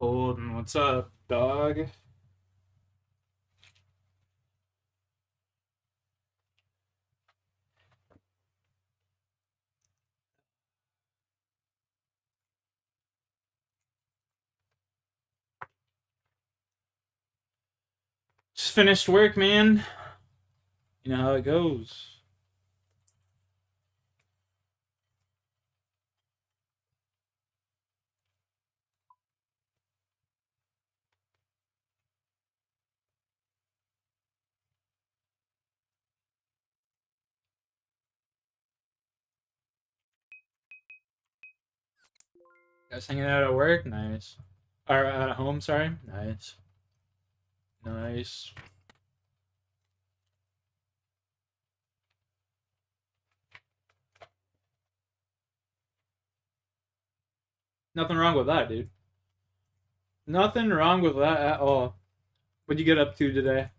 Holden, what's up, dog? Just finished work, man. You know how it goes. Guys hanging out at work? Nice. Or at home, sorry? Nice. Nice. Nothing wrong with that, dude. Nothing wrong with that at all. What'd you get up to today?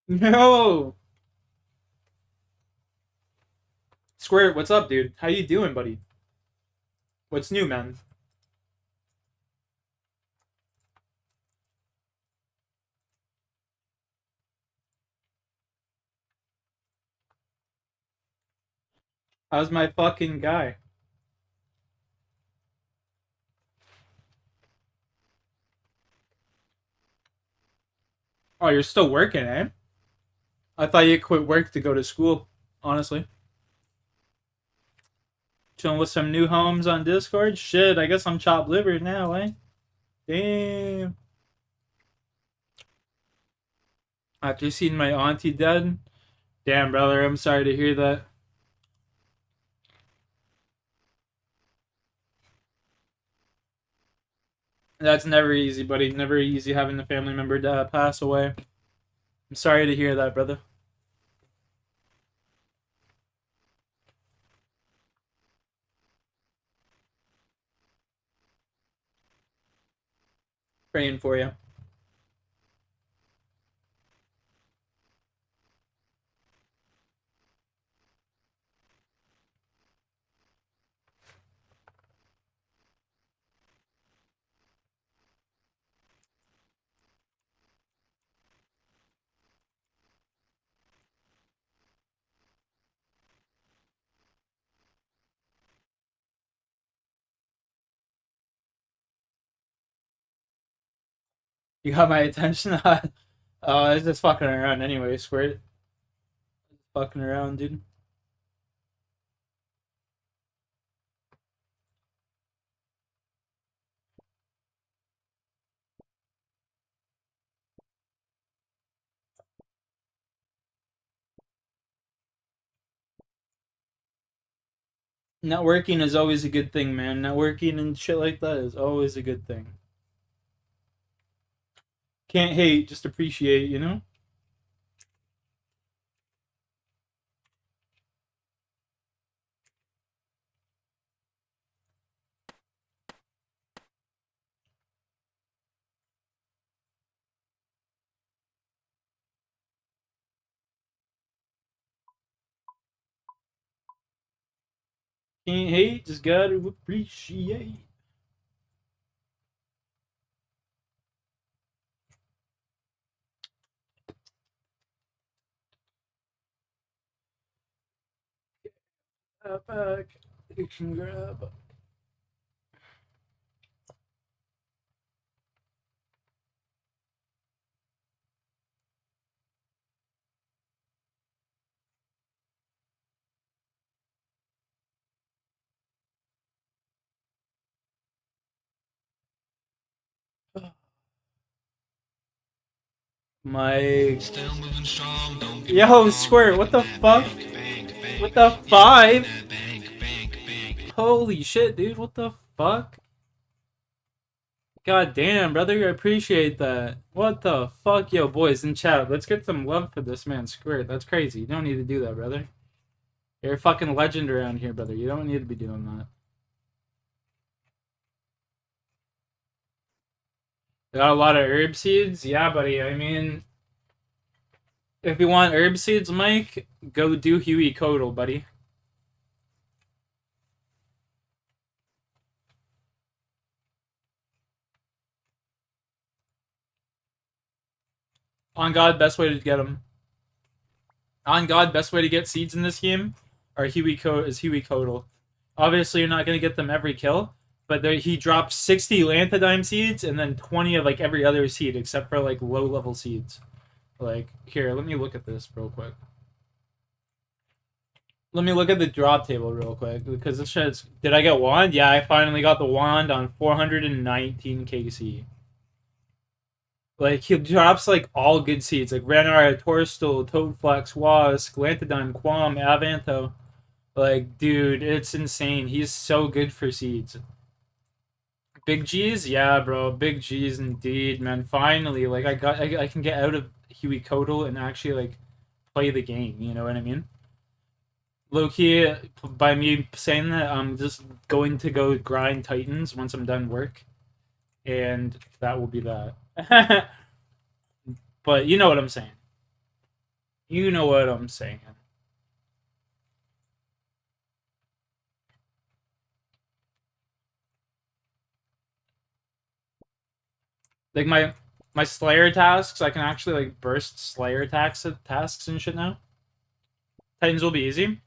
No! Square, what's up, dude? How you doing, buddy? What's new, man? How's my fucking guy? Oh, you're still working, eh? I thought you quit work to go to school, honestly. Chilling with some new homes on Discord? Shit, I guess I'm chopped liver now, eh? Damn. After seeing my auntie dead? Damn, brother, I'm sorry to hear that. That's never easy, buddy. Never easy having a family member pass away. I'm sorry to hear that, brother. Praying for you. You got my attention. I was just fucking around anyway, squirt. Fucking around, dude. Networking is always a good thing, man. Networking and shit like that is always a good thing. Can't hate, just appreciate, you know? Can't hate, just gotta appreciate. Back. You can grab. My Still moving strong, don't give yo squirt. What the fuck? What the five? Holy shit, dude! What the fuck? God damn, brother, I appreciate that. What the fuck, yo, boys in chat? Let's get some love for this man, Squirt. That's crazy. You don't need to do that, brother. You're a fucking legend around here, brother. You don't need to be doing that. Got a lot of herb seeds? Yeah, buddy. I mean, if you want herb seeds, Mike, go do Huey Codal, buddy. On God, best way to get them. On God, best way to get seeds in this game are Huey Codal. Obviously, you're not gonna get them every kill, but he drops 60 Lanthidime seeds and then 20 of like every other seed except for like low level seeds. Like here, let me look at this real quick. Let me look at the drop table real quick because this shit's. Did I get wand? Yeah, I finally got the wand on 419 KC. Like he drops like all good seeds like Renara, Torstal, Toadflex, Wask, Lantidime, Quam, Avanto. Like, dude, it's insane. He's so good for seeds. Big G's, yeah, bro. Big G's indeed, man. Finally, like I can get out of Huey Codal and actually like play the game. You know what I mean? Low key, by me saying that, I'm just going to go grind Titans once I'm done work, and that will be that. But you know what I'm saying. You know what I'm saying. Like my Slayer tasks, I can actually like burst Slayer tasks and shit now. Titans will be easy,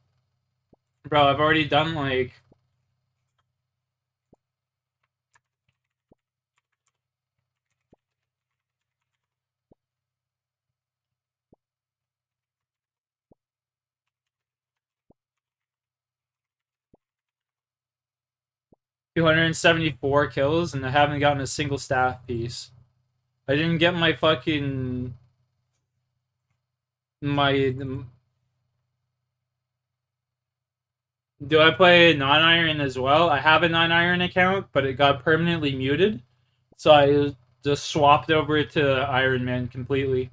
bro. I've already done like 274 kills, and I haven't gotten a single staff piece. I didn't get my fucking my. Do I play non-iron as well? I have a non-iron account, but it got permanently muted, so I just swapped over to Ironman completely.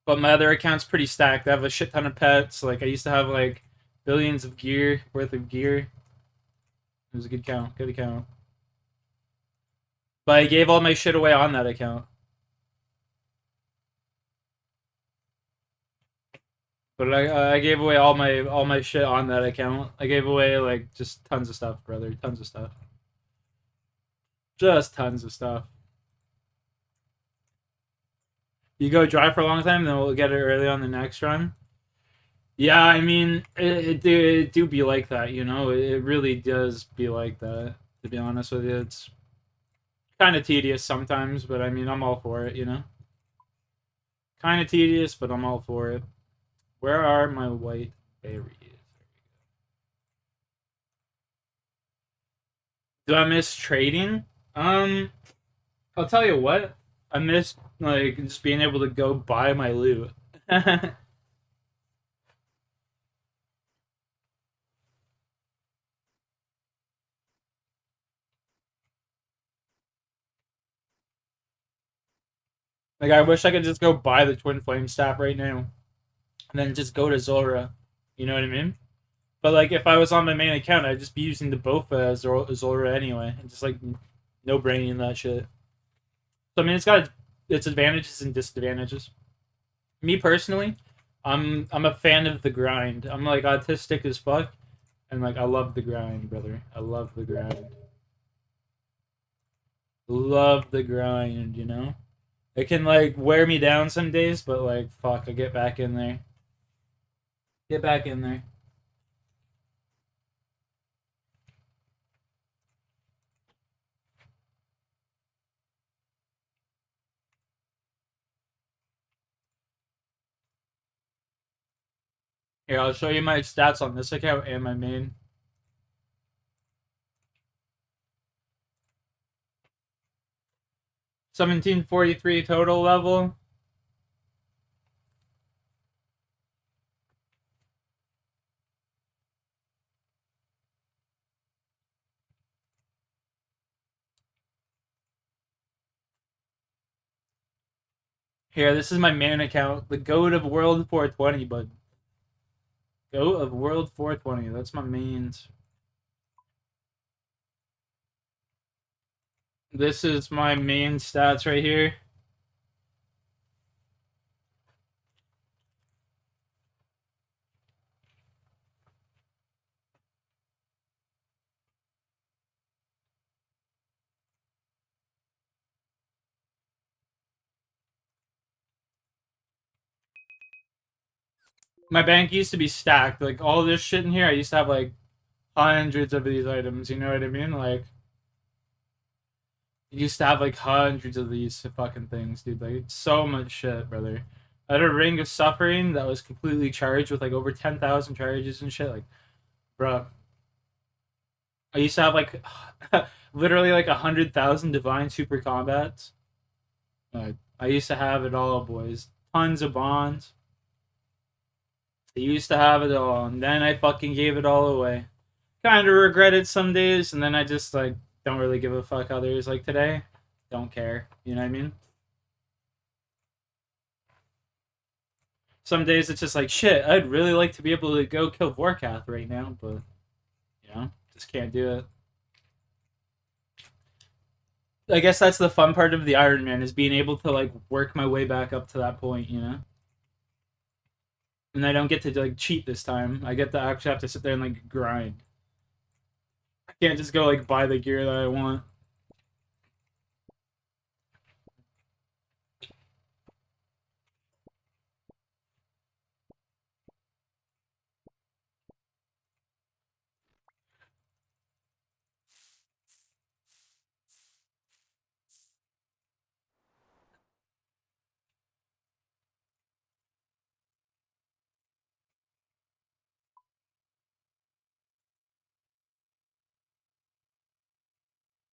But my other account's pretty stacked. I have a shit ton of pets. Like I used to have like billions of gear worth of gear. It was a good count. Good account. But I gave all my shit away on that account. But I gave away all my shit on that account. I gave away like just tons of stuff, brother. Tons of stuff. Just tons of stuff. You go drive for a long time, then we'll get it early on the next run. Yeah, I mean, it do be like that, you know. It really does be like that. To be honest with you, it's kind of tedious sometimes, but I mean, I'm all for it, you know. Kind of tedious, but I'm all for it. Where are my white berries? Do I miss trading? I'll tell you what. I miss like just being able to go buy my loot. Like I wish I could just go buy the twin flame staff right now, and then just go to Zora. You know what I mean? But like if I was on my main account, I'd just be using the Bofa as Zora anyway, and just like no braining that shit. So I mean, it's got its advantages and disadvantages. Me personally, I'm a fan of the grind. I'm like autistic as fuck, and like I love the grind, brother. I love the grind. Love the grind, you know? It can like wear me down some days, but like fuck, I get back in there. Get back in there. Here, I'll show you my stats on this account and my main. 1743 total level. Here, this is my main account. The GOAT of World 420, bud. GOAT of World 420. That's my mains. This is my main stats right here. My bank used to be stacked. Like, all this shit in here, I used to have, like, hundreds of these items. You know what I mean? Like, I used to have, like, hundreds of these fucking things, dude. Like, so much shit, brother. I had a Ring of Suffering that was completely charged with, like, over 10,000 charges and shit. Like, bruh. I used to have, like, literally, like, 100,000 Divine Super Combats. I used to have it all, boys. Tons of bonds. I used to have it all, and then I fucking gave it all away. Kind of regret it some days, and then I just like don't really give a fuck others. Like today, don't care. You know what I mean? Some days it's just like shit. I'd really like to be able to go kill Vorkath right now, but you know, just can't do it. I guess that's the fun part of the Ironman is being able to like work my way back up to that point, you know. And I don't get to like cheat this time. I get to actually have to sit there and like grind. I can't just go like buy the gear that I want.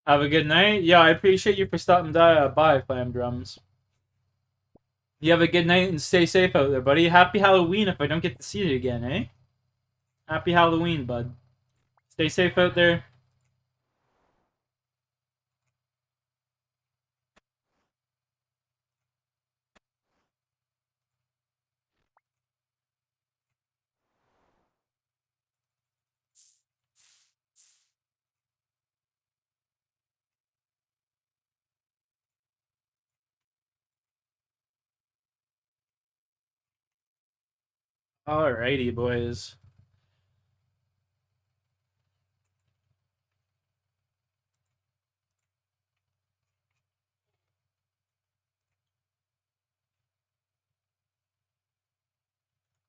Have a good night. Yeah, I appreciate you for stopping by, Flam Drums. You have a good night and stay safe out there, buddy. Happy Halloween if I don't get to see you again, eh? Happy Halloween, bud. Stay safe out there. Alrighty, boys.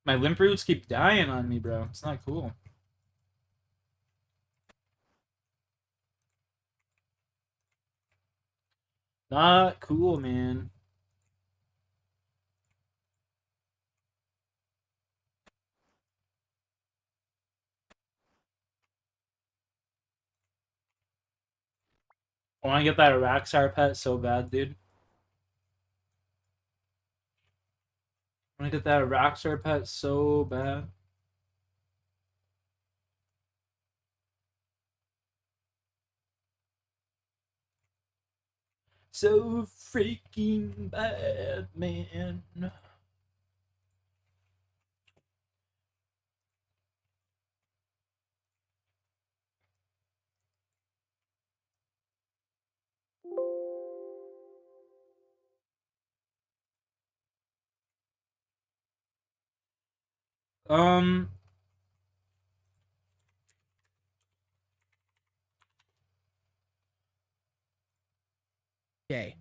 My limp roots keep dying on me, bro. It's not cool. Not cool, man. I want to get that Araxar pet so bad, dude. I want to get that Araxar pet so bad. So freaking bad, man. Um, day.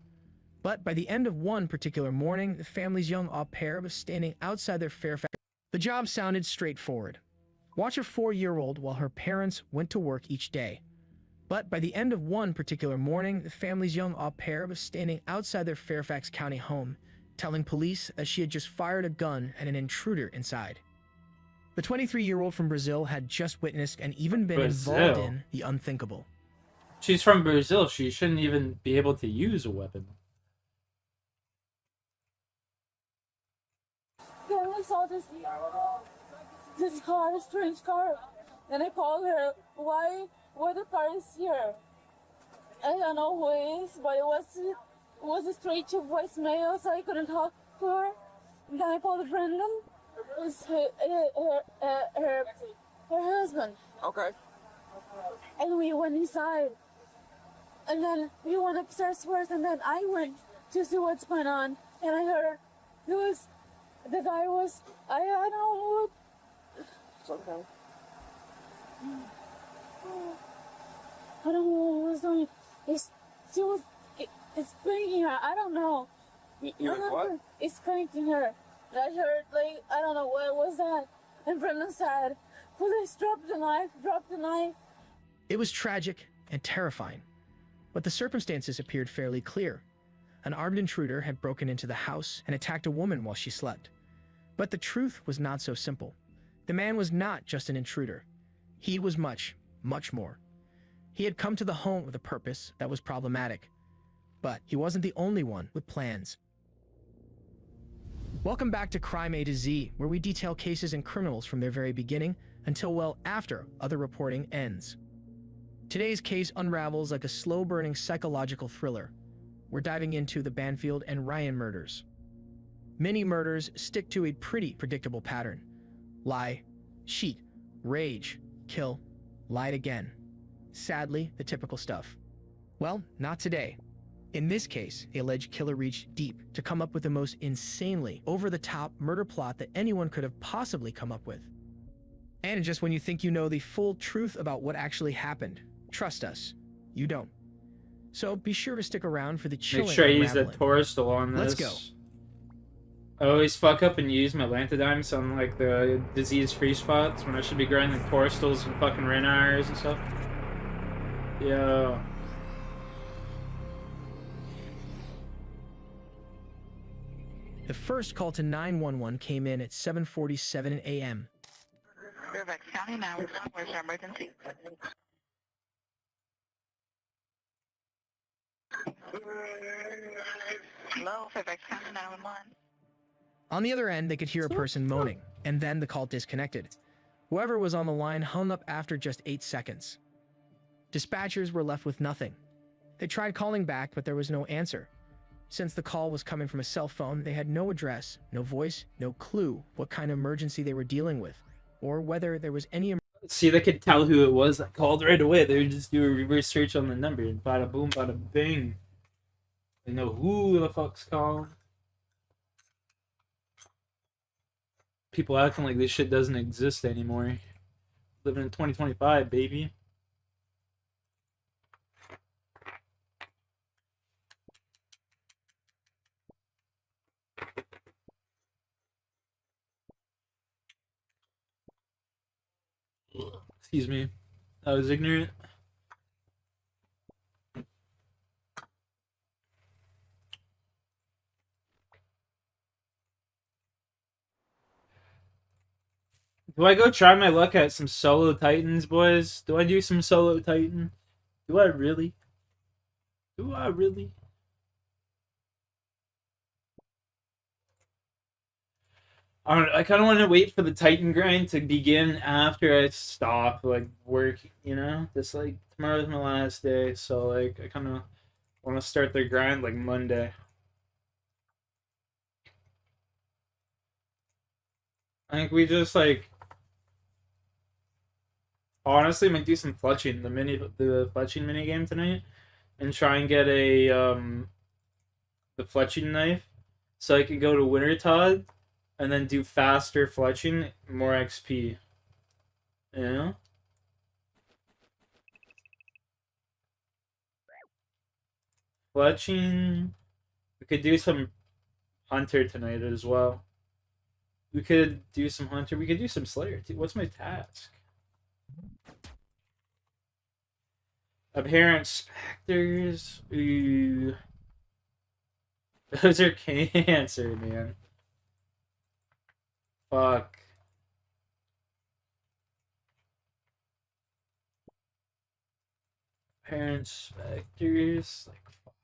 But by the end of one particular morning, the family's young au pair was standing outside their Fairfax. The job sounded straightforward. Watch a 4-year-old while her parents went to work each day. But by the end of one particular morning, the family's young au pair was standing outside their Fairfax County home, telling police that she had just fired a gun at an intruder inside. The 23-year-old from Brazil had just witnessed and even been involved in the unthinkable. She's from Brazil. She shouldn't even be able to use a weapon. Then I saw this car, strange car, and I called her. Why the car is here? I don't know who it is, but it was a straight to voicemail, so I couldn't talk. car. Then I called Brendan. It was her husband. Okay. And we went inside. And then we went upstairs first, and then I went to see what's going on. And I heard the guy was, I don't know what. It's okay. I don't know what was doing. It's spanking her. I don't know. You like what? It's spanking her. I heard, like, I don't know what was that. And Brendan said, police dropped the knife. It was tragic and terrifying, but the circumstances appeared fairly clear. An armed intruder had broken into the house and attacked a woman while she slept. But the truth was not so simple. The man was not just an intruder. He was much, much more. He had come to the home with a purpose that was problematic. But he wasn't the only one with plans. Welcome back to Crime A to Z, where we detail cases and criminals from their very beginning until well after other reporting ends. Today's case unravels like a slow-burning psychological thriller. We're diving into the Banfield and Ryan murders. Many murders stick to a pretty predictable pattern. Lie, cheat, rage, kill, lied again. Sadly, the typical stuff. Well, not today. In this case, the alleged killer reached deep to come up with the most insanely over-the-top murder plot that anyone could have possibly come up with. And just when you think you know the full truth about what actually happened, trust us, you don't. So be sure to stick around for the chilling Make sure I use the unraveling. Torstal on this. Let's go. I always fuck up and use my Lantidimes on like the disease-free spots when I should be grinding Torstals and fucking Renars and stuff. Yeah. The first call to 911 came in at 7:47 a.m. Fairfax County 911, where's your emergency? Hello, Fairfax County 911. On the other end, they could hear a person moaning, and then the call disconnected. Whoever was on the line hung up after just 8 seconds. Dispatchers were left with nothing. They tried calling back, but there was no answer. Since the call was coming from a cell phone, they had no address, no voice, no clue what kind of emergency they were dealing with, or whether there was any See, they could tell who it was that called right away. They would just do a reverse search on the number and bada boom, bada bing. They know who the fuck's calling. People acting like this shit doesn't exist anymore. Living in 2025, baby. Excuse me. I was ignorant. Do I go try my luck at some solo Titans, boys? Do I do some solo Titan? Do I really? Do I really? I don't know, I kind of want to wait for the Titan grind to begin after I stop, like, work, you know? Just, like, tomorrow's my last day, so, like, I kind of want to start the grind, like, Monday. I think we just, like, honestly, might do some fletching, the fletching mini game tonight, and try and get a, the fletching knife, so I can go to Wintertod, and then do faster fletching, more XP. You know? Fletching. We could do some Hunter tonight as well. We could do some Hunter. We could do some Slayer too. What's my task? Apparent Specters. Ooh. Those are cancer, man. Fuck. Parent Specters. Like, fuck.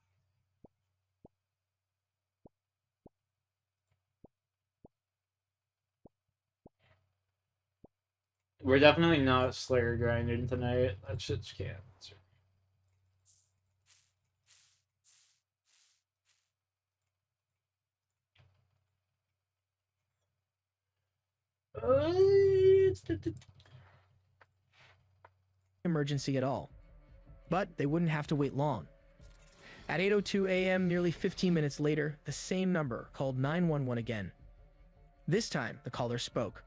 We're definitely not Slayer grinding tonight. That shit's cancer. emergency at all. But they wouldn't have to wait long. At 8:02 a.m., nearly 15 minutes later, the same number called 911 again. This time, the caller spoke.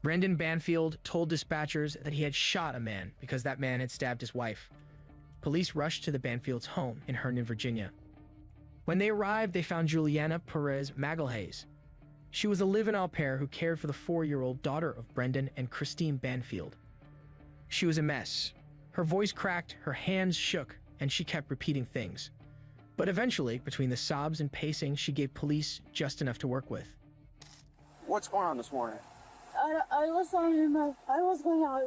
Brendan Banfield told dispatchers that he had shot a man because that man had stabbed his wife. Police rushed to the Banfields' home in Herndon, Virginia. When they arrived, they found Juliana Perez Magalhaes. She was a live-in au pair who cared for the 4-year-old daughter of Brendan and Christine Banfield. She was a mess. Her voice cracked, her hands shook, and she kept repeating things. But eventually, between the sobs and pacing, she gave police just enough to work with. What's going on this morning? I was going out.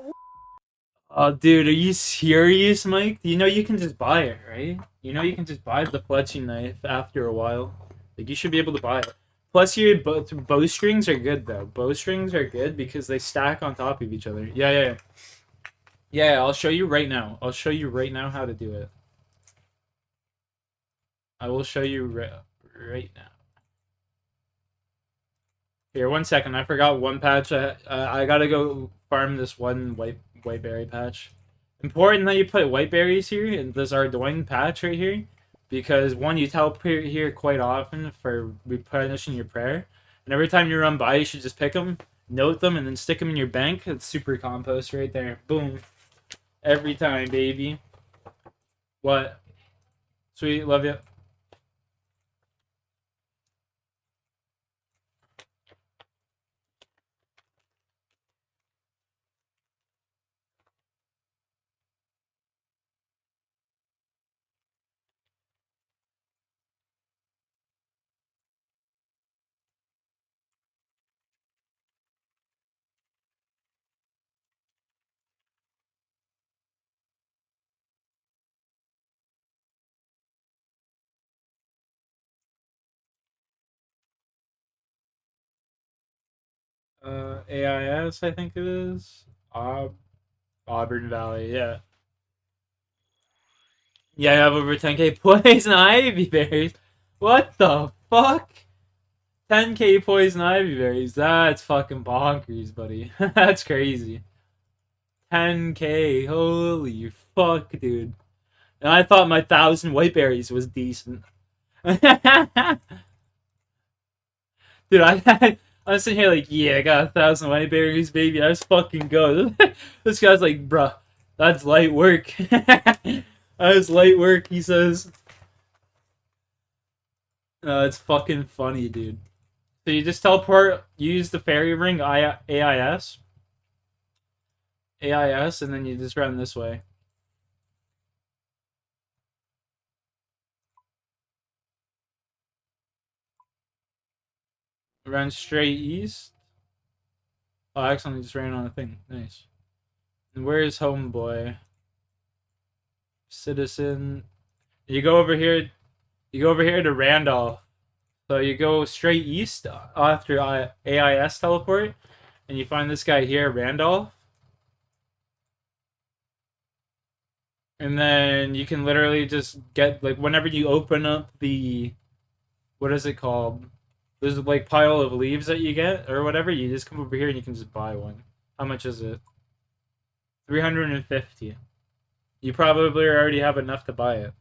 Oh, dude, are you serious, Mike? You know you can just buy it, right? You know you can just buy the fletching knife after a while. Like, you should be able to buy it. Plus, your bowstrings are good, though. Bowstrings are good because they stack on top of each other. Yeah. Yeah, I'll show you right now. I'll show you right now how to do it. I will show you right now. Here, 1 second. I forgot one patch. I gotta go farm this one white berry patch. Important that you put white berries here in this Ardoin patch right here, because one, you teleport here quite often for replenishing your prayer, and every time you run by, you should just pick them, note them, and then stick them in your bank. It's super compost right there. Boom. Every time, baby. What? Sweet, love you. AIS, I think it is. Auburn Valley, yeah. Yeah, I have over 10k poison ivy berries. What the fuck? 10k poison ivy berries. That's fucking bonkers, buddy. That's crazy. 10k. Holy fuck, dude. And I thought my 1,000 white berries was decent. Dude, I'm sitting here like, yeah, I got 1,000 white berries, baby. Let's fucking go. This guy's like, bruh, that's light work. That's light work, he says. It's fucking funny, dude. So you just teleport, use the fairy ring AIS, and then you just run this way. Run straight east. Oh, I accidentally just ran on a thing. Nice. And where's homeboy? Citizen. You go over here. You go over here to Randolph. So you go straight east after AIS teleport, and you find this guy here, Randolph. And then you can literally just get, like, whenever you open up the, what is it called? There's, like, pile of leaves that you get, or whatever, you just come over here and you can just buy one. How much is it? 350. You probably already have enough to buy it.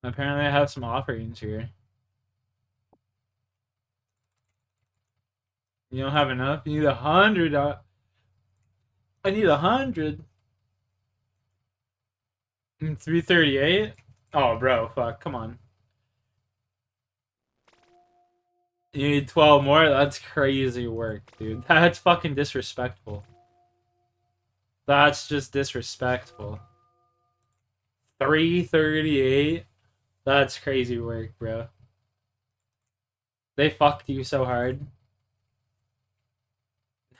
Apparently I have some offerings here. You don't have enough? You need 100. I need 100. 338? Oh, bro, fuck. Come on. You need 12 more? That's crazy work, dude. That's fucking disrespectful. That's just disrespectful. 338? That's crazy work, bro. They fucked you so hard.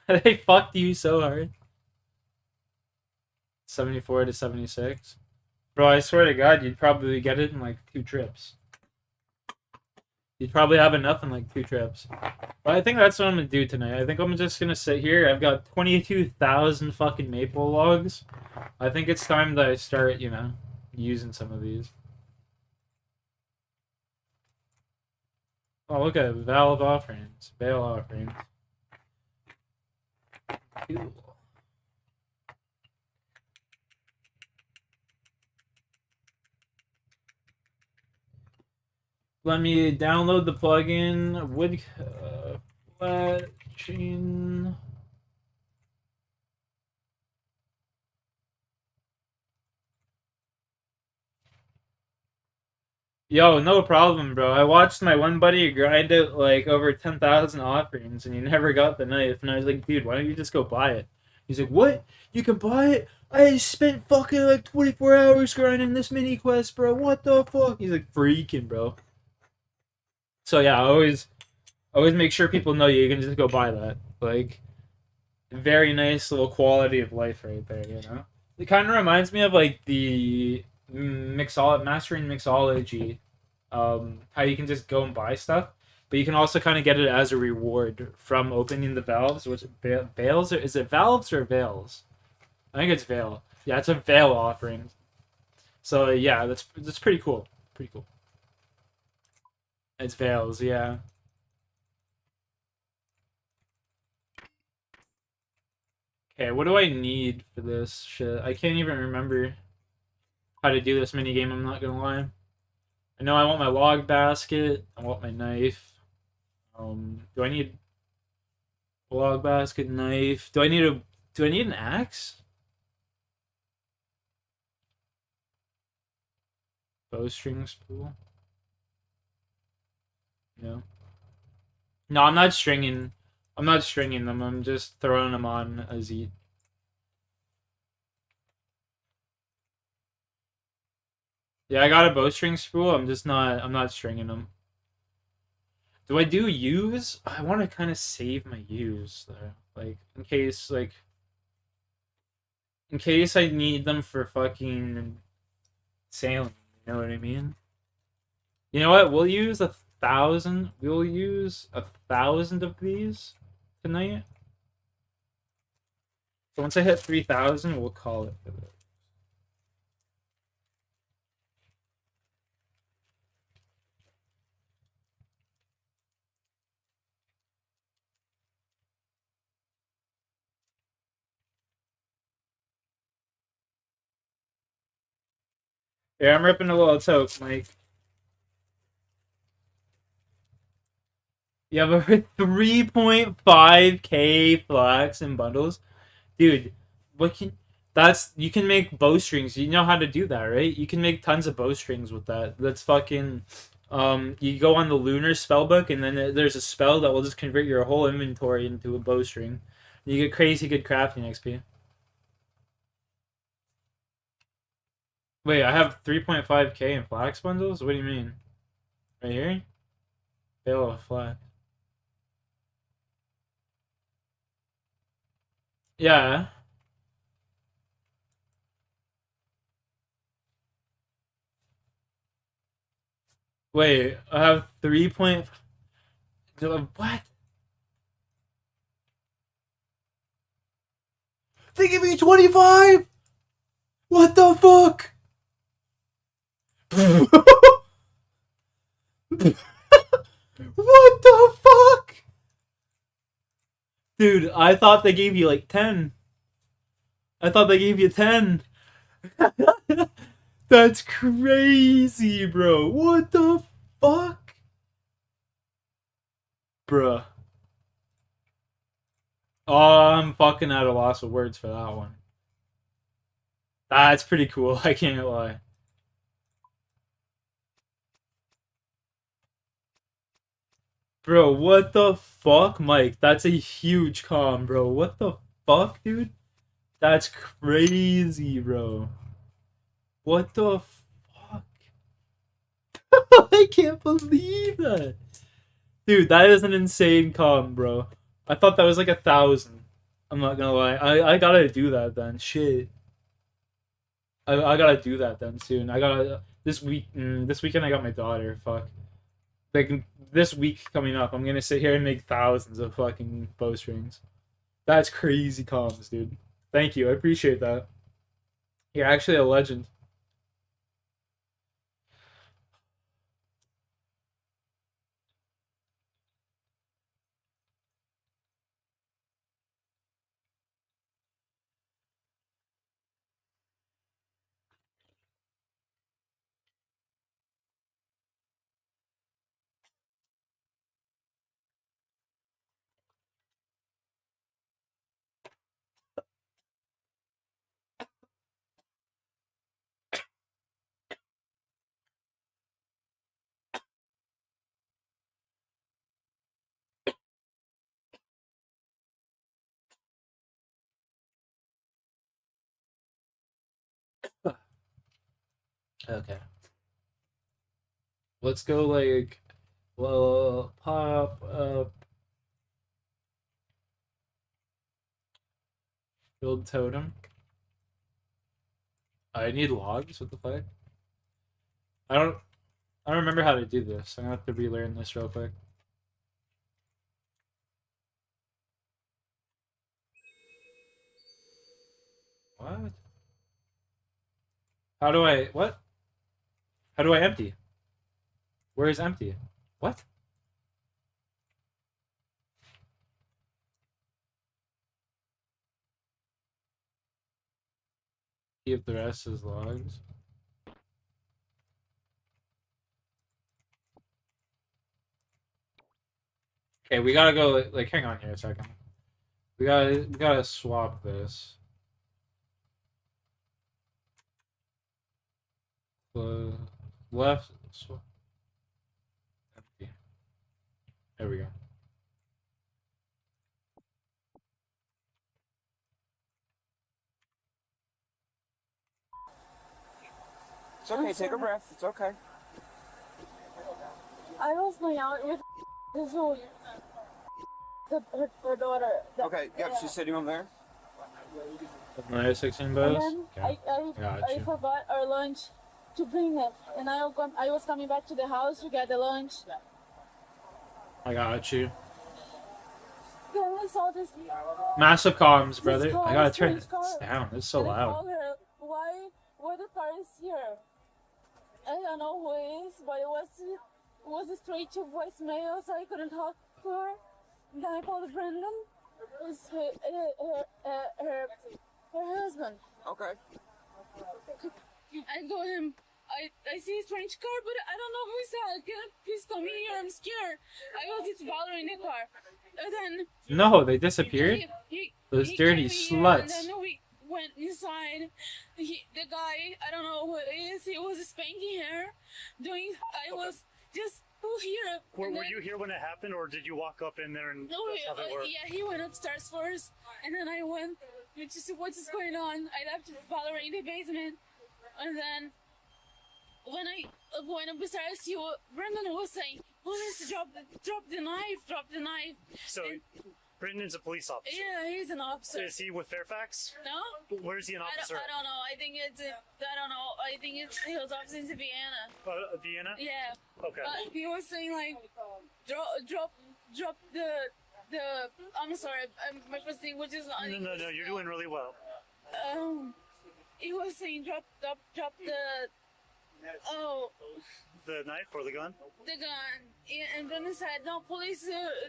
They fucked you so hard. 74 to 76. Bro, I swear to God, you'd probably get it in like 2 trips. You'd probably have enough in like 2 trips. But I think that's what I'm gonna do tonight. I think I'm just gonna sit here. I've got 22,000 fucking maple logs. I think it's time that I start, you know, using some of these. Oh, look at Valve offerings. Veil offerings. Cool. Let me download the plugin. Wood flat chain. Yo, no problem, bro. I watched my one buddy grind out like over 10,000 offerings and he never got the knife. And I was like, dude, why don't you just go buy it? He's like, what? You can buy it? I spent fucking like 24 hours grinding this mini quest, bro. What the fuck? He's like, freaking, bro. So yeah, I always make sure people know you can just go buy that. Like, very nice little quality of life right there, you know? It kind of reminds me of like the mastering mixology, how you can just go and buy stuff, but you can also kind of get it as a reward from opening the valves. Which veils, or is it valves or veils? I think it's veil. Yeah, it's a veil offering. So yeah, that's pretty cool. Pretty cool. It's veils, yeah. Okay, what do I need for this shit? I can't even remember how to do this mini game. I'm not gonna lie. I know I want my log basket. I want my knife. Do I need a log basket, knife? Do I need an axe? Bowstring spool? No. No, I'm not stringing. I'm not stringing them. I'm just throwing them on a Z. Yeah, I got a bowstring spool. I'm not stringing them. Do I do use? I want to kind of save my use though, like in case I need them for fucking sailing. You know what I mean? You know what? We'll use 1,000. We'll use 1,000 of these tonight. So once I hit 3,000, we'll call it for this. Yeah, I'm ripping a little toke, Mike. You have over 3.5k flax and bundles, dude. What can you can make bowstrings. You know how to do that, right? You can make tons of bowstrings with that. That's fucking. You go on the lunar spellbook, and then there's a spell that will just convert your whole inventory into a bowstring. You get crazy good crafting XP. Wait, I have 3.5k in flax bundles. What do you mean? Right here? Bale of flax. Yeah. Wait, I have 3 point. What? They give me 25? What the fuck? What the fuck? Dude, I thought they gave you like 10. I thought they gave you 10. That's crazy, bro. What the fuck? Bruh. Oh, I'm fucking at a loss of words for that one. That's pretty cool, I can't lie. Bro, what the fuck, Mike? That's a huge com, bro. What the fuck, dude? That's crazy, bro. What the fuck? I can't believe that. Dude, that is an insane com, bro. I thought that was like 1,000. I'm not gonna lie. I gotta do that then. Shit. I gotta do that then soon. I gotta this weekend I got my daughter. Fuck. like this week coming up, I'm gonna sit here and make thousands of fucking bowstrings. That's crazy comms, dude. Thank you. I appreciate that. You're actually a legend. Okay. Let's go like, well, pop up, build totem. I need logs. What the fuck? I don't. I don't remember how to do this. I'm gonna have to relearn this real quick. What? How do I? What? How do I empty? Where is empty? What? See if the rest is logs. Okay, we gotta go. Like, hang on here a second. We gotta swap this. The left. Swap. Empty. There we go. It's okay, take a breath. It's okay. I was going out with this whole, her daughter. Okay, yep, she's sitting over there. Another 16 And bows. then Okay. I Gotcha. forgot our lunch to bring it, and I was coming back to the house to get the lunch. I got you. Then I saw this. Massive comms, brother. car, I gotta this turn strange this car. down. It's so And I loud. called her, why the car is here? I don't know who it is, but it was a straight to voicemail, so I couldn't talk to her. Then I called Brendan, it's her husband. Okay. I told him, I see a strange car, but I don't know who's that. Can you please come here? I'm scared. I was just following the car. And then No, they disappeared. Those he dirty came here, and sluts. then we went inside. The guy, I don't know who it is, he was spanking her. I was just here. Were you here when it happened, or did you walk up in there and No, that's how they work? yeah, he went upstairs first, and then I went to see what's going on. I left to follow her in the basement, and then when I went upstairs, Brendan was saying, "Police, drop the knife." So, Brendan's a police officer. Yeah, he's an officer. Is he with Fairfax? No? Where is he an officer? I don't know. I think it's his office in Vienna. Vienna? Yeah. Okay. He was saying like, drop the. I'm sorry. My first thing, which is No, you're doing really well. He was saying drop the. Oh. The knife or the gun? The gun. And Brendan said, "No, police,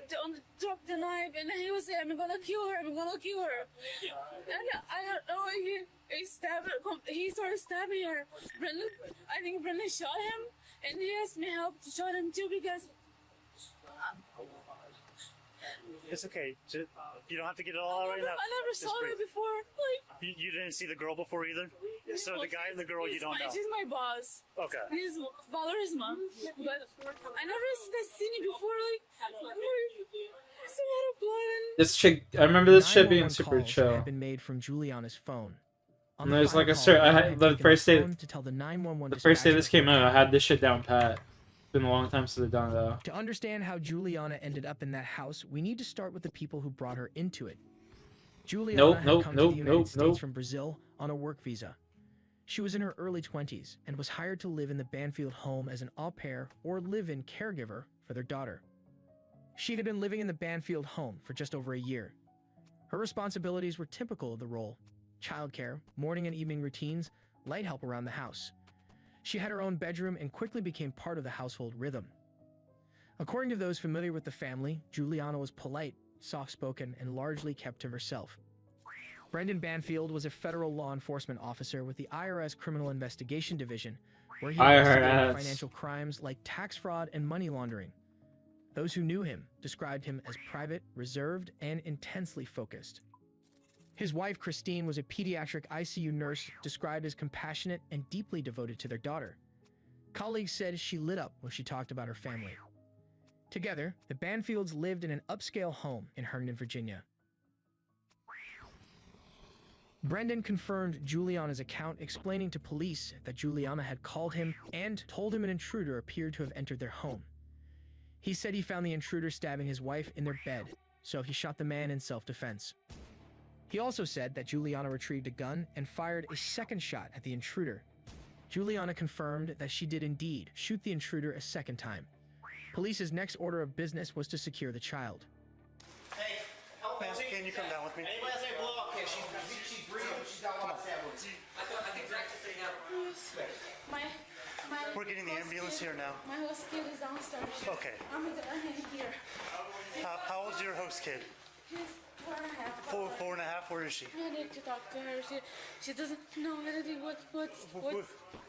don't drop the knife." And then he was saying, "I'm gonna kill her. I'm gonna kill her." And I don't know. He started stabbing her. I think Brendan shot him, and he asked me help to shot him too because. It's okay. You don't have to get it all out right now. I never Just saw her breathe. before. Like. You didn't see the girl before either? So the guy and the girl you don't know? She's my boss. Okay. He's Valerie's mom. But I never seen it before. Like, there's a lot of blood. This chick, I remember this shit being 911 super calls chill. had been made from Juliana's phone. On And the there's final like a call, certain. Juliana I had had the taken first the the day. phone to tell the 911 The first day dispatcher this came out, I had this shit down pat. It's been a long time since I've done it though. To understand how Juliana ended up in that house, we need to start with the people who brought her into it. Juliana had come to the United States from Brazil on a work visa. She was in her early 20s and was hired to live in the Banfield home as an au pair or live-in caregiver for their daughter. She had been living in the Banfield home for just over a year. Her responsibilities were typical of the role: childcare, morning and evening routines, light help around the house. She had her own bedroom and quickly became part of the household rhythm. According to those familiar with the family, Juliana was polite, soft-spoken, and largely kept to herself. Brendan Banfield was a federal law enforcement officer with the IRS Criminal Investigation Division, where he investigated financial crimes like tax fraud and money laundering. Those who knew him described him as private, reserved, and intensely focused. His wife, Christine, was a pediatric ICU nurse described as compassionate and deeply devoted to their daughter. Colleagues said she lit up when she talked about her family. Together, the Banfields lived in an upscale home in Herndon, Virginia. Brendan confirmed Juliana's account, explaining to police that Juliana had called him and told him an intruder appeared to have entered their home. He said he found the intruder stabbing his wife in their bed, so he shot the man in self-defense. He also said that Juliana retrieved a gun and fired a second shot at the intruder. Juliana confirmed that she did indeed shoot the intruder a second time. Police's next order of business was to secure the child. Hey, can you come down with me? Anybody say blow up? Yeah, she's breathing, but she's got one stab wounds. I think Zach just said My We're getting the ambulance here now. My host kid is downstairs. Okay. I'm in here. How old's your host kid? She's 4.5. Four and a half? Where is she? I need to talk to her. She doesn't know anything. What's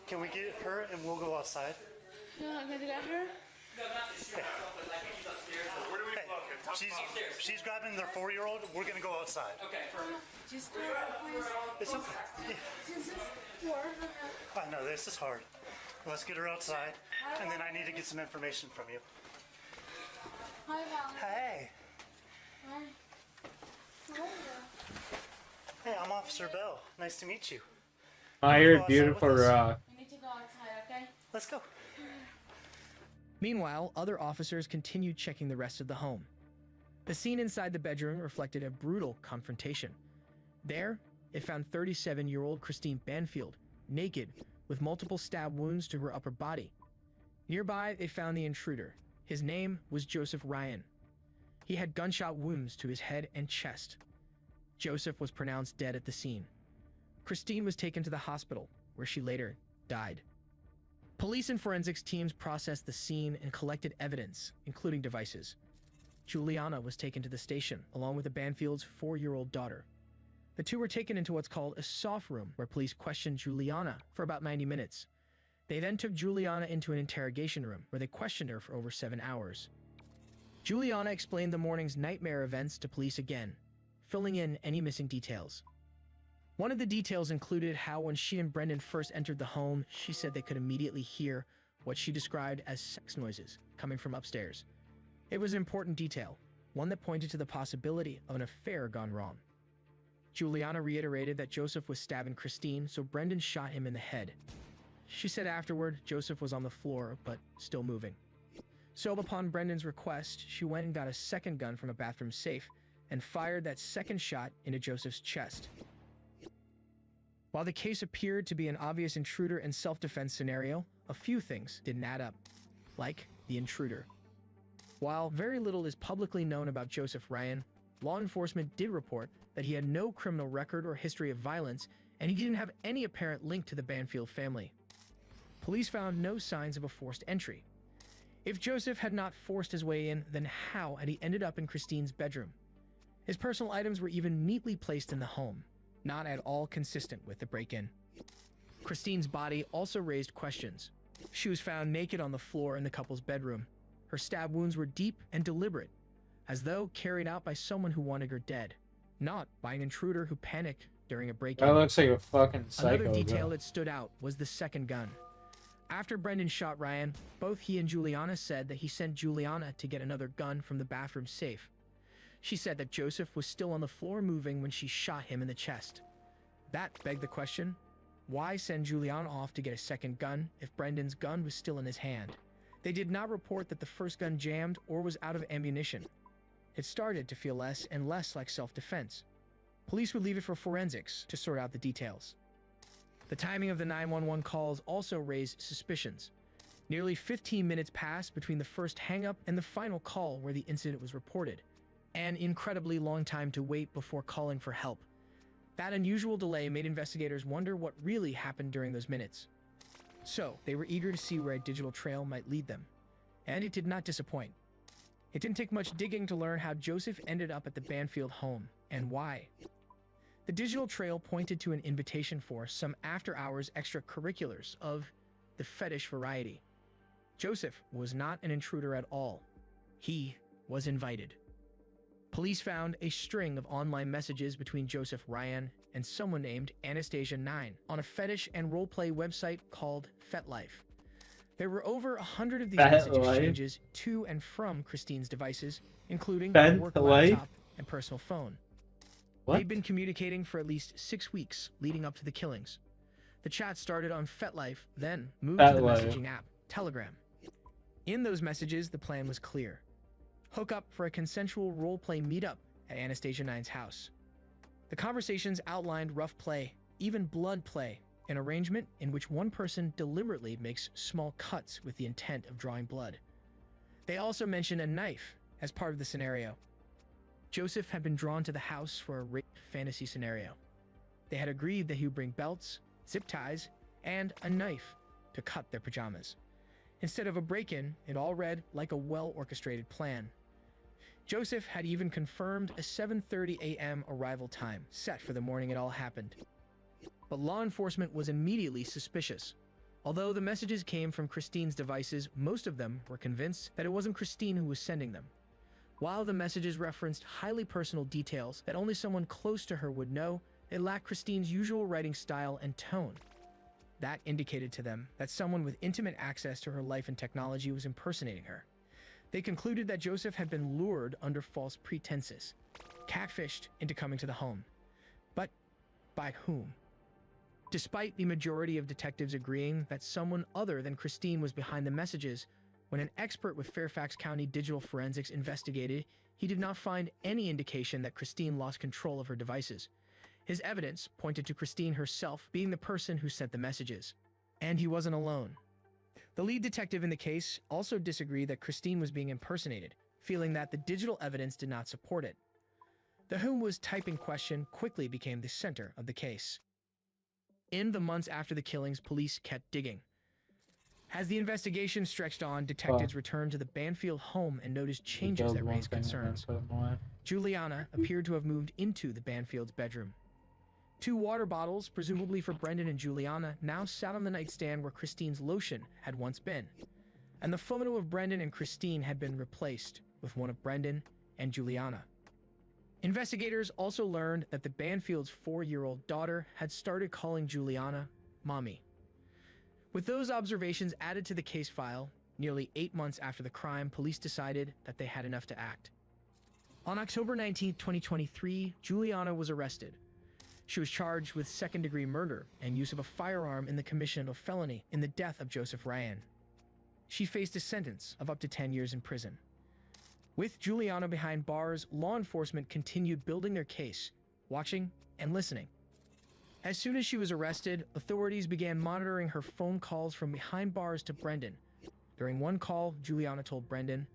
Can we get her and we'll go outside? yeah, I'm gonna get her. She's grabbing their 4-year-old. We're gonna go outside. Okay. She's good, please. It's okay. Yeah. She's just 4.5. I know this is hard. Let's get her outside, and then I need to get some information from you. Hi, Val. Hey. Hi. How are you? Hey, I'm Officer Bell. Nice to meet you. Oh, you're beautiful, Rock. We need to go outside, okay? Let's go. Meanwhile, other officers continued checking the rest of the home. The scene inside the bedroom reflected a brutal confrontation. There, it found 37-year-old Christine Banfield, naked, with multiple stab wounds to her upper body. Nearby, they found the intruder. His name was Joseph Ryan. He had gunshot wounds to his head and chest. Joseph was pronounced dead at the scene. Christine was taken to the hospital, where she later died. Police and forensics teams processed the scene and collected evidence, including devices. Juliana was taken to the station, along with the Banfield's 4-year-old daughter. The two were taken into what's called a soft room, where police questioned Juliana for about 90 minutes. They then took Juliana into an interrogation room, where they questioned her for over 7 hours. Juliana explained the morning's nightmare events to police again, filling in any missing details. One of the details included how when she and Brendan first entered the home, she said they could immediately hear what she described as sex noises coming from upstairs. It was an important detail, one that pointed to the possibility of an affair gone wrong. Juliana reiterated that Joseph was stabbing Christine, so Brendan shot him in the head. She said afterward Joseph was on the floor, but still moving. So upon Brendan's request, she went and got a second gun from a bathroom safe and fired that second shot into Joseph's chest. While the case appeared to be an obvious intruder and self-defense scenario, a few things didn't add up, like the intruder. While very little is publicly known about Joseph Ryan, law enforcement did report that he had no criminal record or history of violence, and he didn't have any apparent link to the Banfield family. Police found no signs of a forced entry. If Joseph had not forced his way in, then how had he ended up in Christine's bedroom? His personal items were even neatly placed in the home, not at all consistent with the break-in. Christine's body also raised questions. She was found naked on the floor in the couple's bedroom. Her stab wounds were deep and deliberate, as though carried out by someone who wanted her dead, not by an intruder who panicked during a break-in. That looks like a fucking psycho. Another detail bro. that stood out was the second gun. After Brendan shot Ryan, both he and Juliana said that he sent Juliana to get another gun from the bathroom safe. She said that Joseph was still on the floor moving when she shot him in the chest. That begged the question, why send Juliana off to get a second gun if Brendan's gun was still in his hand? They did not report that the first gun jammed or was out of ammunition. It started to feel less and less like self-defense. Police would leave it for forensics to sort out the details. The timing of the 911 calls also raised suspicions. Nearly 15 minutes passed between the first hang-up and the final call where the incident was reported. An incredibly long time to wait before calling for help. That unusual delay made investigators wonder what really happened during those minutes. So, they were eager to see where a digital trail might lead them. And it did not disappoint. It didn't take much digging to learn how Joseph ended up at the Banfield home, and why. The digital trail pointed to an invitation for some after-hours extracurriculars of the fetish variety. Joseph was not an intruder at all. He was invited. Police found a string of online messages between Joseph Ryan and someone named Anastasia9 on a fetish and roleplay website called FetLife. There were over 100 of these message exchanges to and from Christine's devices, including her work laptop and personal phone. They'd been communicating for at least 6 weeks leading up to the killings. The chat started on FetLife, then moved to the messaging app, Telegram. In those messages, the plan was clear. Hook up for a consensual role-play meetup at Anastasia 9's house. The conversations outlined rough play, even blood play, an arrangement in which one person deliberately makes small cuts with the intent of drawing blood. They also mentioned a knife as part of the scenario. Joseph had been drawn to the house for a rape fantasy scenario. They had agreed that he would bring belts, zip ties, and a knife to cut their pajamas. Instead of a break-in, it all read like a well-orchestrated plan. Joseph had even confirmed a 7:30 a.m. arrival time, set for the morning it all happened. But law enforcement was immediately suspicious. Although the messages came from Christine's devices, most of them were convinced that it wasn't Christine who was sending them. While the messages referenced highly personal details that only someone close to her would know, it lacked Christine's usual writing style and tone. That indicated to them that someone with intimate access to her life and technology was impersonating her. They concluded that Joseph had been lured under false pretenses, catfished into coming to the home. But by whom? Despite the majority of detectives agreeing that someone other than Christine was behind the messages, when an expert with Fairfax County Digital Forensics investigated, he did not find any indication that Christine lost control of her devices. His evidence pointed to Christine herself being the person who sent the messages. And he wasn't alone. The lead detective in the case also disagreed that Christine was being impersonated, feeling that the digital evidence did not support it. The whom was type in question quickly became the center of the case. In the months after the killings, police kept digging. As the investigation stretched on, detectives returned to the Banfield home and noticed changes that raised concerns. Juliana appeared to have moved into the Banfield's bedroom. 2 water bottles, presumably for Brendan and Juliana, now sat on the nightstand where Christine's lotion had once been. And the photo of Brendan and Christine had been replaced with one of Brendan and Juliana. Investigators also learned that the Banfield's 4-year-old daughter had started calling Juliana Mommy. With those observations added to the case file, nearly 8 months after the crime, police decided that they had enough to act. On October 19, 2023, Juliana was arrested. She was charged with second-degree murder and use of a firearm in the commission of a felony in the death of Joseph Ryan. She faced a sentence of up to 10 years in prison. With Juliana behind bars, law enforcement continued building their case, watching and listening. As soon as she was arrested, authorities began monitoring her phone calls from behind bars to Brendan. During one call, Juliana told Brendan,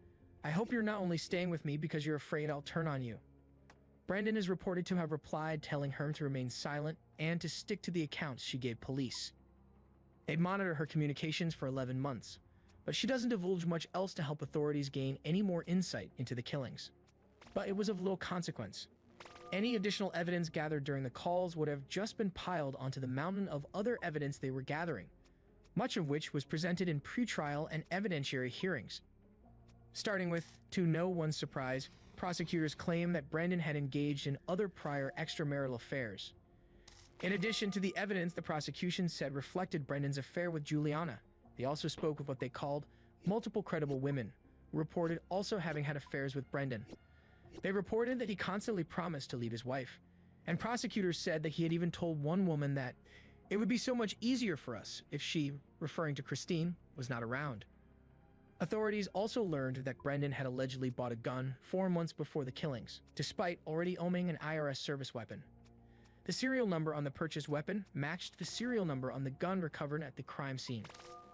"I hope you're not only staying with me because you're afraid I'll turn on you." Brendan is reported to have replied telling her to remain silent and to stick to the accounts she gave police. They'd monitor her communications for 11 months, but she doesn't divulge much else to help authorities gain any more insight into the killings. But it was of little consequence. Any additional evidence gathered during the calls would have just been piled onto the mountain of other evidence they were gathering, much of which was presented in pretrial and evidentiary hearings. Starting with, to no one's surprise, prosecutors claim that Brendan had engaged in other prior extramarital affairs. In addition to the evidence the prosecution said reflected Brendan's affair with Juliana, they also spoke with what they called multiple credible women, who reported also having had affairs with Brendan. They reported that he constantly promised to leave his wife, and prosecutors said that he had even told one woman that it would be so much easier for us if she, referring to Christine, was not around. Authorities also learned that Brendan had allegedly bought a gun 4 months before the killings, despite already owning an IRS service weapon. The serial number on the purchased weapon matched the serial number on the gun recovered at the crime scene.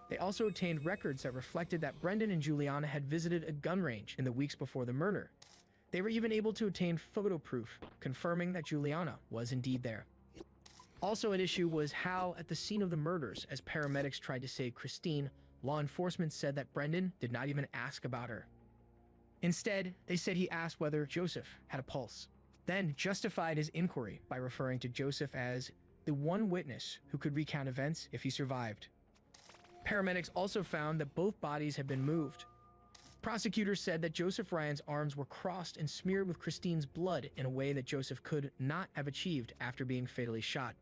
They also obtained records that reflected that Brendan and Juliana had visited a gun range in the weeks before the murder. They were even able to obtain photo proof, confirming that Juliana was indeed there. Also an issue was how, at the scene of the murders, as paramedics tried to save Christine, law enforcement said that Brendan did not even ask about her. Instead, they said he asked whether Joseph had a pulse, then justified his inquiry by referring to Joseph as the one witness who could recount events if he survived. Paramedics also found that both bodies had been moved. Prosecutors said that Joseph Ryan's arms were crossed and smeared with Christine's blood in a way that Joseph could not have achieved after being fatally shot.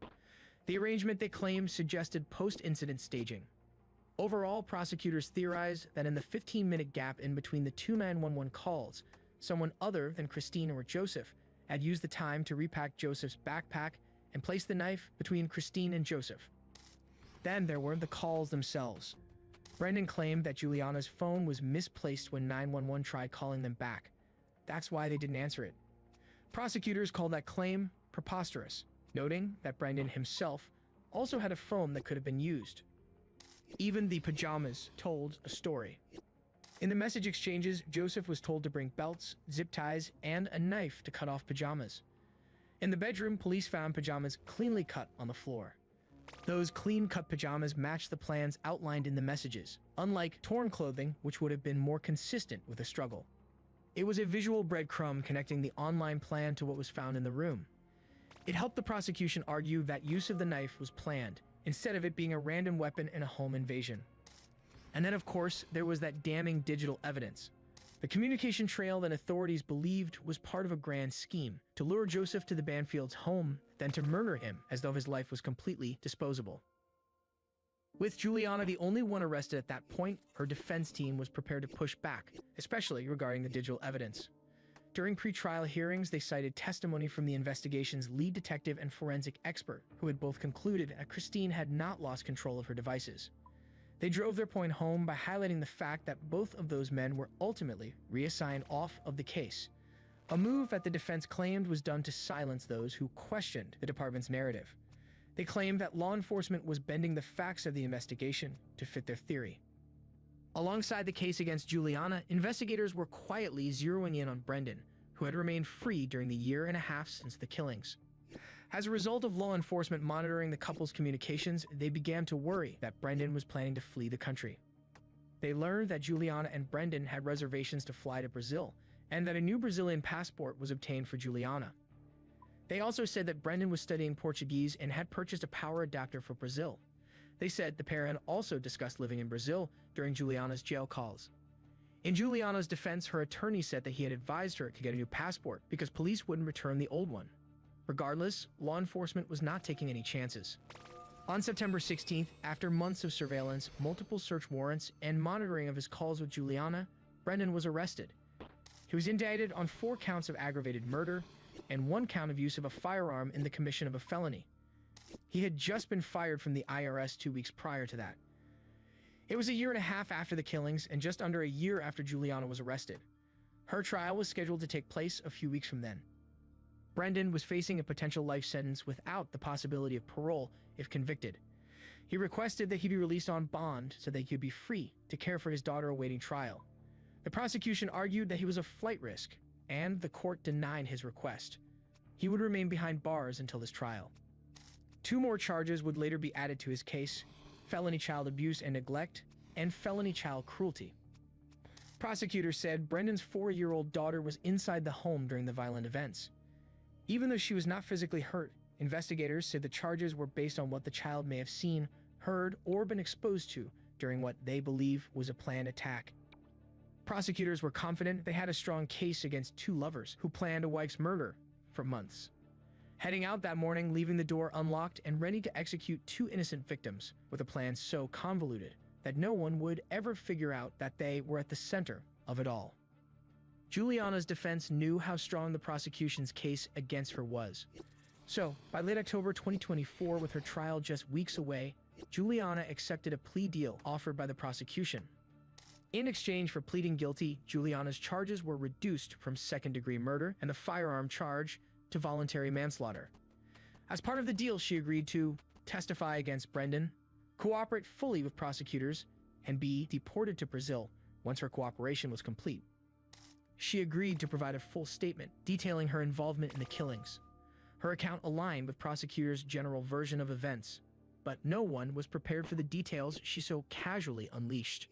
The arrangement, they claimed, suggested post-incident staging. Overall, prosecutors theorized that in the 15-minute gap in between the two 911 calls, someone other than Christine or Joseph had used the time to repack Joseph's backpack and place the knife between Christine and Joseph. Then there were the calls themselves. Brendan claimed that Juliana's phone was misplaced when 911 tried calling them back. That's why they didn't answer it. Prosecutors called that claim preposterous, noting that Brendan himself also had a phone that could have been used. Even the pajamas told a story. In the message exchanges, Joseph was told to bring belts, zip ties, and a knife to cut off pajamas. In the bedroom, police found pajamas cleanly cut on the floor. Those clean-cut pajamas matched the plans outlined in the messages, unlike torn clothing, which would have been more consistent with a struggle. It was a visual breadcrumb connecting the online plan to what was found in the room. It helped the prosecution argue that use of the knife was planned, instead of it being a random weapon in a home invasion. And then, of course, there was that damning digital evidence. The communication trail that authorities believed was part of a grand scheme to lure Joseph to the Banfields' home, then to murder him as though his life was completely disposable. With Juliana the only one arrested at that point, her defense team was prepared to push back, especially regarding the digital evidence. During pre-trial hearings, they cited testimony from the investigation's lead detective and forensic expert, who had both concluded that Christine had not lost control of her devices. They drove their point home by highlighting the fact that both of those men were ultimately reassigned off of the case, a move that the defense claimed was done to silence those who questioned the department's narrative. They claimed that law enforcement was bending the facts of the investigation to fit their theory. Alongside the case against Juliana, investigators were quietly zeroing in on Brendan, who had remained free during the year and a half since the killings. As a result of law enforcement monitoring the couple's communications, they began to worry that Brendan was planning to flee the country. They learned that Juliana and Brendan had reservations to fly to Brazil, and that a new Brazilian passport was obtained for Juliana. They also said that Brendan was studying Portuguese and had purchased a power adapter for Brazil. They said the pair had also discussed living in Brazil during Juliana's jail calls. In Juliana's defense, her attorney said that he had advised her to get a new passport because police wouldn't return the old one. Regardless, law enforcement was not taking any chances. On September 16th, after months of surveillance, multiple search warrants, and monitoring of his calls with Juliana, Brendan was arrested. He was indicted on 4 counts of aggravated murder and 1 count of use of a firearm in the commission of a felony. He had just been fired from the IRS 2 weeks prior to that. It was a year and a half after the killings and just under a year after Juliana was arrested. Her trial was scheduled to take place a few weeks from then. Brendan was facing a potential life sentence without the possibility of parole if convicted. He requested that he be released on bond so that he could be free to care for his daughter awaiting trial. The prosecution argued that he was a flight risk, and the court denied his request. He would remain behind bars until his trial. 2 more charges would later be added to his case: felony child abuse and neglect, and felony child cruelty. Prosecutors said Brendan's 4-year-old daughter was inside the home during the violent events. Even though she was not physically hurt, investigators said the charges were based on what the child may have seen, heard, or been exposed to during what they believe was a planned attack. Prosecutors were confident they had a strong case against 2 lovers who planned a wife's murder for months. Heading out that morning, leaving the door unlocked and ready to execute 2 innocent victims with a plan so convoluted that no one would ever figure out that they were at the center of it all. Juliana's defense knew how strong the prosecution's case against her was. So, by late October 2024, with her trial just weeks away, Juliana accepted a plea deal offered by the prosecution. In exchange for pleading guilty, Juliana's charges were reduced from second-degree murder and the firearm charge to voluntary manslaughter. As part of the deal, she agreed to testify against Brendan, cooperate fully with prosecutors, and be deported to Brazil once her cooperation was complete. She agreed to provide a full statement detailing her involvement in the killings. Her account aligned with prosecutors' general version of events, but no one was prepared for the details she so casually unleashed.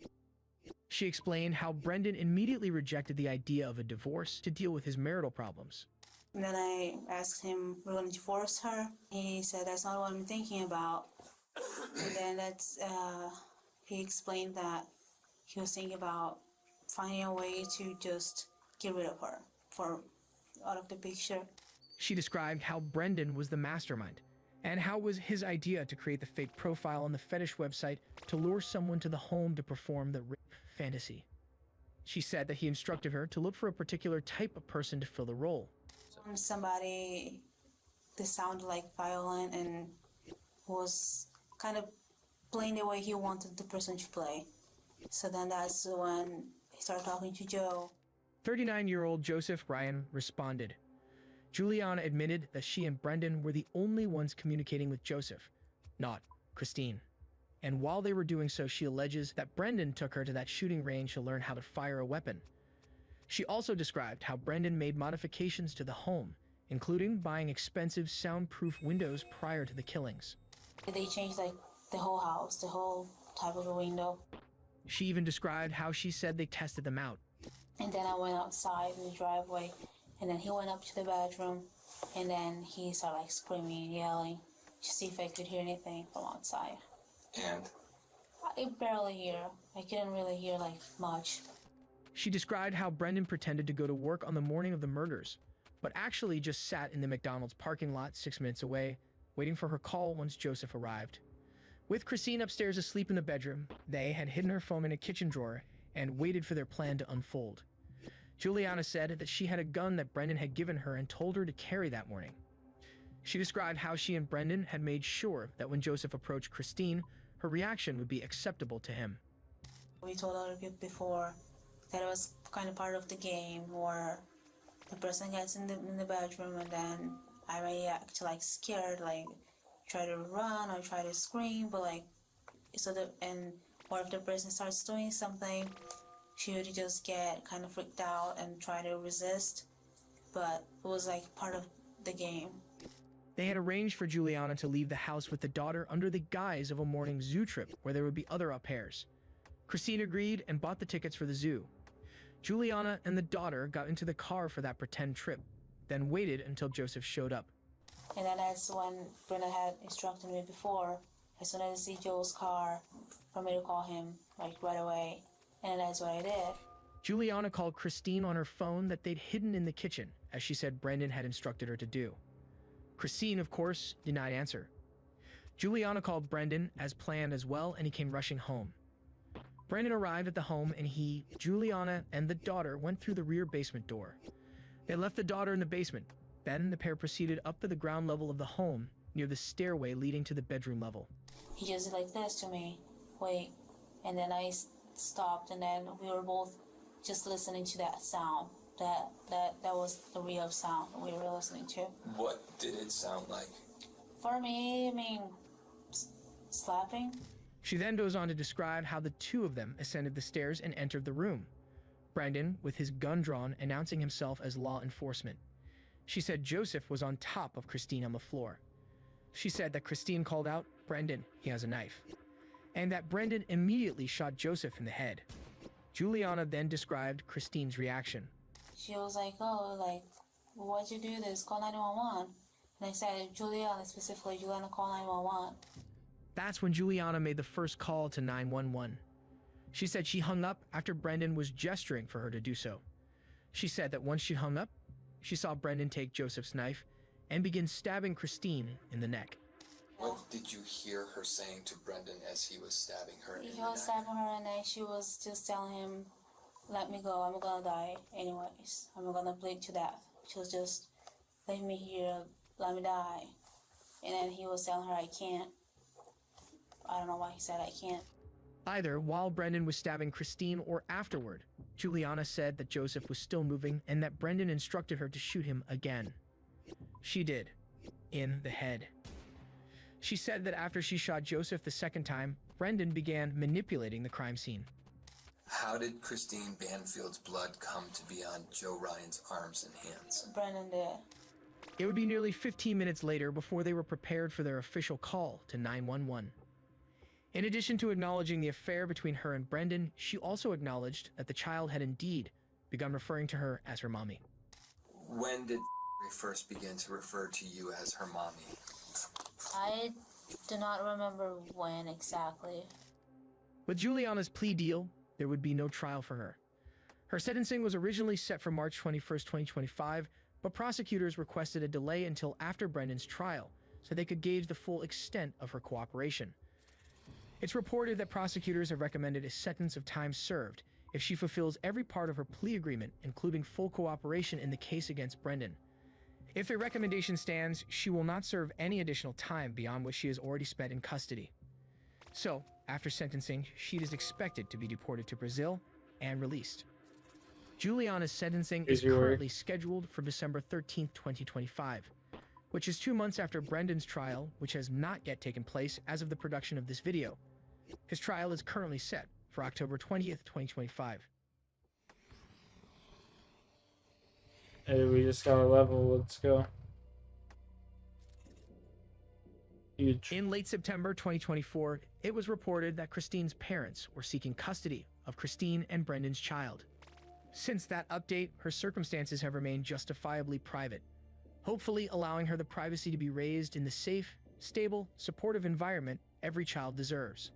She explained how Brendan immediately rejected the idea of a divorce to deal with his marital problems. And then I asked him, we're going to divorce her. He said, that's not what I'm thinking about. And then he explained that he was thinking about finding a way to just get rid of her, out of the picture. She described how Brendan was the mastermind, and how it was his idea to create the fake profile on the fetish website to lure someone to the home to perform the rape fantasy. She said that he instructed her to look for a particular type of person to fill the role. Somebody that sounded like violent and was kind of playing the way he wanted the person to play. So then that's when he started talking to Joe. 39-year-old Joseph Ryan responded. Juliana admitted that she and Brendan were the only ones communicating with Joseph, not Christine. And while they were doing so, she alleges that Brendan took her to that shooting range to learn how to fire a weapon. She also described how Brendan made modifications to the home, including buying expensive soundproof windows prior to the killings. They changed like the whole house, the whole type of a window. She even described how she said they tested them out. And then I went outside in the driveway, and then he went up to the bedroom, and then he started like screaming and yelling to see if I could hear anything from outside. And? I barely hear. I couldn't really hear like much. She described how Brendan pretended to go to work on the morning of the murders, but actually just sat in the McDonald's parking lot 6 minutes away, waiting for her call once Joseph arrived. With Christine upstairs asleep in the bedroom, they had hidden her phone in a kitchen drawer and waited for their plan to unfold. Juliana said that she had a gun that Brendan had given her and told her to carry that morning. She described how she and Brendan had made sure that when Joseph approached Christine, her reaction would be acceptable to him. We told other people before that it was kind of part of the game where the person gets in the bedroom and then I may act like scared, like try to run or try to scream, but like or if the person starts doing something, she would just get kind of freaked out and try to resist, but it was like part of the game. They had arranged for Juliana to leave the house with the daughter under the guise of a morning zoo trip where there would be other au pairs. Christine agreed and bought the tickets for the zoo. Juliana and the daughter got into the car for that pretend trip, then waited until Joseph showed up. And then that's when Brendan had instructed me before, as soon as I see Joe's car, for me to call him like right away. And that's what I did. Juliana called Christine on her phone that they'd hidden in the kitchen, as she said Brendan had instructed her to do. Christine, of course, did not answer. Juliana called Brendan as planned as well, and he came rushing home. Brendan arrived at the home, and he, Juliana, and the daughter went through the rear basement door. They left the daughter in the basement. Then the pair proceeded up to the ground level of the home, near the stairway leading to the bedroom level. He just did like this to me, wait, and then I stopped, and then we were both just listening to that sound. That was the real sound we were listening to. What did it sound like? For me, I mean, slapping. She then goes on to describe how the two of them ascended the stairs and entered the room. Brendan, with his gun drawn, announcing himself as law enforcement. She said Joseph was on top of Christine on the floor. She said that Christine called out, "Brendan, he has a knife," and that Brendan immediately shot Joseph in the head. Juliana then described Christine's reaction. She was like, oh, like, why'd you do this? Call 911. And I said, Juliana, specifically, Juliana, call 911. That's when Juliana made the first call to 911. She said she hung up after Brendan was gesturing for her to do so. She said that once she hung up, she saw Brendan take Joseph's knife and begin stabbing Christine in the neck. What did you hear her saying to Brendan as he was stabbing her in the neck? He was stabbing her and then she was just telling him, let me go, I'm gonna die anyways. I'm gonna bleed to death. She was just, leave me here, let me die. And then he was telling her, I can't. I don't know why he said I can't. Either while Brendan was stabbing Christine or afterward, Juliana said that Joseph was still moving and that Brendan instructed her to shoot him again. She did. in the head. She said that after she shot Joseph the second time, Brendan began manipulating the crime scene. How did Christine Banfield's blood come to be on Joe Ryan's arms and hands? Brendan did. It would be nearly 15 minutes later before they were prepared for their official call to 911. In addition to acknowledging the affair between her and Brendan, she also acknowledged that the child had indeed begun referring to her as her mommy. When did first begin to refer to you as her mommy? I do not remember when exactly. With Juliana's plea deal, there would be no trial for her. Her sentencing was originally set for March 21st, 2025, but prosecutors requested a delay until after Brendan's trial so they could gauge the full extent of her cooperation. It's reported that prosecutors have recommended a sentence of time served if she fulfills every part of her plea agreement, including full cooperation in the case against Brendan. If the recommendation stands, she will not serve any additional time beyond what she has already spent in custody. So, after sentencing, she is expected to be deported to Brazil and released. Juliana's sentencing is currently scheduled for December 13th, 2025, which is 2 months after Brendan's trial, which has not yet taken place as of the production of this video. His trial is currently set for October 20th, 2025. Hey, we just got a level. Let's go. Huge. In late September 2024, it was reported that Christine's parents were seeking custody of Christine and Brendan's child. Since that update, her circumstances have remained justifiably private, hopefully allowing her the privacy to be raised in the safe, stable, supportive environment every child deserves.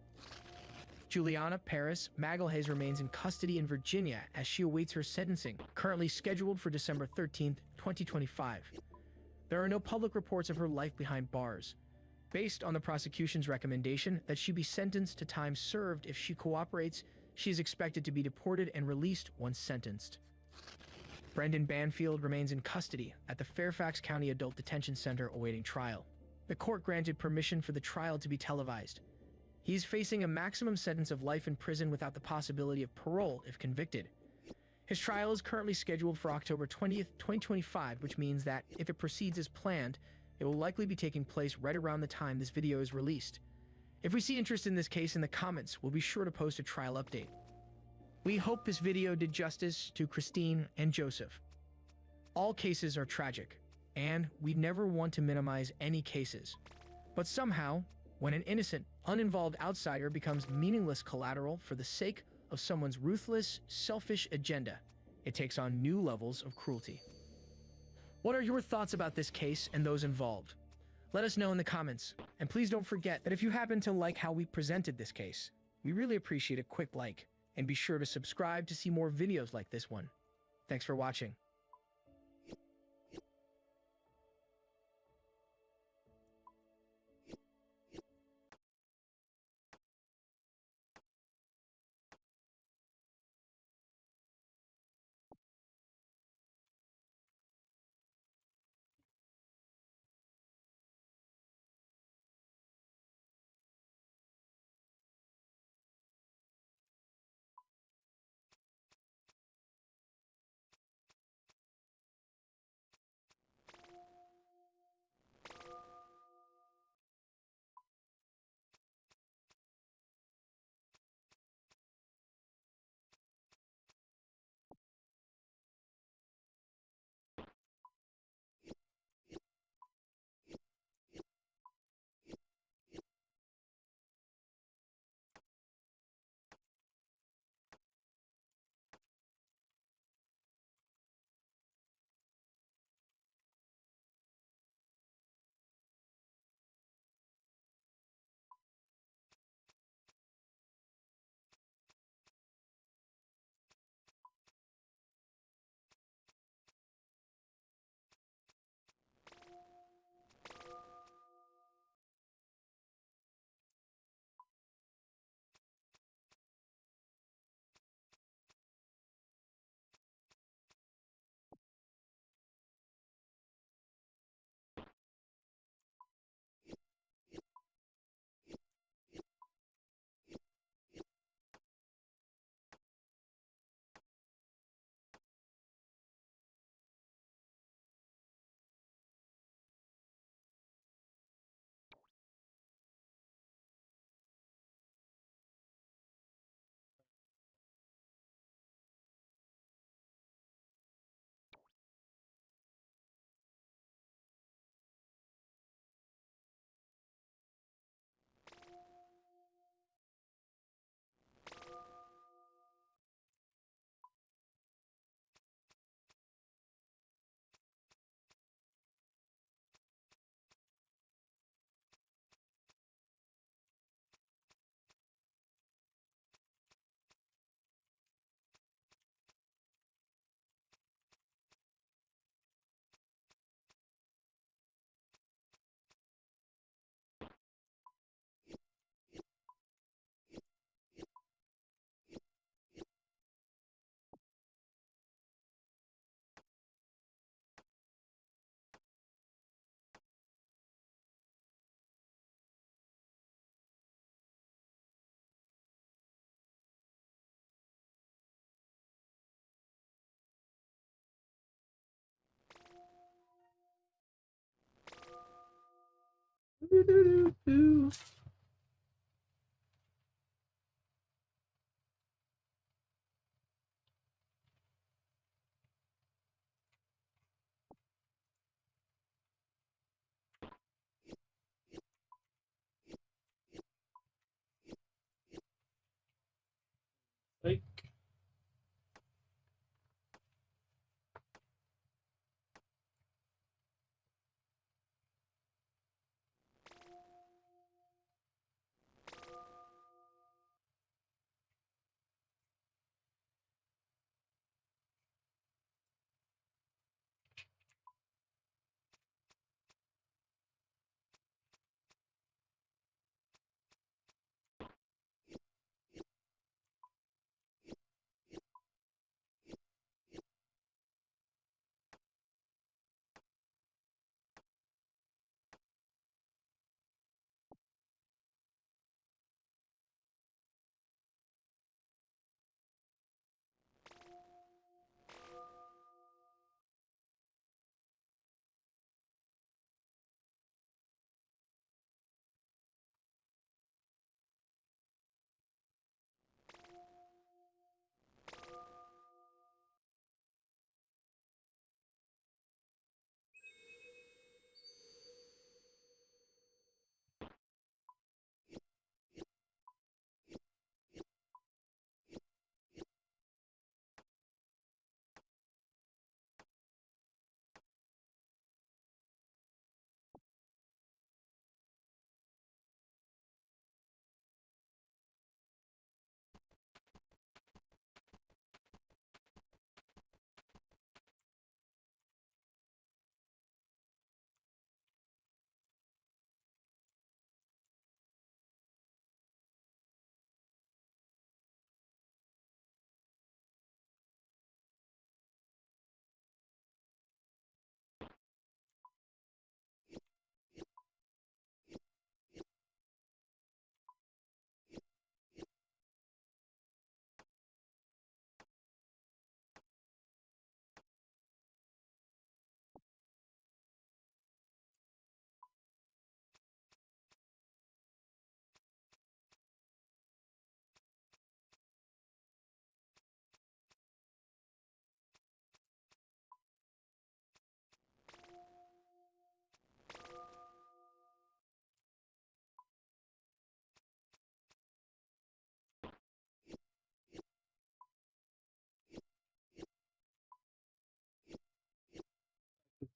Juliana Paris Magalhaes remains in custody in Virginia as she awaits her sentencing, currently scheduled for December 13th, 2025. There are no public reports of her life behind bars, based on the prosecution's recommendation that she be sentenced to time served. If she cooperates, she is expected to be deported and released once sentenced. Brendan Banfield remains in custody at the Fairfax County Adult Detention Center awaiting trial. The court granted permission for the trial to be televised. He is facing a maximum sentence of life in prison without the possibility of parole if convicted. His trial is currently scheduled for October 20th, 2025, which means that if it proceeds as planned, it will likely be taking place right around the time this video is released. If we see interest in this case in the comments, we'll be sure to post a trial update. We hope this video did justice to Christine and Joseph. All cases are tragic, and we never want to minimize any cases. But somehow, when an innocent, uninvolved outsider becomes meaningless collateral for the sake of someone's ruthless, selfish agenda, it takes on new levels of cruelty. What are your thoughts about this case and those involved? Let us know in the comments, and please don't forget that if you happen to like how we presented this case, we really appreciate a quick like, and be sure to subscribe to see more videos like this one. Thanks for watching. Like,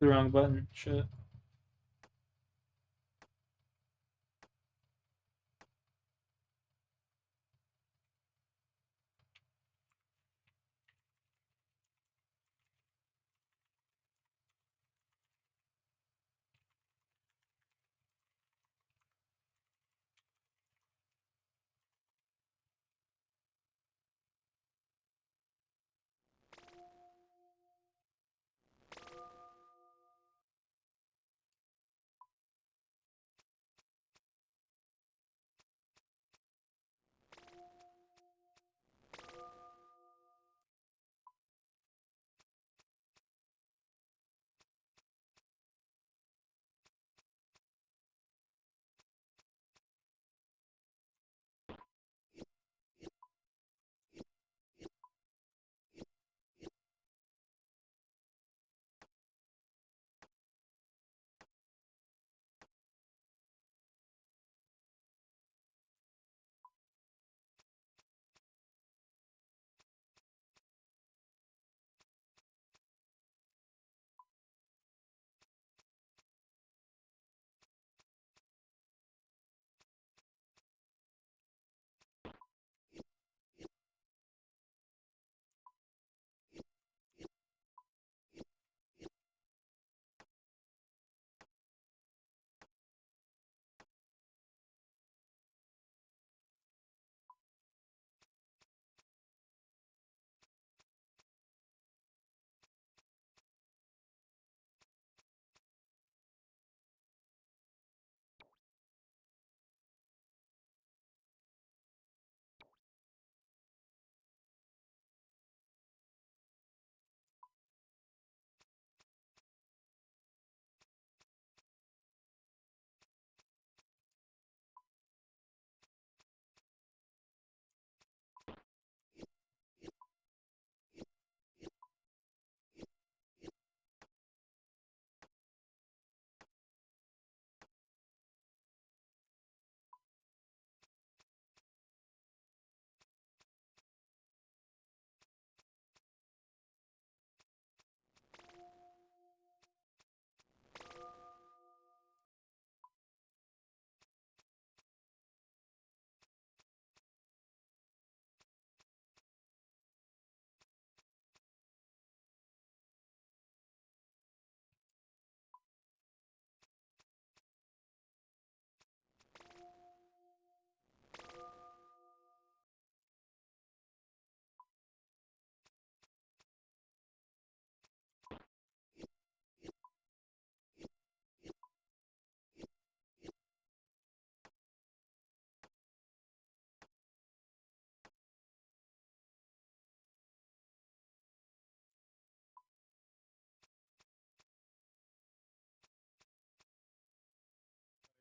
the wrong button. Shit.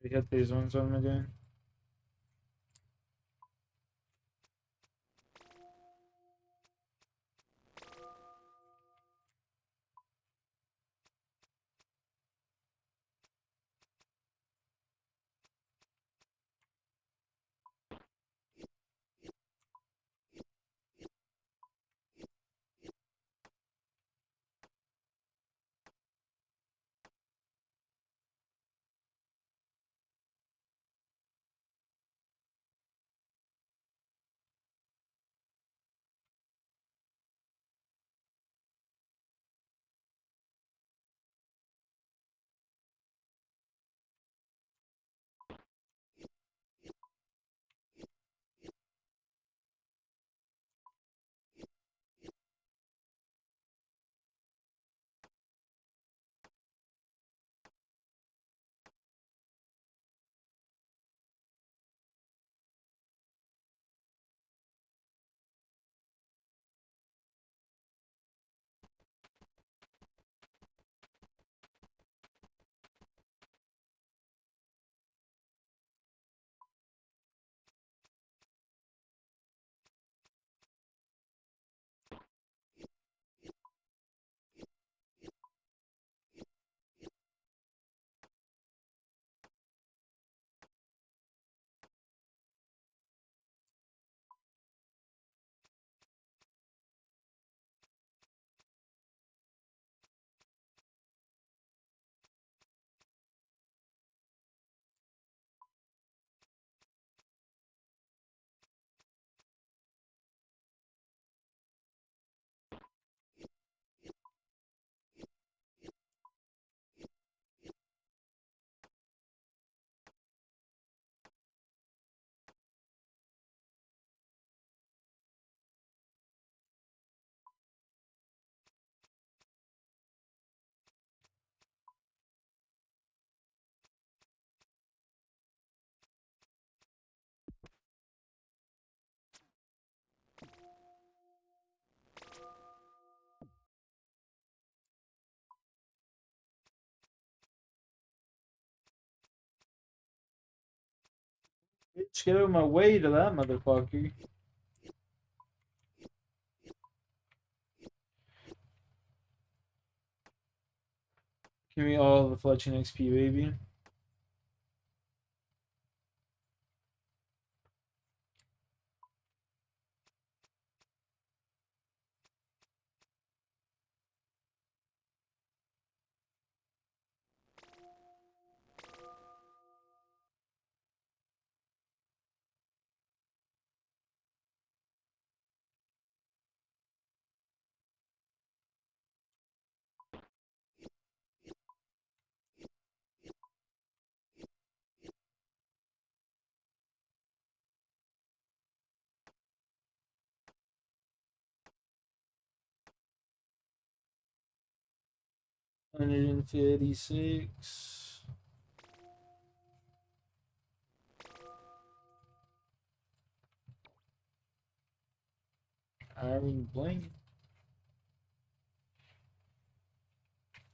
We hit these ones. What am I doing? Bitch, get out of my way to that motherfucker. Give me all the fletching XP, baby. $156. Iron blank.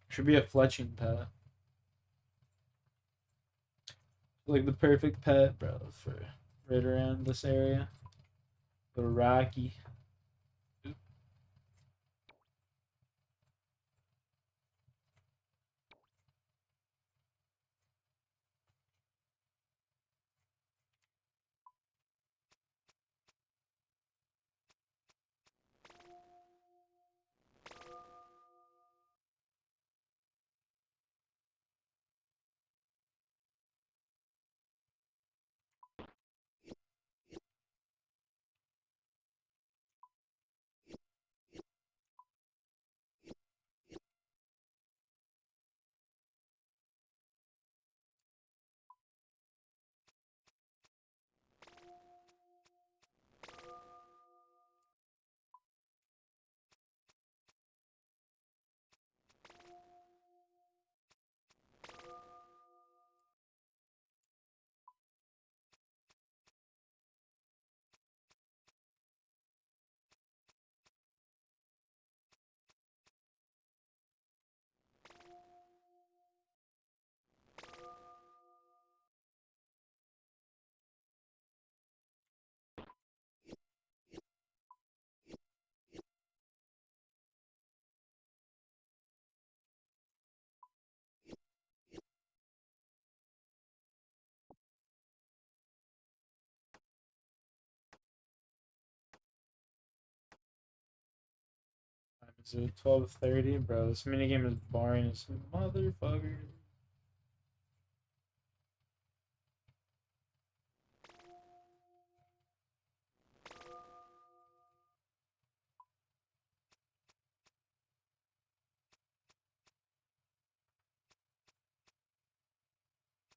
Should be a fletching pet. Like the perfect pet, bro, for right around this area. Little Rocky. Is it 12:30, bro? This minigame is boring as motherfucker.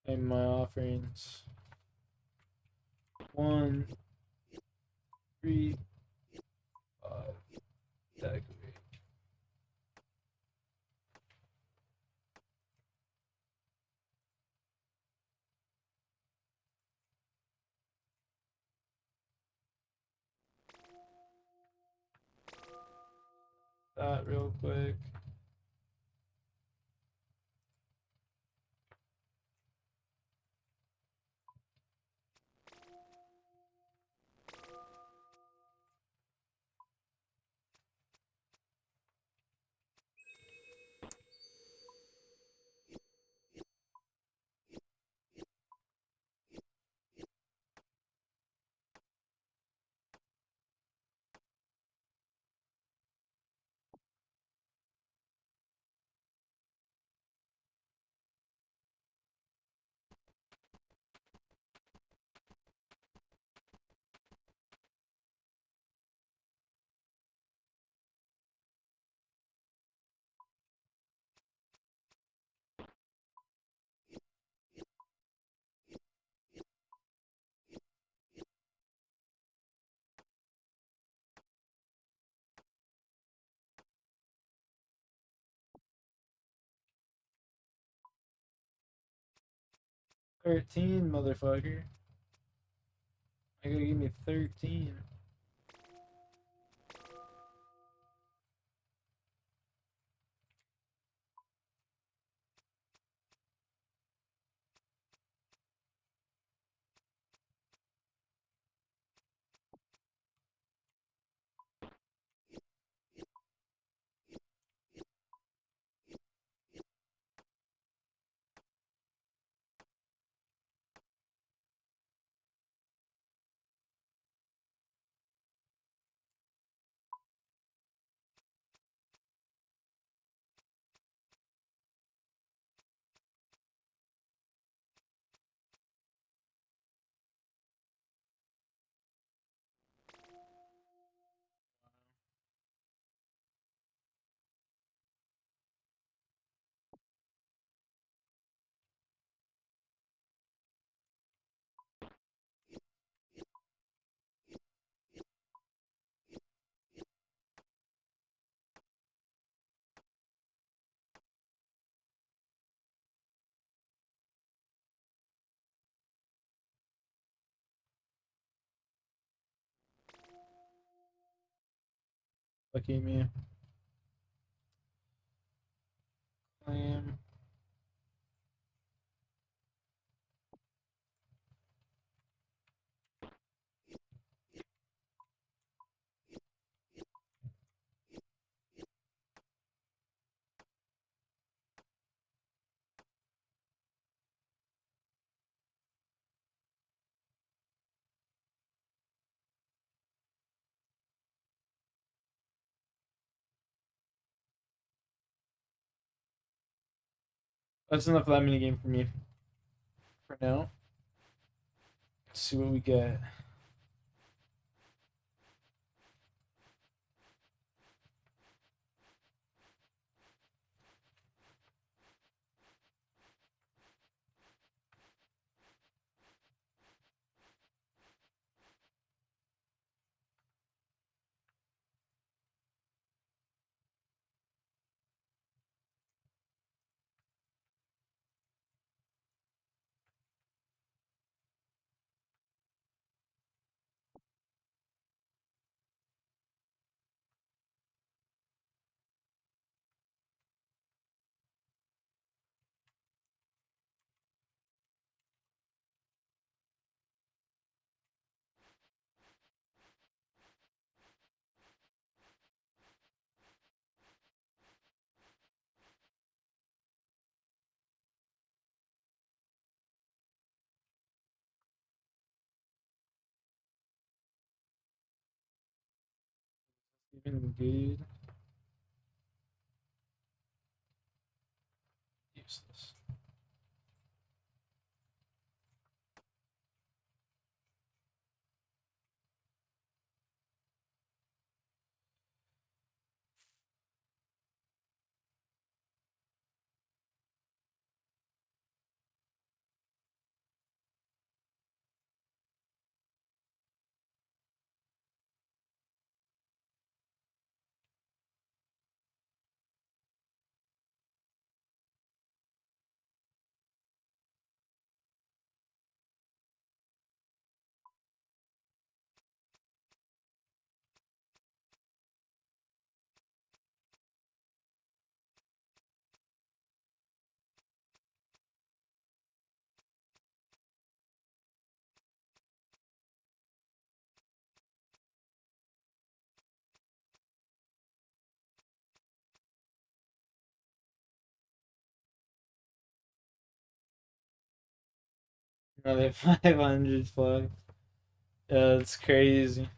And my offerings. 1, 3, 5. Decorate. That real quick. $13, motherfucker. I gotta give me 13. Lucky me. Claim. That's enough of that minigame for me. For now. Let's see what we get. Even good. useless. Another 500 flags. Yeah, that's crazy.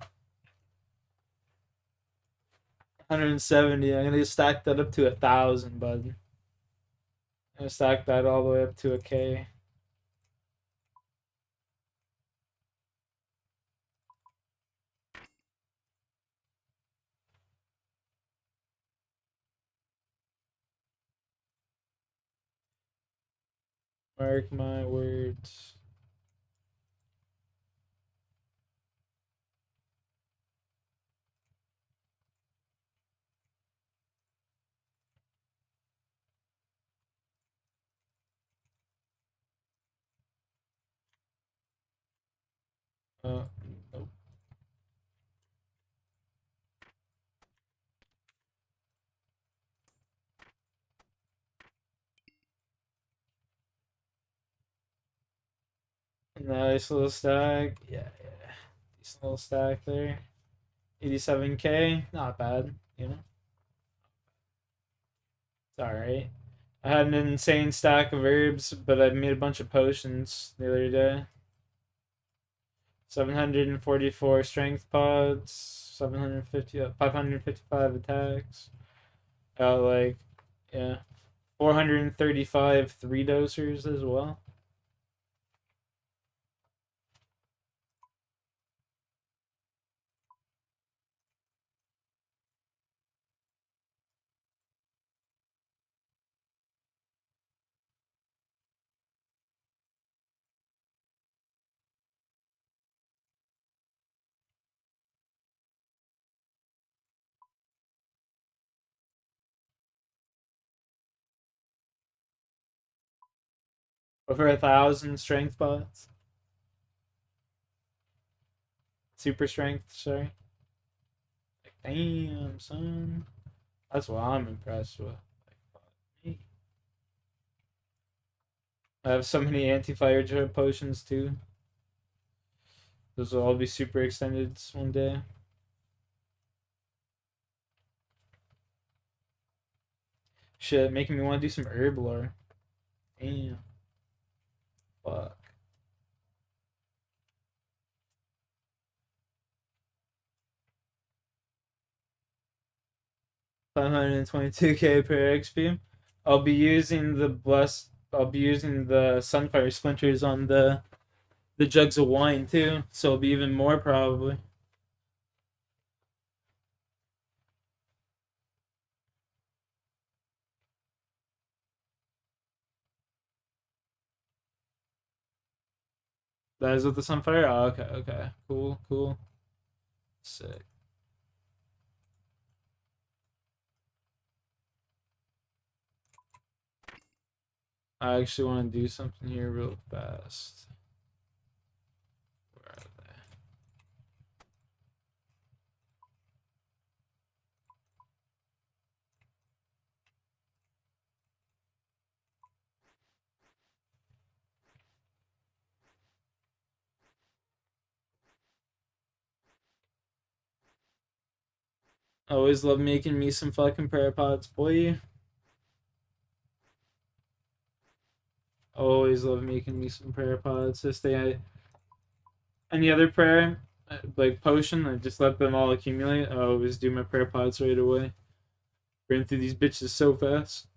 170. I'm gonna stack that up to 1,000, bud. I'm gonna stack that all the way up to a K. Mark my words. Nope. Nice little stack. Yeah, yeah. Decent little stack there. 87K. Not bad, you know? It's alright. I had an insane stack of herbs, but I made a bunch of potions the other day. 744 strength pods, 750, 555 attacks. Like, yeah, 435 three dosers as well. Over 1,000 strength pods. Super strength, sorry. Like, damn, son. That's what I'm impressed with. Like, I have so many anti-fire drip potions too. Those will all be super extended one day. Shit, making me want to do some herb lore. Damn. Fuck. $522K per XP. I'll be using the sunfire splinters on the jugs of wine too, so it'll be even more probably. That is with the sunfire? Oh, okay, okay. Cool, cool. Sick. I actually want to do something here real fast. Where are they? Always love making me some fucking prayer pots, boy. Always love making me some prayer pots. This day, any other prayer, like potion, I just let them all accumulate. I always do my prayer pots right away. Burn through these bitches so fast.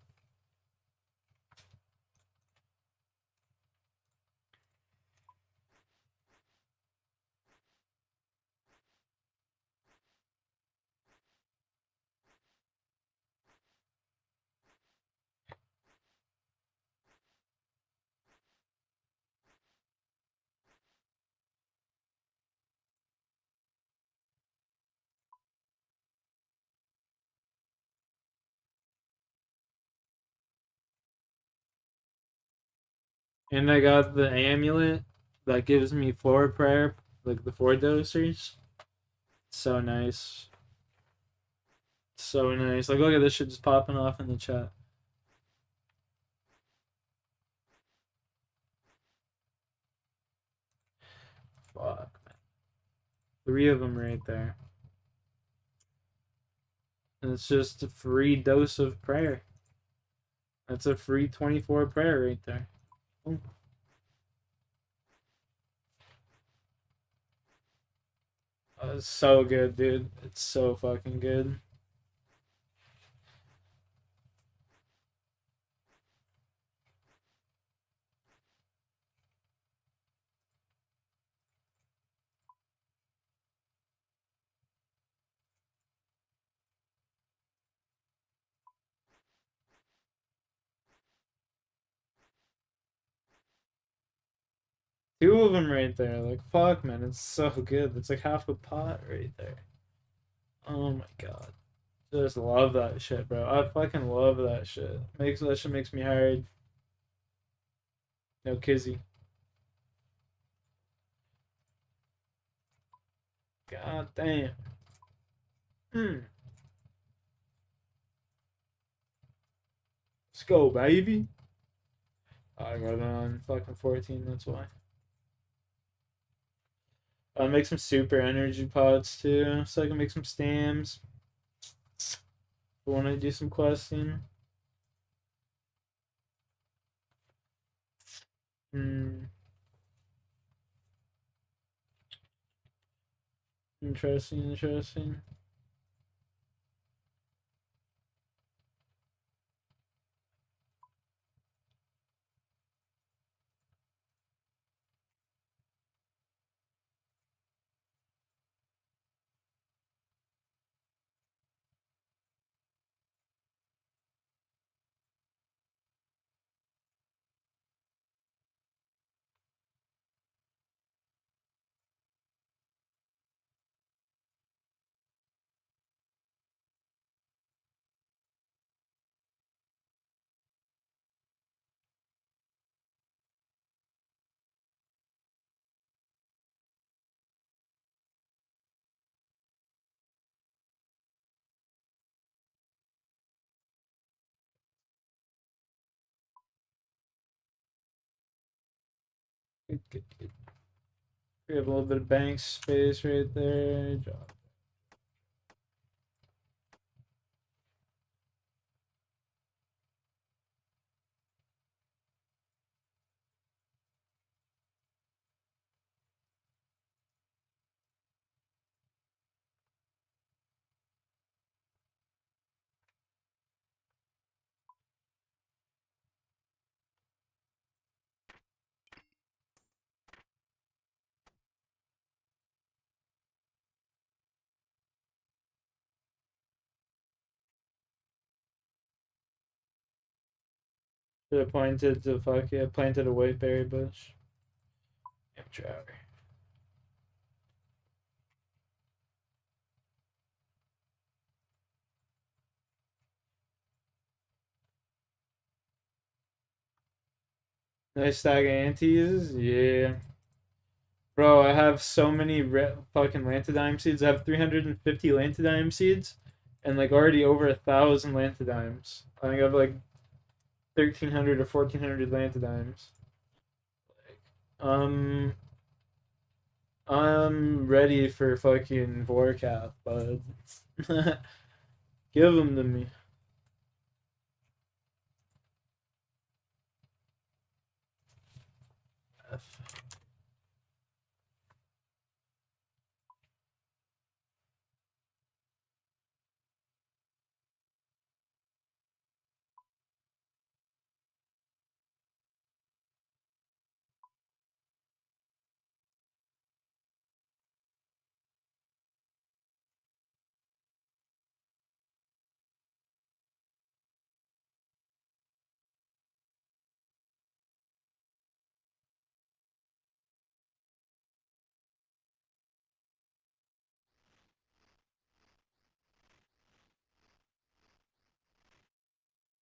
And I got the amulet that gives me 4 prayer, like the 4 dosers. So nice. So nice. Like, look at this shit just popping off in the chat. Fuck, man. 3 of them right there. And it's just a free dose of prayer. That's a free 24 prayer right there. Ooh. It's so good, dude. It's so fucking good. Two of them right there. Like, fuck, man. It's so good. It's like half a pot right there. Oh my god. Just love that shit, bro. I fucking love that shit. That shit makes me hard. No kizzy. God damn. Let's go, baby. I got it on fucking 14, that's why. I'll make some super energy pods too, so I can make some stams. I want to do some questing. Interesting, interesting. Good. We have a little bit of bank space right there. Drop. Should have planted the fuck yeah, planted a white berry bush. I'm trying. Nice stack of antes, yeah. Bro, I have so many fucking Lantidime seeds. I have 350 Lantidime seeds, and like already over 1,000 Lantidimes. I think I have like 1,300 or 1,400 Lantidimes. Um, I'm ready for fucking Vorkath, bud. Give them to me.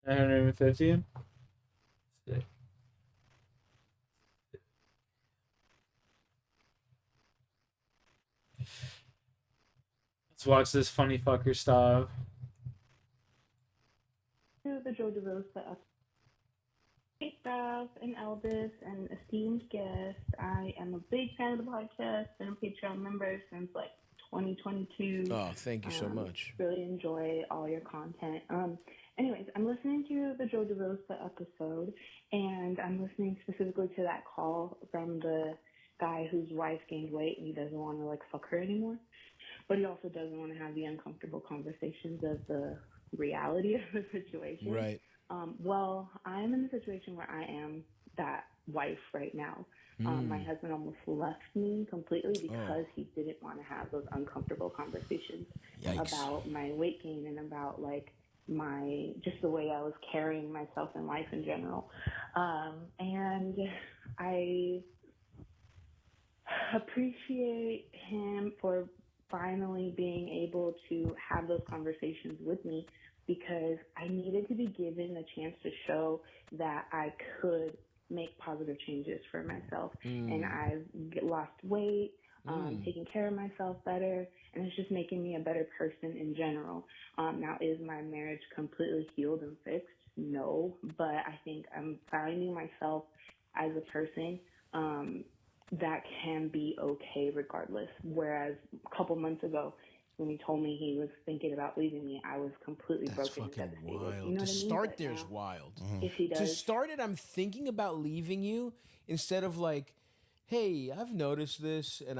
$950. Sick. Let's watch this funny fucker stuff. To the Joe DeRosa. Hey, Steph and Elvis and esteemed guest. I am a big fan of the podcast and a Patreon member since like 2022. Oh, thank you so much. Really enjoy all your content. Anyways, I'm listening to the Joe DeRosa episode, and I'm listening specifically to that call from the guy whose wife gained weight and he doesn't want to like fuck her anymore, but he also doesn't want to have the uncomfortable conversations of the reality of the situation. Right. Well, I'm in the situation where I am that wife right now. My husband almost left me completely because he didn't want to have those uncomfortable conversations about my weight gain and about like just the way I was carrying myself in life in general. And I appreciate him for finally being able to have those conversations with me, because I needed to be given a chance to show that I could make positive changes for myself. And I've lost weight, taking care of myself better, and it's just making me a better person in general. Now, is my marriage completely healed and fixed? No, but I think I'm finding myself as a person that can be okay regardless. Whereas a couple months ago, when he told me he was thinking about leaving me, I was completely broken and devastated. Wild. You know what I mean? Start there's wild. If he does, To start it, I'm thinking about leaving you instead of like, hey, I've noticed this, and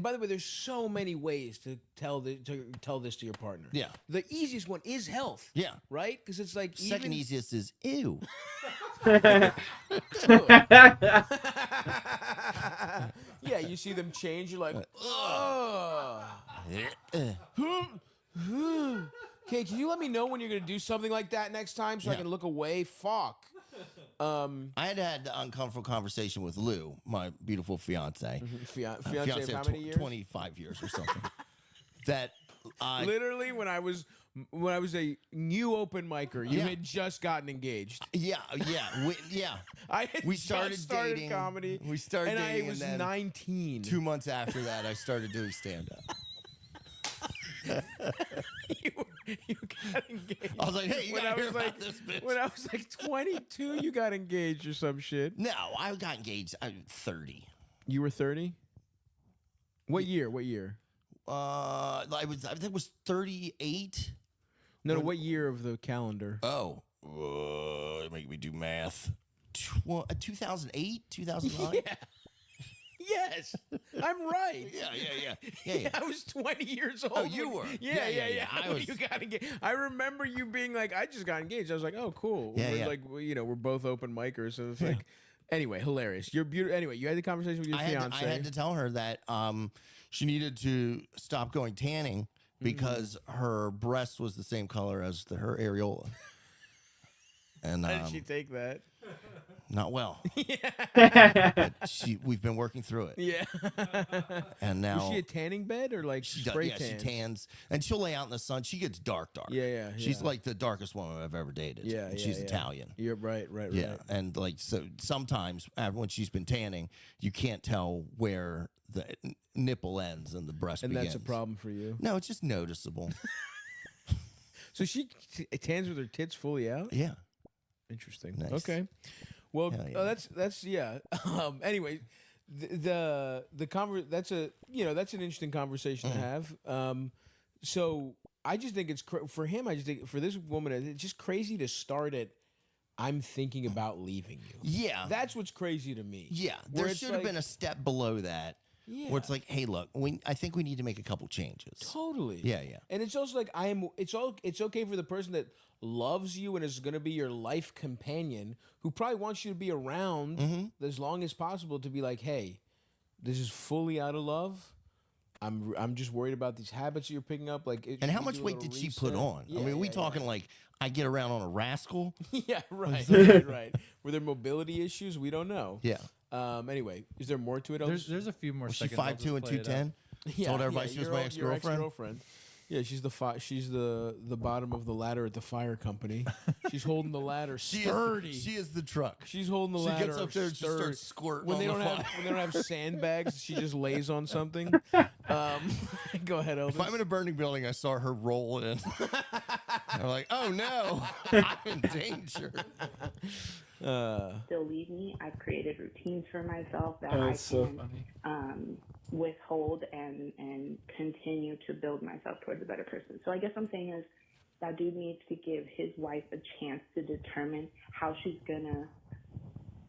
by the way, there's so many ways to tell this to your partner. Yeah. The easiest one is health. Yeah. Right? Because it's like Second easiest is ew. Yeah, you see them change, you're like, ugh. Okay, can you let me know when you're gonna do something like that next time so I can look away? Fuck. I had the uncomfortable conversation with Lou, my beautiful fiance. Fiance of how many years? 25 years or something. That literally when I was a new open micer, you had just gotten engaged. Yeah. We started dating comedy. We started dating, I was and then 19. 2 months after that, I started doing stand-up. You got engaged. I was like, hey, you gotta hear about this bitch. When I was like 22, you got engaged or some shit. No, I got engaged at 30. You were 30? What year? I think it was 38. No, what year of the calendar? Oh, make me do math. 2008, 2009. Yeah. Yes, I'm right. Yeah. I was 20 years old. Oh, you were? Yeah. I You got engaged. I remember you being like, I just got engaged. I was like, oh, cool. Yeah. Like, we're both open micers, so it's like, anyway, hilarious. You're beautiful. Anyway, you had the conversation with your fiance. I had to tell her that she needed to stop going tanning because her breast was the same color as her areola. And how did she take that? Not well. Yeah. But we've been working through it. Yeah. And now is she a tanning bed or like spray tan? She tans, and she'll lay out in the sun. She gets dark. Yeah. She's like the darkest woman I've ever dated. Yeah, she's Italian. You're right. Yeah, and like so sometimes when she's been tanning, you can't tell where the nipple ends and the breast begins. And that's a problem for you? No, it's just noticeable. So she tans with her tits fully out? Yeah. Interesting. Nice. Okay. Well, that's yeah. Anyway, that's an interesting conversation to have. So I just think it's for him. I just think for this woman, it's just crazy to start it. I'm thinking about leaving you. Yeah, that's what's crazy to me. Yeah, there should have been a step below that. Yeah. Where it's like, hey, look, I think we need to make a couple changes. Totally. Yeah. And it's also like it's okay for the person that loves you and is going to be your life companion, who probably wants you to be around as long as possible, to be like, hey, this is fully out of love. I'm just worried about these habits that you're picking up. Like, and how much weight did she put on? Yeah, I mean, we talking like I get around on a rascal? Yeah, right. Were there mobility issues? We don't know. Yeah. Anyway, is there more to it? There's a few more. Was she seconds. 5'2" and 210? Yeah, Told everybody she was my ex-girlfriend. Yeah, she's the bottom of the ladder at the fire company. She's holding the ladder sturdy. She is the truck. She's holding the She ladder. gets up there and just sturdy. starts squirting When on they the don't fire. have when they don't have sandbags, she just lays on something. Go ahead, Elvis. If I'm in a burning building, I saw her roll in. I'm like, oh no, I'm in danger. Still leave me. I've created routines for myself that Oh, I it's so can funny. withhold and continue to build myself towards a better person. So I guess I'm saying is that dude needs to give his wife a chance to determine how she's gonna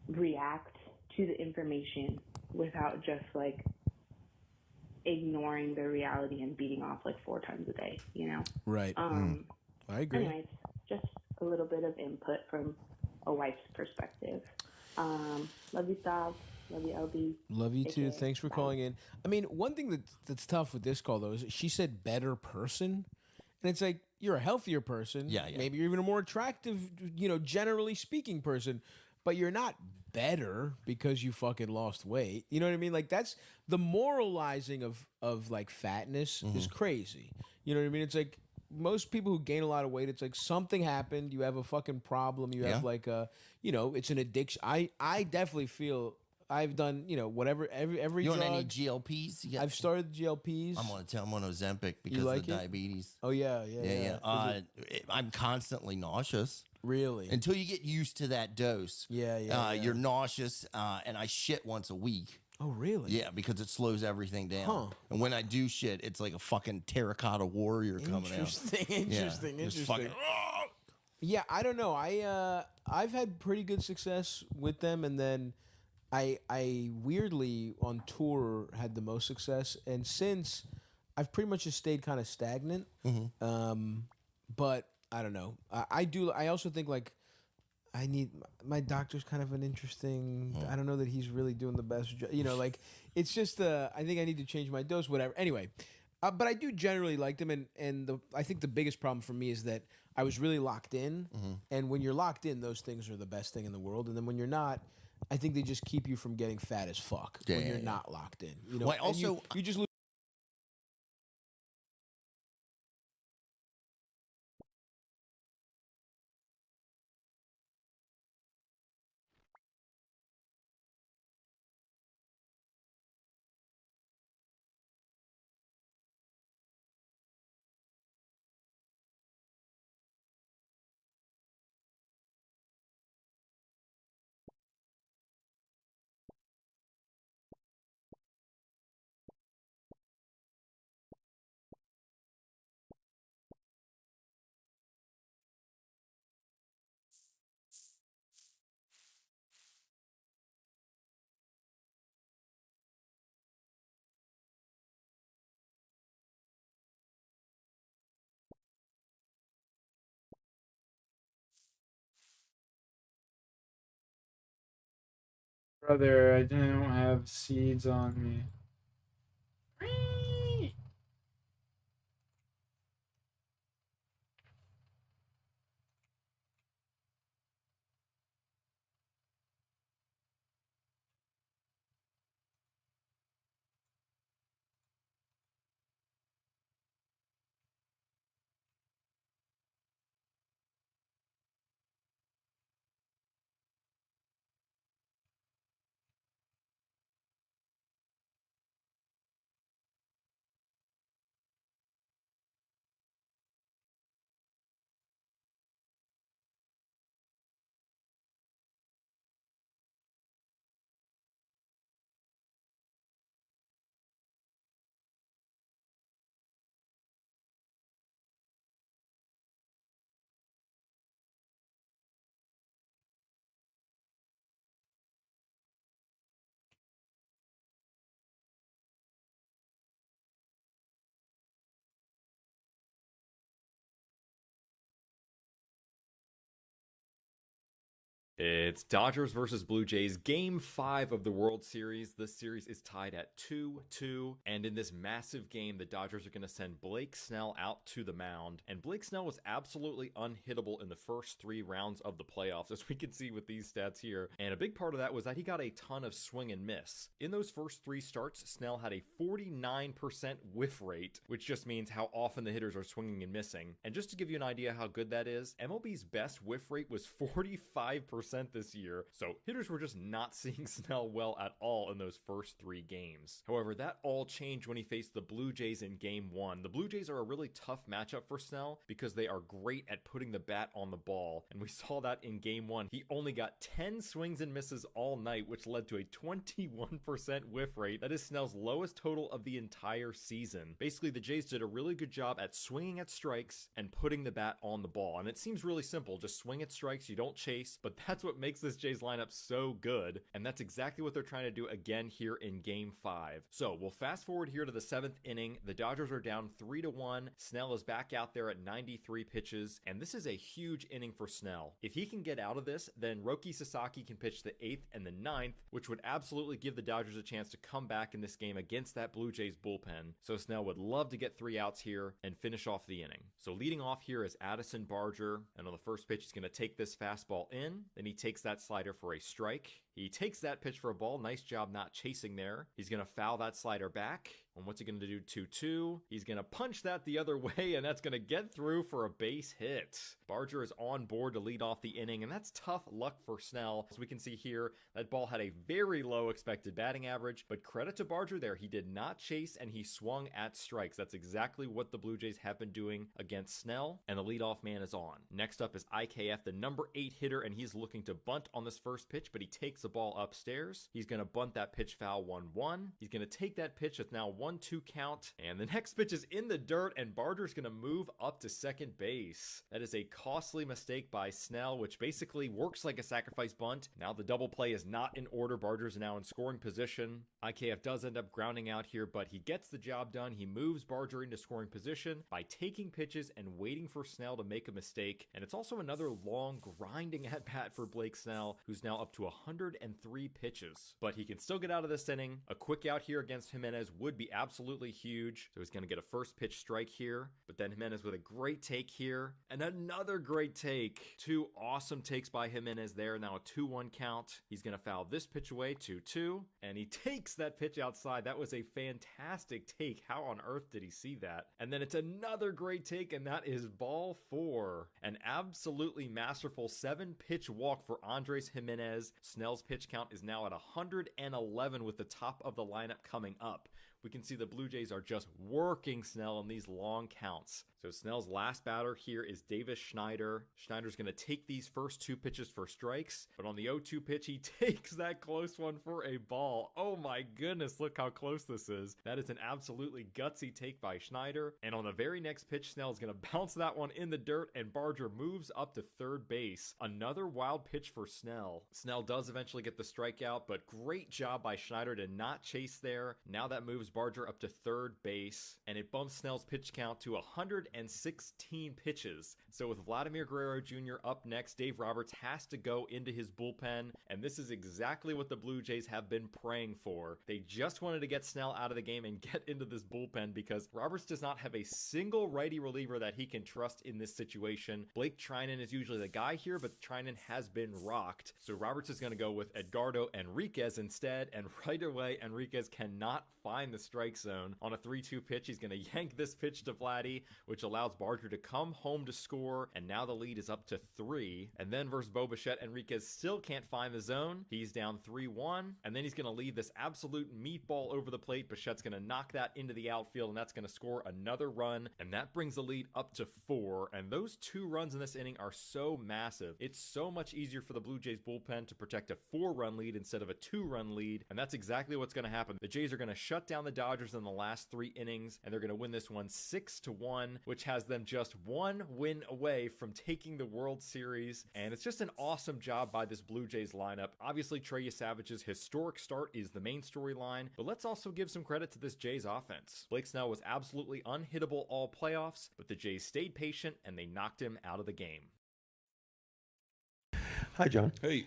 react to the information without just like ignoring the reality and beating off like 4 times a day, you know? Right. I agree. Anyways, just a little bit of input from a wife's perspective. Love you, Stav. Love you, LB. Love you Take too. care. Thanks for Bye. calling in. I mean, one thing that's tough with this call though is she said better person, and it's like you're a healthier person. Yeah. Maybe you're even a more attractive, generally speaking person, but you're not better because you fucking lost weight. You know what I mean? Like that's the moralizing of like fatness is crazy. You know what I mean? It's like most people who gain a lot of weight, it's like something happened. You have a fucking problem. You have like a, it's an addiction. I definitely feel I've done, whatever, every You drug. want any GLPs? I've started GLPs. I'm on Ozempic because like of the it? diabetes. Oh yeah. I'm constantly nauseous. Really? Until you get used to that dose. Yeah. You're nauseous, and I shit once a week. Oh really? Yeah, because it slows everything down. Huh. And when I do shit, it's like a fucking terracotta warrior coming out. Interesting. Fucking, yeah, I don't know. I've had pretty good success with them, and then I weirdly on tour had the most success, and since I've pretty much just stayed kind of stagnant. But I don't know. I also think like I need my doctor's kind of an interesting. I don't know that he's really doing the best job. Like it's just I think I need to change my dose. Whatever. Anyway, but I do generally like them, and I think the biggest problem for me is that I was really locked in, and when you're locked in, those things are the best thing in the world, and then when you're not, I think they just keep you from getting fat as fuck when you're not locked in. Well, also, you just lose. Brother, I don't have seeds on me. It's Dodgers versus Blue Jays, Game 5 of the World Series. This series is tied at 2-2, and in this massive game, the Dodgers are going to send Blake Snell out to the mound, and Blake Snell was absolutely unhittable in the first 3 rounds of the playoffs, as we can see with these stats here, and a big part of that was that he got a ton of swing and miss. In those first 3 starts, Snell had a 49% whiff rate, which just means how often the hitters are swinging and missing, and just to give you an idea how good that is, MLB's best whiff rate was 45% this year, so hitters were just not seeing Snell well at all in those first 3 games. However, that all changed when he faced the Blue Jays in Game 1. The Blue Jays are a really tough matchup for Snell because they are great at putting the bat on the ball, and we saw that in Game 1. He only got 10 swings and misses all night, which led to a 21% whiff rate. That is Snell's lowest total of the entire season. Basically, the Jays did a really good job at swinging at strikes and putting the bat on the ball, and it seems really simple. Just swing at strikes, you don't chase, but that's what makes this Jays lineup so good, and that's exactly what they're trying to do again here in Game 5. So we'll fast forward here to the 7th inning. The Dodgers are down 3-1. Snell is back out there at 93 pitches, and this is a huge inning for Snell. If he can get out of this, then Roki Sasaki can pitch the 8th and the 9th, which would absolutely give the Dodgers a chance to come back in this game against that Blue Jays bullpen. So Snell would love to get 3 outs here and finish off the inning. So leading off here is Addison Barger, and on the first pitch he's going to take this fastball in, then he takes that slider for a strike. He takes that pitch for a ball. Nice job not chasing there. He's going to foul that slider back. And what's he going to do? 2-2. He's going to punch that the other way, and that's going to get through for a base hit. Barger is on board to lead off the inning, and that's tough luck for Snell. As we can see here, that ball had a very low expected batting average, but credit to Barger there. He did not chase, and he swung at strikes. That's exactly what the Blue Jays have been doing against Snell, and the leadoff man is on. Next up is IKF, the number 8 hitter, and he's looking to bunt on this first pitch, but he takes the ball upstairs. He's going to bunt that pitch foul 1-1. He's going to take that pitch. It's now 1-2 count, and the next pitch is in the dirt, and Barger's going to move up to second base. That is a costly mistake by Snell, which basically works like a sacrifice bunt. Now the double play is not in order. Barger's now in scoring position. IKF does end up grounding out here, but he gets the job done. He moves Barger into scoring position by taking pitches and waiting for Snell to make a mistake, and it's also another long grinding at bat for Blake Snell, who's now up to 103 pitches. But he can still get out of this inning. A quick out here against Jimenez would be absolutely huge, so he's going to get a first pitch strike here, but then Jimenez with a great take here, and another great take. 2 awesome takes by Jimenez there. Now a 2-1 count. He's going to foul this pitch away, 2-2, and he takes that pitch outside. That was a fantastic take. How on earth did he see that? And then it's another great take, and that is ball 4. An absolutely masterful 7-pitch walk for Andres Jimenez. Snell's pitch count is now at 111 with the top of the lineup coming up. We can see the Blue Jays are just working Snell in these long counts. So Snell's last batter here is Davis Schneider. Schneider's going to take these first 2 pitches for strikes, but on the 0-2 pitch, he takes that close one for a ball. Oh my goodness, look how close this is. That is an absolutely gutsy take by Schneider. And on the very next pitch, Snell's going to bounce that one in the dirt, and Barger moves up to third base. Another wild pitch for Snell. Snell does eventually get the strikeout, but great job by Schneider to not chase there. Now that moves Barger up to third base, and it bumps Snell's pitch count to 116 pitches. So with Vladimir Guerrero Jr. up next, Dave Roberts has to go into his bullpen, and this is exactly what the Blue Jays have been praying for. They just wanted to get Snell out of the game and get into this bullpen because Roberts does not have a single righty reliever that he can trust in this situation. Blake Treinen is usually the guy here, but Treinen has been rocked. So Roberts is going to go with Edgardo Enriquez instead, and right away Enriquez cannot find the strike zone. On a 3-2 pitch, he's going to yank this pitch to Vladdy, which allows Barger to come home to score, and now the lead is up to 3. And then versus Bo Bichette, Enriquez still can't find the zone. He's down 3-1, and then he's going to leave this absolute meatball over the plate. Bichette's going to knock that into the outfield, and that's going to score another run, and that brings the lead up to 4. And those 2 runs in this inning are so massive. It's so much easier for the Blue Jays bullpen to protect a 4-run lead instead of a 2-run lead, and that's exactly what's going to happen. The Jays are going to shut down the Dodgers in the last 3 innings, and they're going to win this one 6-1, which has them just 1 win away from taking the World Series. And it's just an awesome job by this Blue Jays lineup. Obviously, Trey Savage's historic start is the main storyline, but let's also give some credit to this Jays offense. Blake Snell was absolutely unhittable all playoffs, but the Jays stayed patient and they knocked him out of the game. Hi, John. Hey.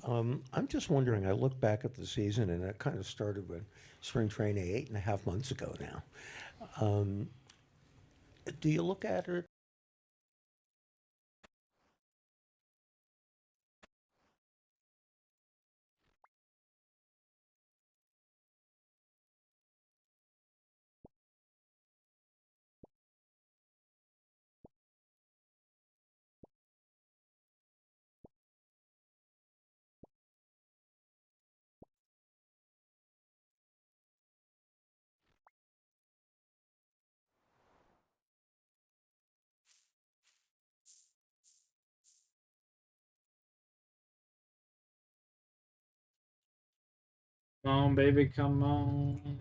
I'm just wondering, I look back at the season, and it kind of started with spring training 8.5 months ago now. Do you look at it? Come on, baby, come on.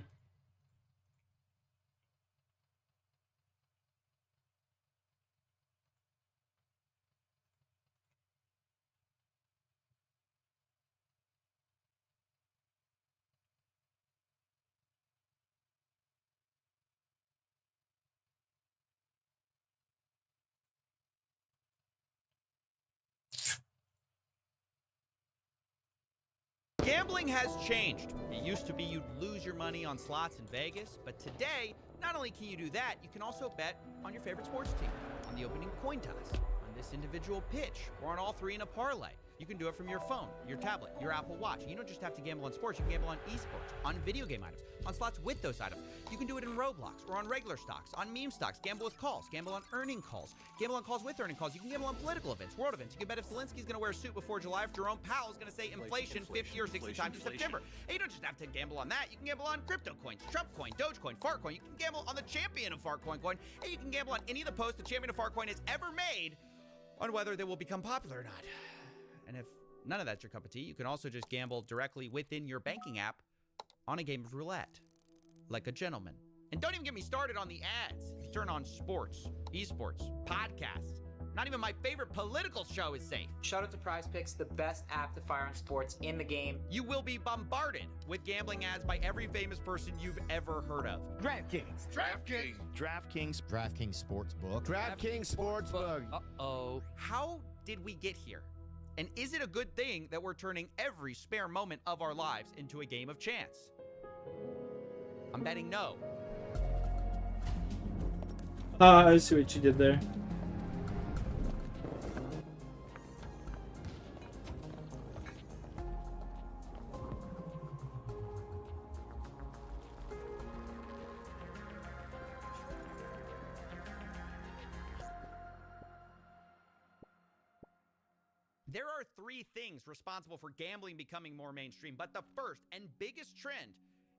Gambling has changed. It used to be you'd lose your money on slots in Vegas, but today, not only can you do that, you can also bet on your favorite sports team, on the opening coin toss, on this individual pitch, or on all three in a parlay. You can do it from your phone, your tablet, your Apple Watch. You don't just have to gamble on sports, you can gamble on esports, on video game items, on slots with those items. You can do it in Roblox, or on regular stocks, on meme stocks, gamble with calls, gamble on earning calls, gamble on calls with earning calls. You can gamble on political events, world events. You can bet if Zelensky's going to wear a suit before July, if Jerome Powell's going to say inflation 50 or 60 times in September. And you don't just have to gamble on that. You can gamble on crypto coins, Trump coin, Dogecoin, Fartcoin. You can gamble on the champion of Fartcoin coin, and you can gamble on any of the posts the champion of Fartcoin has ever made on whether they will become popular or not. And if none of that's your cup of tea, you can also just gamble directly within your banking app on a game of roulette, like a gentleman. And don't even get me started on the ads. If you turn on sports, esports, podcasts, not even my favorite political show is safe. Shout out to Prize Picks, the best app to fire on sports in the game. You will be bombarded with gambling ads by every famous person you've ever heard of. DraftKings. DraftKings. DraftKings Sportsbook. DraftKings Sportsbook. Uh-oh. How did we get here? And is it a good thing that we're turning every spare moment of our lives into a game of chance? I'm betting no. I see what you did there. There are three things responsible for gambling becoming more mainstream, but the first and biggest trend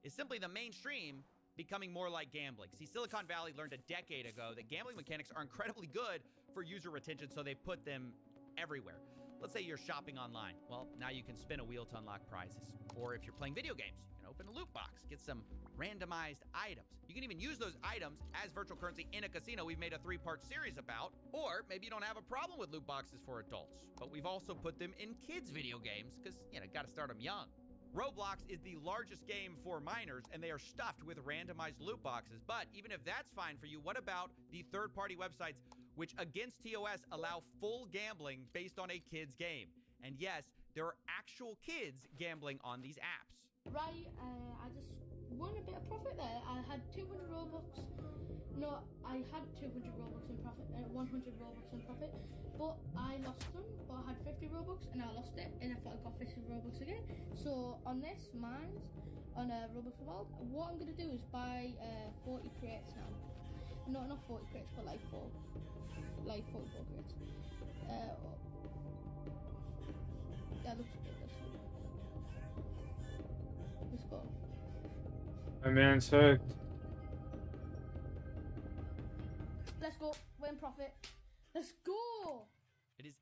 is simply the mainstream becoming more like gambling. See, Silicon Valley learned a decade ago that gambling mechanics are incredibly good for user retention, so they put them everywhere. Let's say you're shopping online. Well, now you can spin a wheel to unlock prizes. Or if you're playing video games, you can open a loot box, get some randomized items. You can even use those items as virtual currency in a casino we've made a 3-part series about. Or maybe you don't have a problem with loot boxes for adults, but we've also put them in kids' video games because, gotta start them young. Roblox is the largest game for minors, and they are stuffed with randomized loot boxes. But even if that's fine for you, what about the third-party websites which, against TOS, allow full gambling based on a kid's game? And yes, there are actual kids gambling on these apps. Right, I just won a bit of profit there. I had 200 Robux. No, I had 200 Robux in profit, 100 Robux in profit, but I lost them. But I had 50 Robux and I lost it, and I thought I got 50 Robux again. So on this, mine's on Robux World, what I'm gonna do is buy 40 crates now. No, not 40 crates, but like 44 crates. That looks good. Let's go. My man's hooked. Let's go. We're in profit. Let's go. It is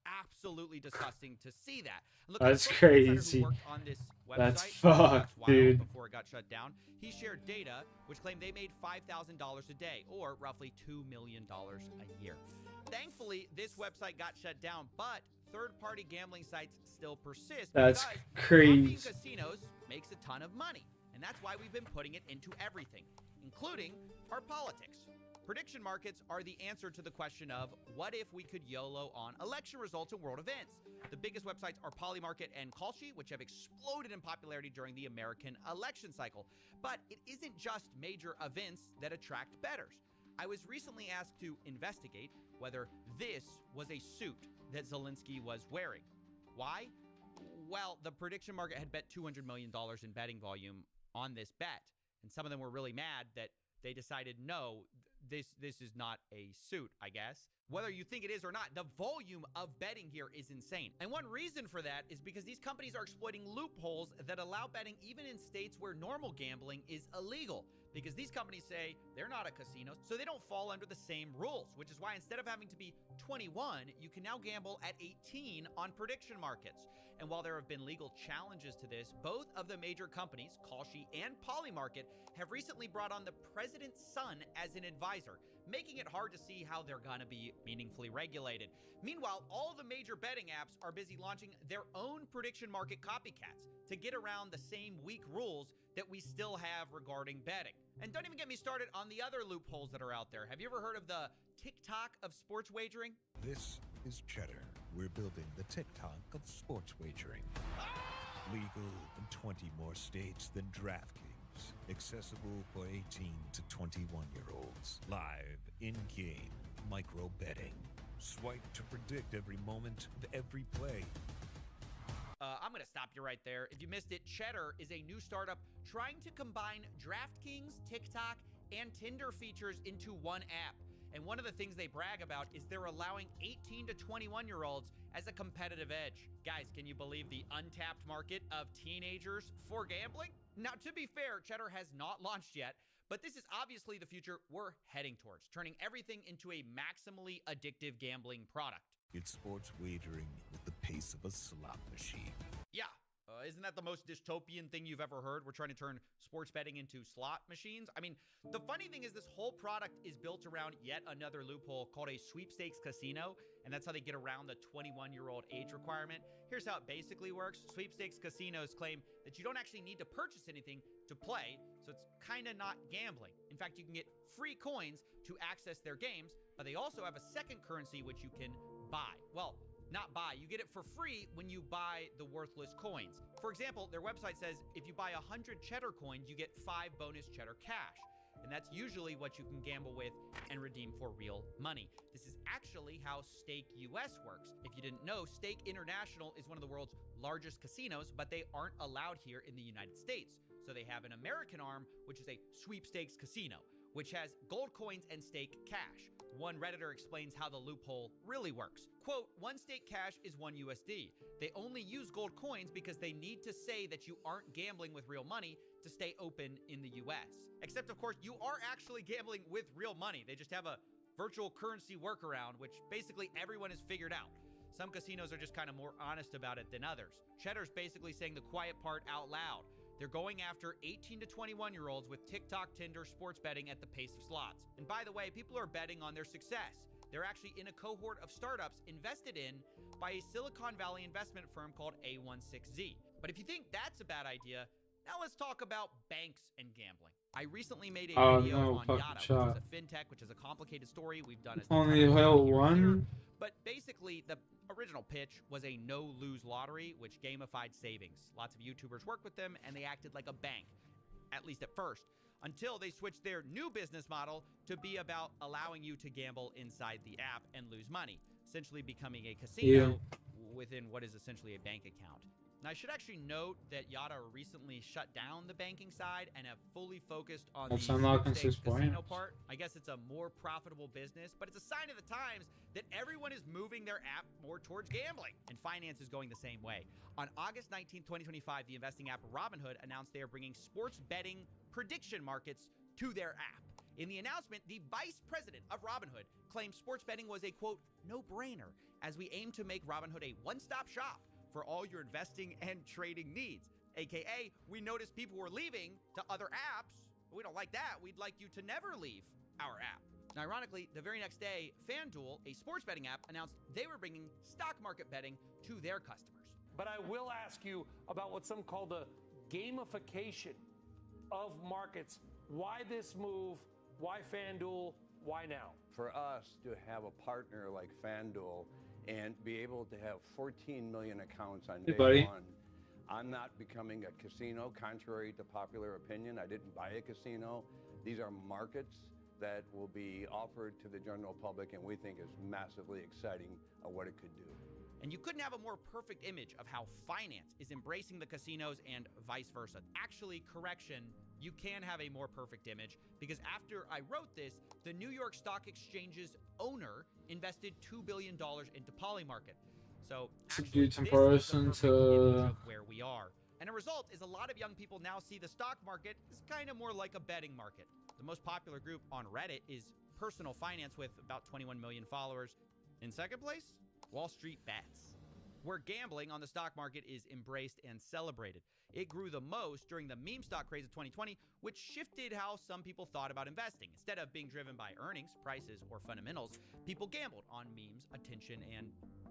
absolutely disgusting to see that. Look, That's the crazy. who worked on this website That's for a fucked, while dude. Before it got shut down, he shared data which claimed they made $5,000 a day, or roughly $2 million a year. Thankfully, this website got shut down, but third-party gambling sites still persist. That's because crazy. copying casinos makes a ton of money, and that's why we've been putting it into everything, including our politics. Prediction markets are the answer to the question of what if we could YOLO on election results and world events. The biggest websites are Polymarket and Kalshi, which have exploded in popularity during the American election cycle. But it isn't just major events that attract bettors. I was recently asked to investigate whether this was a suit that Zelensky was wearing. Why? Well, the prediction market had bet $200 million in betting volume on this bet, and some of them were really mad that they decided, no, this is not a suit, I guess. Whether you think it is or not, the volume of betting here is insane. And one reason for that is because these companies are exploiting loopholes that allow betting even in states where normal gambling is illegal. Because these companies say they're not a casino, so they don't fall under the same rules, which is why instead of having to be 21, you can now gamble at 18 on prediction markets. And while there have been legal challenges to this, both of the major companies, Kalshi and Polymarket, have recently brought on the president's son as an advisor, making it hard to see how they're gonna be meaningfully regulated. Meanwhile, all the major betting apps are busy launching their own prediction market copycats to get around the same weak rules that we still have regarding betting. And don't even get me started on the other loopholes that are out there. Have you ever heard of the TikTok of sports wagering? This is Cheddar. We're building the TikTok of sports wagering. Legal in 20 more states than DraftKings. Accessible for 18 to 21-year-olds. Live, in-game, micro betting. Swipe to predict every moment of every play. I'm going to stop you right there. If you missed it, Cheddar is a new startup trying to combine DraftKings, TikTok, and Tinder features into one app. And one of the things they brag about is they're allowing 18 to 21-year-olds as a competitive edge. Guys, can you believe the untapped market of teenagers for gambling? Now, to be fair, Cheddar has not launched yet, but this is obviously the future we're heading towards, turning everything into a maximally addictive gambling product. It's sports wagering with the pace of a slot machine. Yeah. Isn't that the most dystopian thing you've ever heard? We're trying to turn sports betting into slot machines. I mean, the funny thing is this whole product is built around yet another loophole called a sweepstakes casino, and that's how they get around the 21-year-old age requirement. Here's how it basically works. Sweepstakes casinos claim that you don't actually need to purchase anything to play, so it's kind of not gambling. In fact, you can get free coins to access their games, but they also have a second currency which you can buy. Well, not buy. You get it for free when you buy the worthless coins. For example, their website says if you buy 100 cheddar coins, you get 5 bonus cheddar cash. And that's usually what you can gamble with and redeem for real money. This is actually how Stake US works. If you didn't know, Stake International is one of the world's largest casinos, but they aren't allowed here in the United States. So they have an American arm, which is a sweepstakes casino, which has gold coins and stake cash. One Redditor explains how the loophole really works. Quote, one stake cash is 1 USD. They only use gold coins because they need to say that you aren't gambling with real money to stay open in the US. Except, of course, you are actually gambling with real money. They just have a virtual currency workaround, which basically everyone has figured out. Some casinos are just kind of more honest about it than others. Cheddar's basically saying the quiet part out loud. They're going after 18 to 21-year-olds with TikTok, Tinder, sports betting at the pace of slots. And by the way, people are betting on their success. They're actually in a cohort of startups invested in by a Silicon Valley investment firm called A16Z. But if you think that's a bad idea, now let's talk about banks and gambling. I recently made a video on Yada, which is a fintech, which is a complicated story. We've done it. Only hell one. But basically, the original pitch was a no-lose lottery, which gamified savings. Lots of YouTubers worked with them, and they acted like a bank, at least at first, until they switched their new business model to be about allowing you to gamble inside the app and lose money, essentially becoming a casino within what is essentially a bank account. Now, I should actually note that Yada recently shut down the banking side and have fully focused on the sweepstakes casino part. I guess it's a more profitable business, but it's a sign of the times that everyone is moving their app more towards gambling, and finance is going the same way. On August 19, 2025, the investing app Robinhood announced they are bringing sports betting prediction markets to their app. In the announcement, the vice president of Robinhood claimed sports betting was a, quote, no-brainer, as we aim to make Robinhood a one-stop shop for all your investing and trading needs. AKA, we noticed people were leaving to other apps. We don't like that. We'd like you to never leave our app. Now, ironically, the very next day, FanDuel, a sports betting app, announced they were bringing stock market betting to their customers. But I will ask you about what some call the gamification of markets. Why this move? Why FanDuel? Why now? For us to have a partner like FanDuel and be able to have 14 million accounts on Hey, day buddy. one, I'm not becoming a casino, contrary to popular opinion. I didn't buy a casino. These are markets that will be offered to the general public, and we think is massively exciting of what it could do. And you couldn't have a more perfect image of how finance is embracing the casinos and vice versa. Actually, correction, you can have a more perfect image because after I wrote this, the New York Stock Exchange's owner invested $2 billion into Polymarket. So It's a actually, good this is the comparison perfect image to of where we are. And a result is a lot of young people now see the stock market as kind of more like a betting market. The most popular group on Reddit is personal finance with about 21 million followers. In second place, Wall Street Bets, where gambling on the stock market is embraced and celebrated. It grew the most during the meme stock craze of 2020, which shifted how some people thought about investing. Instead of being driven by earnings, prices, or fundamentals, people gambled on memes, attention, and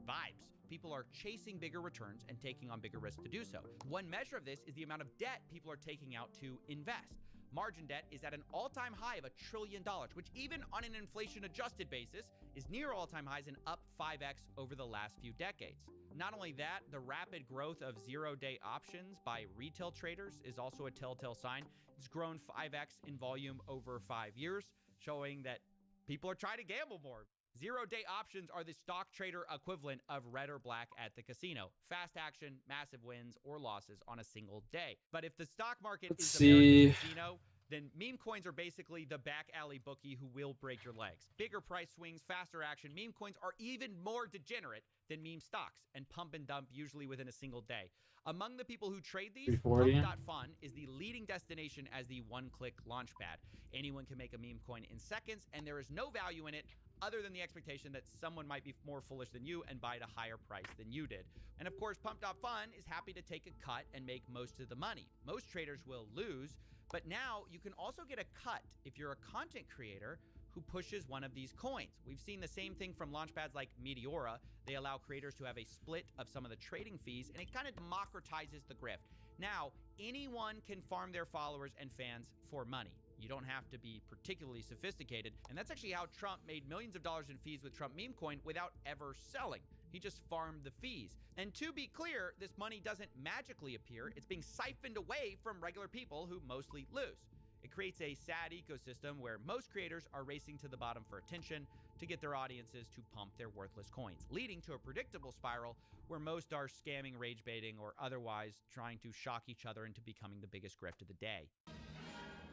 vibes. People are chasing bigger returns and taking on bigger risks to do so. One measure of this is the amount of debt people are taking out to invest. Margin debt is at an all-time high of $1 trillion, which even on an inflation-adjusted basis is near all-time highs and up 5x over the last few decades. Not only that, the rapid growth of zero-day options by retail traders is also a telltale sign. It's grown 5x in volume over 5 years, showing that people are trying to gamble more. Zero-day options are the stock trader equivalent of red or black at the casino. Fast action, massive wins or losses on a single day. But if the stock market Let's is America's see. casino, then meme coins are basically the back alley bookie who will break your legs. Bigger price swings, faster action. Meme coins are even more degenerate than meme stocks and pump and dump usually within a single day. Among the people who trade these, 340. Pump.fun is the leading destination as the one-click launchpad. Anyone can make a meme coin in seconds, and there is no value in it other than the expectation that someone might be more foolish than you and buy at a higher price than you did. And of course, Pump.fun is happy to take a cut and make most of the money. Most traders will lose, but now you can also get a cut if you're a content creator who pushes one of these coins. We've seen the same thing from launchpads like Meteora. They allow creators to have a split of some of the trading fees, and it kind of democratizes the grift. Now, anyone can farm their followers and fans for money. You don't have to be particularly sophisticated, and that's actually how Trump made millions of dollars in fees with Trump meme coin without ever selling. He just farmed the fees. And to be clear, this money doesn't magically appear. It's being siphoned away from regular people who mostly lose. It creates a sad ecosystem where most creators are racing to the bottom for attention to get their audiences to pump their worthless coins, leading to a predictable spiral where most are scamming, rage baiting, or otherwise trying to shock each other into becoming the biggest grift of the day.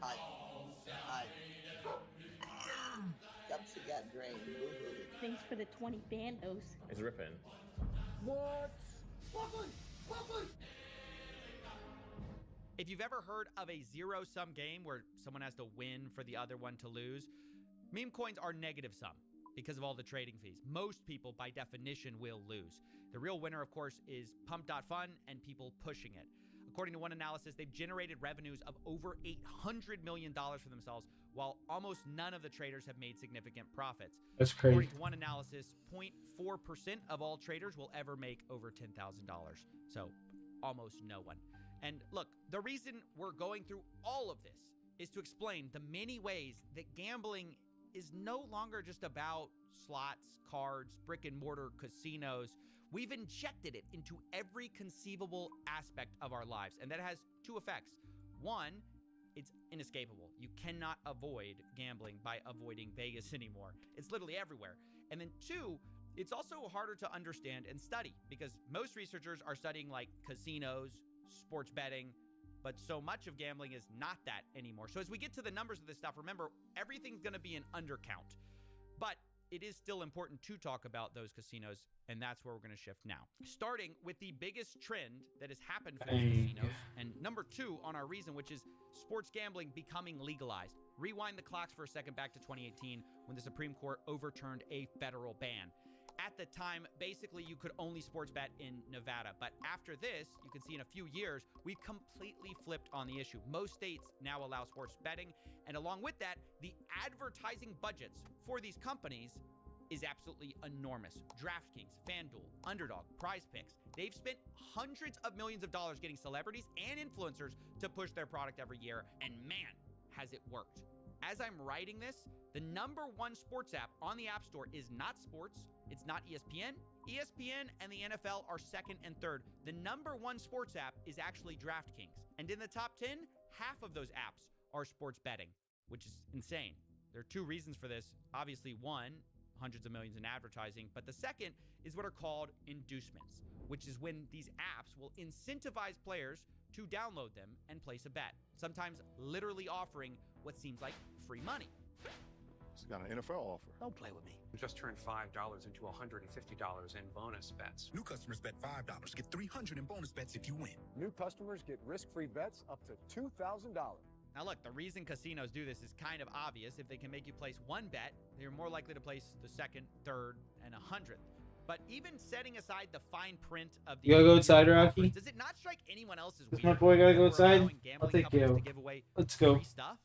Hi. Cups got drained. Thanks for the 20 bandos. It's ripping. What? Buckley! If you've ever heard of a zero-sum game where someone has to win for the other one to lose, meme coins are negative sum because of all the trading fees. Most people, by definition, will lose. The real winner, of course, is Pump.fun and people pushing it. According to one analysis, they've generated revenues of over $800 million for themselves, while almost none of the traders have made significant profits. That's crazy. According to one analysis, 0.4% of all traders will ever make over $10,000. So almost no one. And look, the reason we're going through all of this is to explain the many ways that gambling is no longer just about slots, cards, brick and mortar casinos. We've injected it into every conceivable aspect of our lives, and that has two effects. One, it's inescapable. You cannot avoid gambling by avoiding Vegas anymore. It's literally everywhere. And then two, it's also harder to understand and study because most researchers are studying like casinos, sports betting, but so much of gambling is not that anymore. So as we get to the numbers of this stuff, remember, everything's going to be an undercount. But it is still important to talk about those casinos, and that's where we're going to shift now. Starting with the biggest trend that has happened for these casinos, and number two on our reason, which is sports gambling becoming legalized. Rewind the clocks for a second back to 2018 when the Supreme Court overturned a federal ban. At the time, basically, you could only sports bet in Nevada. But after this, you can see in a few years, we've completely flipped on the issue. Most states now allow sports betting. And along with that, the advertising budgets for these companies is absolutely enormous. DraftKings, FanDuel, Underdog, Prize Picks. They've spent hundreds of millions of dollars getting celebrities and influencers to push their product every year. And man, has it worked. as I'm writing this, the #1 sports app on the App Store is not sports. It's not ESPN. ESPN and the NFL are second and third. The #1 sports app is actually DraftKings. And in the top 10, half of those apps are sports betting, which is insane. There are two reasons for this. Obviously, one, hundreds of millions in advertising, but the second is what are called inducements, which is when these apps will incentivize players to download them and place a bet, sometimes literally offering what seems like free money. It's got an NFL offer. Don't play with me. Just turned $5 into $150 in bonus bets. New customers bet $5, get $300 in bonus bets if you win. New customers get risk-free bets up to $2,000. Now look, the reason casinos do this is kind of obvious. If they can make you place one bet, they're more likely to place the second, third, and 100th. But even setting aside the fine print of the You gotta go outside, Rocky? does it not strike anyone else as Does weird? my boy gotta that go we're outside? allowing I'll gambling take companies you. to give away Let's go. free stuff?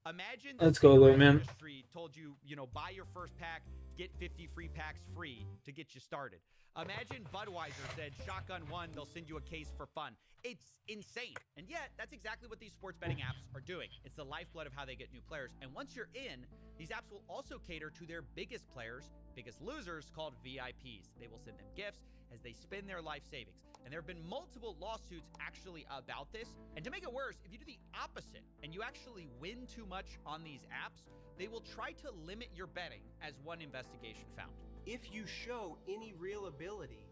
Imagine Let's the go, little cigarette man. industry told you, buy your first pack, get 50 free packs free to get you started. Imagine Budweiser said, shotgun one, they'll send you a case for fun. It's insane. And yet, that's exactly what these sports betting apps are doing. It's the lifeblood of how they get new players. And once you're in, these apps will also cater to their biggest players, biggest losers, called VIPs. They will send them gifts as they spend their life savings. And there have been multiple lawsuits actually about this. And to make it worse, if you do the opposite and you actually win too much on these apps, they will try to limit your betting, as one investigation found. If you show any real ability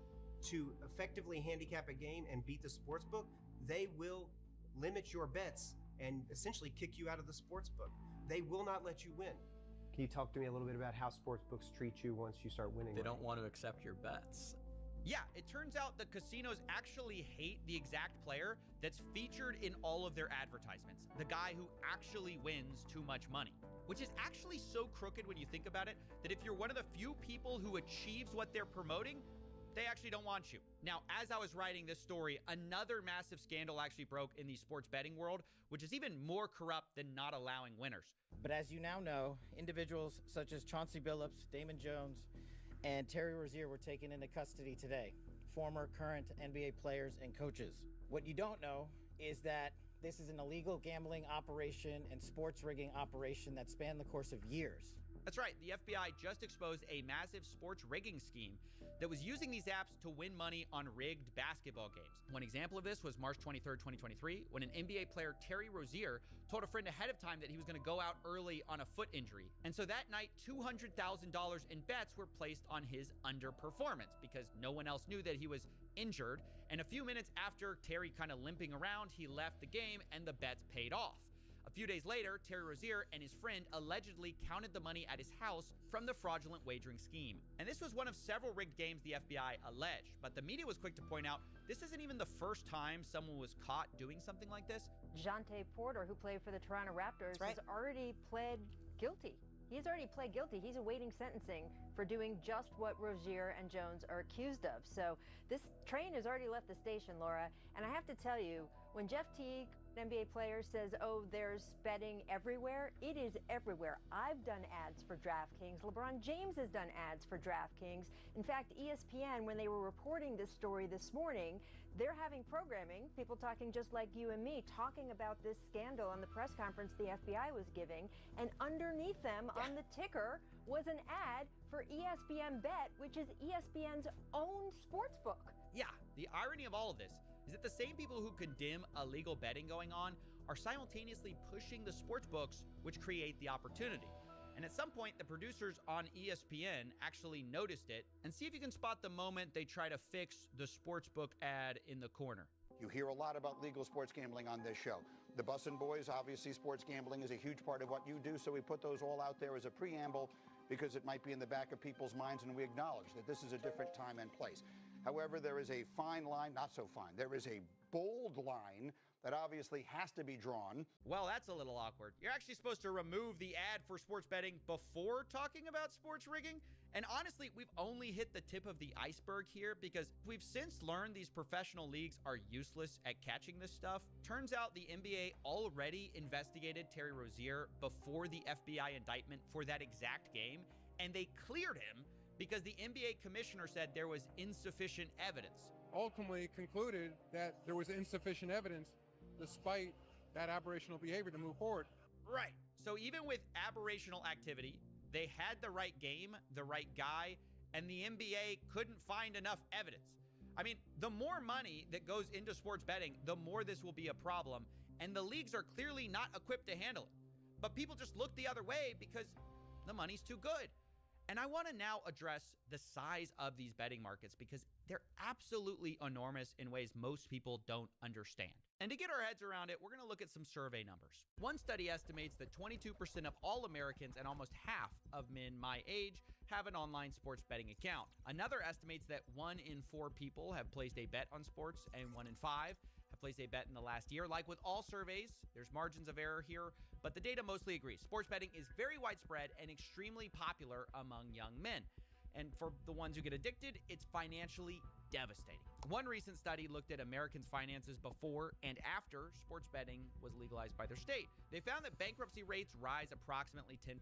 to effectively handicap a game and beat the sportsbook, they will limit your bets and essentially kick you out of the sportsbook. They will not let you win. Can you talk to me a little bit about how sportsbooks treat you once you start winning? They don't want to accept your bets. Yeah, it turns out the casinos actually hate the exact player that's featured in all of their advertisements, the guy who actually wins too much money. Which is actually so crooked when you think about it, that if you're one of the few people who achieves what they're promoting, they actually don't want you. Now, as I was writing this story, another massive scandal actually broke in the sports betting world, which is even more corrupt than not allowing winners. But as you now know, individuals such as Chauncey Billups, Damon Jones, and Terry Rozier were taken into custody today. Former, current NBA players and coaches. What you don't know is that this is an illegal gambling operation and sports rigging operation that spanned the course of years. That's right, the FBI just exposed a massive sports rigging scheme that was using these apps to win money on rigged basketball games. One example of this was March 23rd, 2023, when an NBA player, Terry Rozier, told a friend ahead of time that he was going to go out early on a foot injury. And so that night, $200,000 in bets were placed on his underperformance because no one else knew that he was injured. And a few minutes after Terry kind of limping around, he left the game and the bets paid off. A few days later, Terry Rozier and his friend allegedly counted the money at his house from the fraudulent wagering scheme. And this was one of several rigged games the FBI alleged, but the media was quick to point out this isn't even the first time someone was caught doing something like this. Jonte Porter, who played for the Toronto Raptors, has already pled guilty. He's already pled guilty. He's awaiting sentencing for doing just what Rozier and Jones are accused of. So this train has already left the station, Laura. And I have to tell you, when Jeff Teague, an NBA player, says, oh, there's betting everywhere, it is everywhere. I've done ads for DraftKings. LeBron James has done ads for DraftKings. In fact, ESPN, when they were reporting this story this morning, they're having programming, people talking just like you and me, talking about this scandal on the press conference the FBI was giving. And underneath them on the ticker was an ad for ESPN Bet, which is ESPN's own sportsbook. Yeah, the irony of all of this is that the same people who condemn illegal betting going on are simultaneously pushing the sports books, which create the opportunity. And at some point, the producers on ESPN actually noticed it, and see if you can spot the moment they try to fix the sportsbook ad in the corner. You hear a lot about legal sports gambling on this show. The Bussin' Boys, obviously sports gambling is a huge part of what you do, so we put those all out there as a preamble because it might be in the back of people's minds, and we acknowledge that this is a different time and place. However, there is a fine line, not so fine, there is a bold line that obviously has to be drawn. Well, that's a little awkward. You're actually supposed to remove the ad for sports betting before talking about sports rigging. And honestly, we've only hit the tip of the iceberg here because we've since learned these professional leagues are useless at catching this stuff. Turns out the NBA already investigated Terry Rozier before the FBI indictment for that exact game, and they cleared him because the NBA commissioner said there was insufficient evidence. Ultimately concluded that there was insufficient evidence despite that aberrational behavior to move forward. Right. So even with aberrational activity, they had the right game, the right guy, and the NBA couldn't find enough evidence. I mean, the more money that goes into sports betting, the more this will be a problem, and the leagues are clearly not equipped to handle it. But people just look the other way because the money's too good. And I want to now address the size of these betting markets because they're absolutely enormous in ways most people don't understand. And to get our heads around it, we're going to look at some survey numbers. One study estimates that 22% of all Americans and almost half of men my age have an online sports betting account. Another estimates that 1 in 4 people have placed a bet on sports and 1 in 5 have placed a bet in the last year. Like with all surveys, there's margins of error here, but the data mostly agrees. Sports betting is very widespread and extremely popular among young men. And for the ones who get addicted, it's financially devastating. One recent study looked at Americans' finances before and after sports betting was legalized by their state. They found that bankruptcy rates rise approximately 10%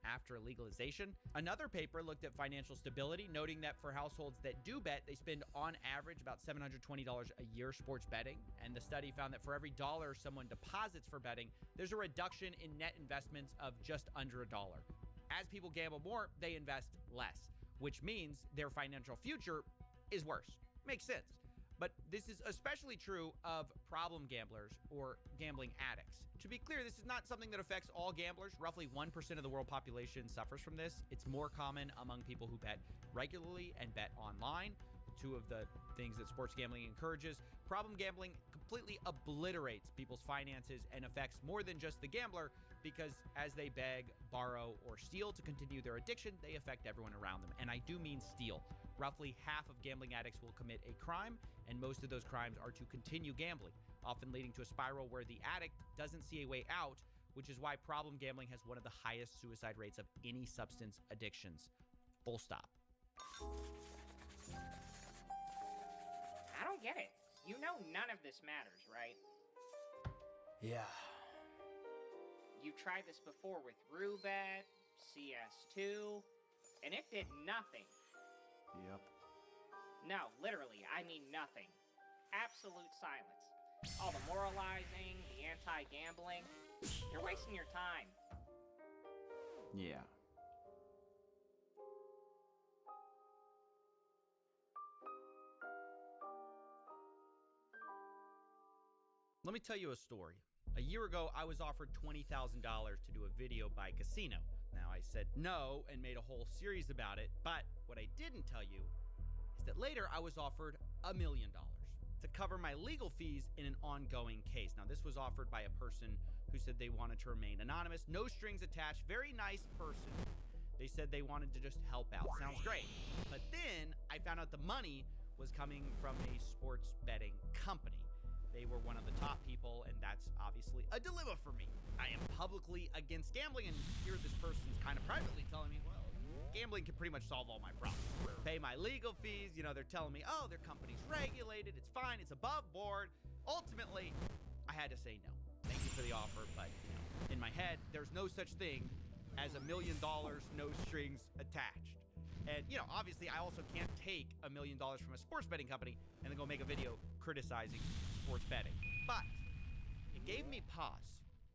after legalization. Another paper looked at financial stability, noting that for households that do bet, they spend on average about $720 a year sports betting. And the study found that for every dollar someone deposits for betting, there's a reduction in net investments of just under $1. As people gamble more, they invest less, which means their financial future is worse. Makes sense. But this is especially true of problem gamblers or gambling addicts. To be clear, this is not something that affects all gamblers. Roughly 1% of the world population suffers from this. It's more common among people who bet regularly and bet online, two of the things that sports gambling encourages. Problem gambling completely obliterates people's finances and affects more than just the gambler, because as they beg, borrow, or steal to continue their addiction, they affect everyone around them. And I do mean steal. Roughly half of gambling addicts will commit a crime, and most of those crimes are to continue gambling, often leading to a spiral where the addict doesn't see a way out, which is why problem gambling has one of the highest suicide rates of any substance addictions. Full stop. I don't get it. You know none of this matters, right? Yeah. You've tried this before with RuBet, CS2, and it did nothing. Yep. No, literally, I mean nothing. Absolute silence. All the moralizing, the anti-gambling. You're wasting your time. Yeah. Let me tell you a story. A year ago, I was offered $20,000 to do a video by Casino. Now, I said no and made a whole series about it, but what I didn't tell you is that later I was offered $1 million to cover my legal fees in an ongoing case. Now, this was offered by a person who said they wanted to remain anonymous, no strings attached, very nice person. They said they wanted to just help out. Sounds great. But then I found out the money was coming from a sports betting company. They were one of the top people, and that's obviously a dilemma for me. I am publicly against gambling, and here this person's kind of privately telling me, well, gambling can pretty much solve all my problems. Pay my legal fees, you know, they're telling me, oh, their company's regulated, it's fine, it's above board. Ultimately, I had to say no. Thank you for the offer, but, you know, in my head, there's no such thing as $1 million, no strings attached. And, you know, obviously, I also can't take $1 million from a sports betting company and then go make a video criticizing sports betting. But it gave me pause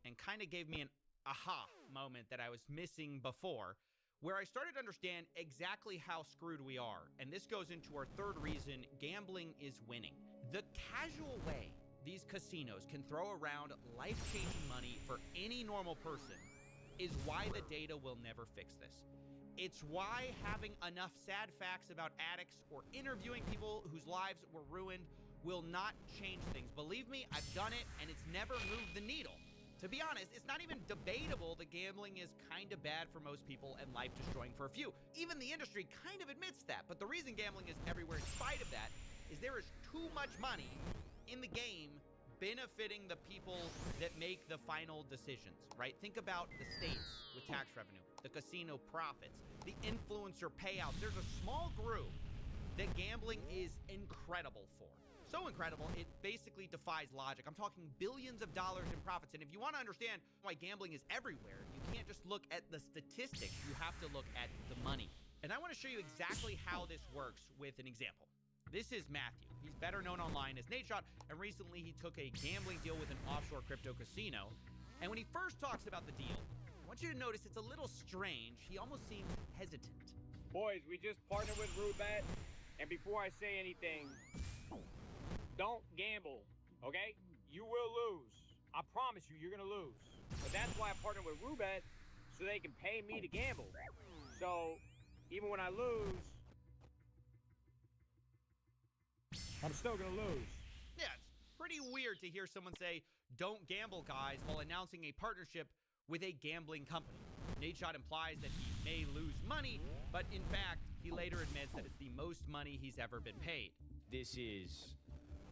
and kind of gave me an aha moment that I was missing before, where I started to understand exactly how screwed we are. And this goes into our third reason gambling is winning. The casual way these casinos can throw around life-changing money for any normal person is why the data will never fix this. It's why having enough sad facts about addicts or interviewing people whose lives were ruined will not change things. Believe me, I've done it, and it's never moved the needle. To be honest, it's not even debatable that gambling is kind of bad for most people and life-destroying for a few. Even the industry kind of admits that. But the reason gambling is everywhere in spite of that is there is too much money in the game benefiting the people that make the final decisions, right? Think about the states with tax revenue, the casino profits, the influencer payouts. There's a small group that gambling is incredible for. So incredible, it basically defies logic. I'm talking billions of dollars in profits. And if you want to understand why gambling is everywhere, you can't just look at the statistics. You have to look at the money. And I want to show you exactly how this works with an example. This is Matthew. He's better known online as Nate Shot, and recently he took a gambling deal with an offshore crypto casino. And when he first talks about the deal, want you to notice it's a little strange. He almost seems hesitant. Boys, we just partnered with RuneScape, and before I say anything, don't gamble, okay? You will lose. I promise you, you're gonna lose. But that's why I partnered with RuneScape, so they can pay me to gamble. So, even when I lose, I'm still gonna lose. Yeah, it's pretty weird to hear someone say, "Don't gamble, guys," while announcing a partnership with a gambling company. Nadeshot implies that he may lose money, but in fact, he later admits that it's the most money he's ever been paid. This is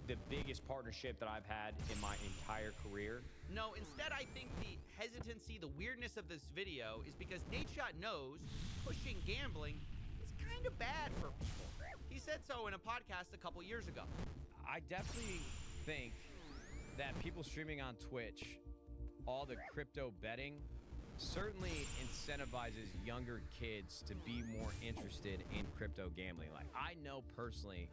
the biggest partnership that I've had in my entire career. No, instead I think the hesitancy, the weirdness of this video is because Nadeshot knows pushing gambling is kind of bad for people. He said so in a podcast a couple years ago. I definitely think that people streaming on Twitch, all the crypto betting, certainly incentivizes younger kids to be more interested in crypto gambling. Like, I know personally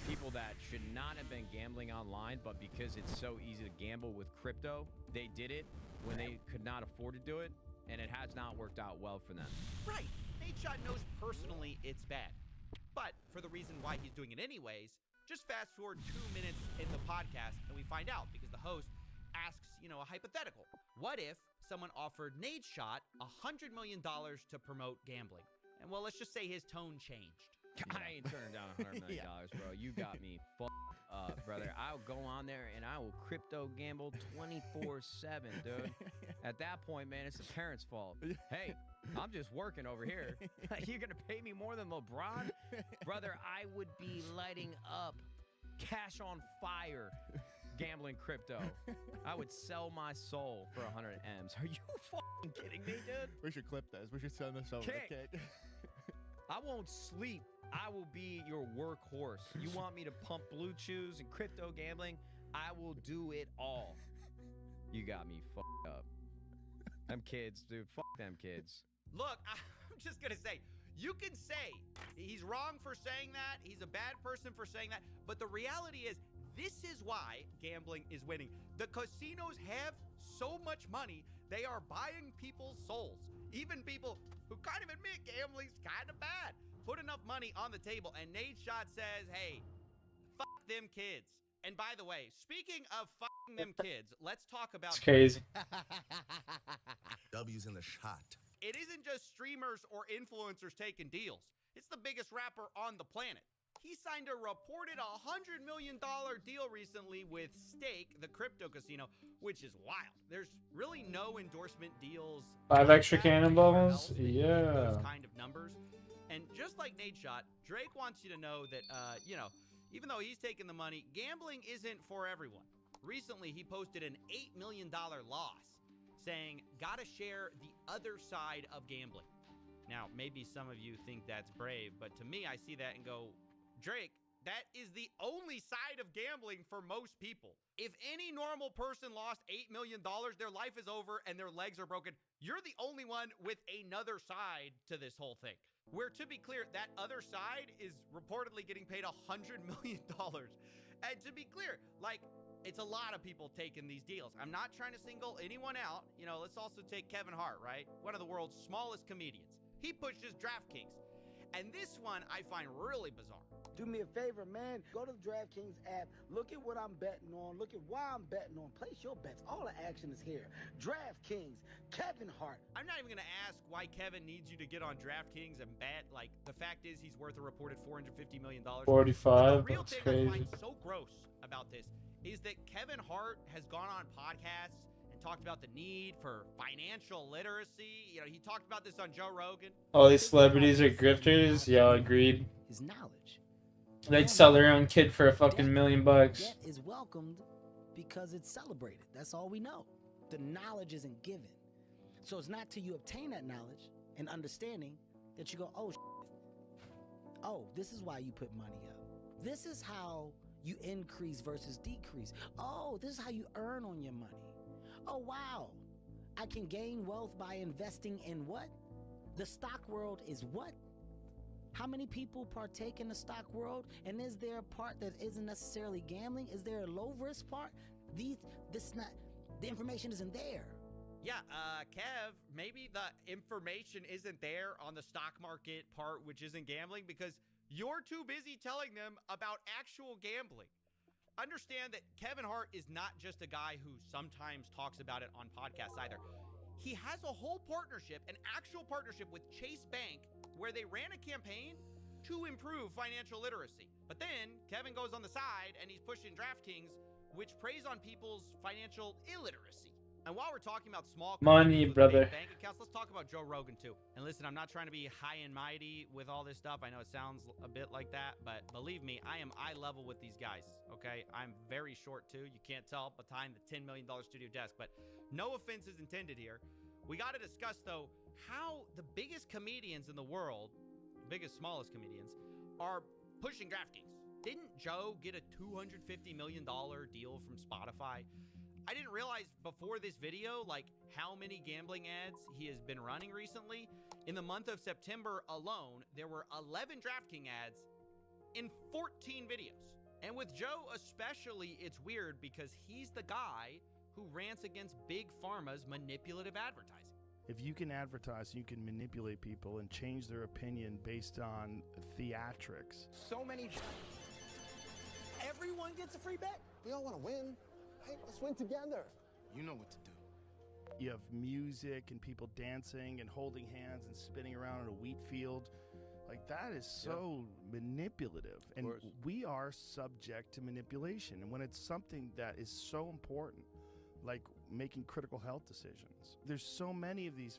people that should not have been gambling online, but because it's so easy to gamble with crypto, they did it when they could not afford to do it, and it has not worked out well for them. Right. Nadeshot knows personally it's bad. But for the reason why he's doing it anyways, just fast forward 2 minutes in the podcast and we find out, because the host asks, a hypothetical. What if someone offered Nadeshot $100 million to promote gambling? And well, let's just say his tone changed. I ain't turning down $100 million, bro. You got me fucked up, brother. I'll go on there and I will crypto gamble 24/7, dude. At that point, man, it's the parents' fault. Hey, I'm just working over here. You're gonna pay me more than LeBron? Brother, I would be lighting up, cash on fire, gambling crypto. I would sell my soul for 100 M's. Are you fucking kidding me, dude? We should clip this. We should send this over to Kick. I won't sleep. I will be your workhorse. You want me to pump blue chews and crypto gambling? I will do it all. You got me fucked up. Them kids, dude. Fuck them kids. Look, I'm just gonna say, you can say he's wrong for saying that, he's a bad person for saying that, but the reality is, this is why gambling is winning. The casinos have so much money, they are buying people's souls. Even people who kind of admit gambling's kind of bad. Put enough money on the table, and Nadeshot says, hey, fuck them kids. And by the way, speaking of fucking them kids, let's talk about... It's crazy. W's in the shot. It isn't just streamers or influencers taking deals. It's the biggest rapper on the planet. He signed a reported $100 million deal recently with Stake, the crypto casino, which is wild. There's really no endorsement deals. 5 extra cannonballs? Yeah. Those kind of numbers. And just like Nadeshot, Drake wants you to know that, even though he's taking the money, gambling isn't for everyone. Recently, he posted an $8 million loss, saying, gotta share the other side of gambling. Now, maybe some of you think that's brave, but to me, I see that and go, Drake, that is the only side of gambling for most people. If any normal person lost $8 million, their life is over and their legs are broken. You're the only one with another side to this whole thing. Where, to be clear, that other side is reportedly getting paid $100 million. And to be clear, it's a lot of people taking these deals. I'm not trying to single anyone out. Let's also take Kevin Hart, right? One of the world's smallest comedians. He pushes DraftKings. And this one I find really bizarre. Do me a favor, man. Go to the DraftKings app. Look at what I'm betting on. Look at why I'm betting on. Place your bets. All the action is here. DraftKings, Kevin Hart. I'm not even going to ask why Kevin needs you to get on DraftKings and bet. The fact is he's worth a reported $450 million. 45, the real that's thing crazy. I find so gross about this is that Kevin Hart has gone on podcasts and talked about the need for financial literacy. He talked about this on Joe Rogan. All these celebrities are grifters? Yeah, agreed. His knowledge. They'd sell their own kid for a fucking $1 million. Debt is welcomed because it's celebrated. That's all we know. The knowledge isn't given. So it's not till you obtain that knowledge and understanding that you go, oh, this is why you put money up. This is how you increase versus decrease. Oh, this is how you earn on your money. Oh, wow. I can gain wealth by investing in what? The stock world is what? How many people partake in the stock world? And is there a part that isn't necessarily gambling? Is there a low risk part? The information isn't there. Yeah, Kev, maybe the information isn't there on the stock market part, which isn't gambling, because you're too busy telling them about actual gambling. Understand that Kevin Hart is not just a guy who sometimes talks about it on podcasts either. He has a whole partnership, an actual partnership with Chase Bank, where they ran a campaign to improve financial literacy. But then Kevin goes on the side and he's pushing DraftKings, which preys on people's financial illiteracy. And while we're talking about small Money, with brother. big bank accounts, let's talk about Joe Rogan too. And listen, I'm not trying to be high and mighty with all this stuff. I know it sounds a bit like that, but believe me, I am eye level with these guys, okay? I'm very short too. You can't tell behind the $10 million studio desk, but no offense is intended here. We got to discuss, though, how the biggest comedians in the world, biggest, smallest comedians, are pushing DraftKings. Didn't Joe get a $250 million deal from Spotify? I didn't realize before this video, like, how many gambling ads he has been running recently. In the month of September alone, there were 11 DraftKings ads in 14 videos. And with Joe especially, it's weird because he's the guy who rants against Big Pharma's manipulative advertising. If you can advertise, you can manipulate people and change their opinion based on theatrics. So many. Everyone gets a free bet. We all want to win. Hey, let's win together. You know what to do. You have music and people dancing and holding hands and spinning around in a wheat field. Like, that is so manipulative. And we are subject to manipulation. And when it's something that is so important, like making critical health decisions, there's so many of these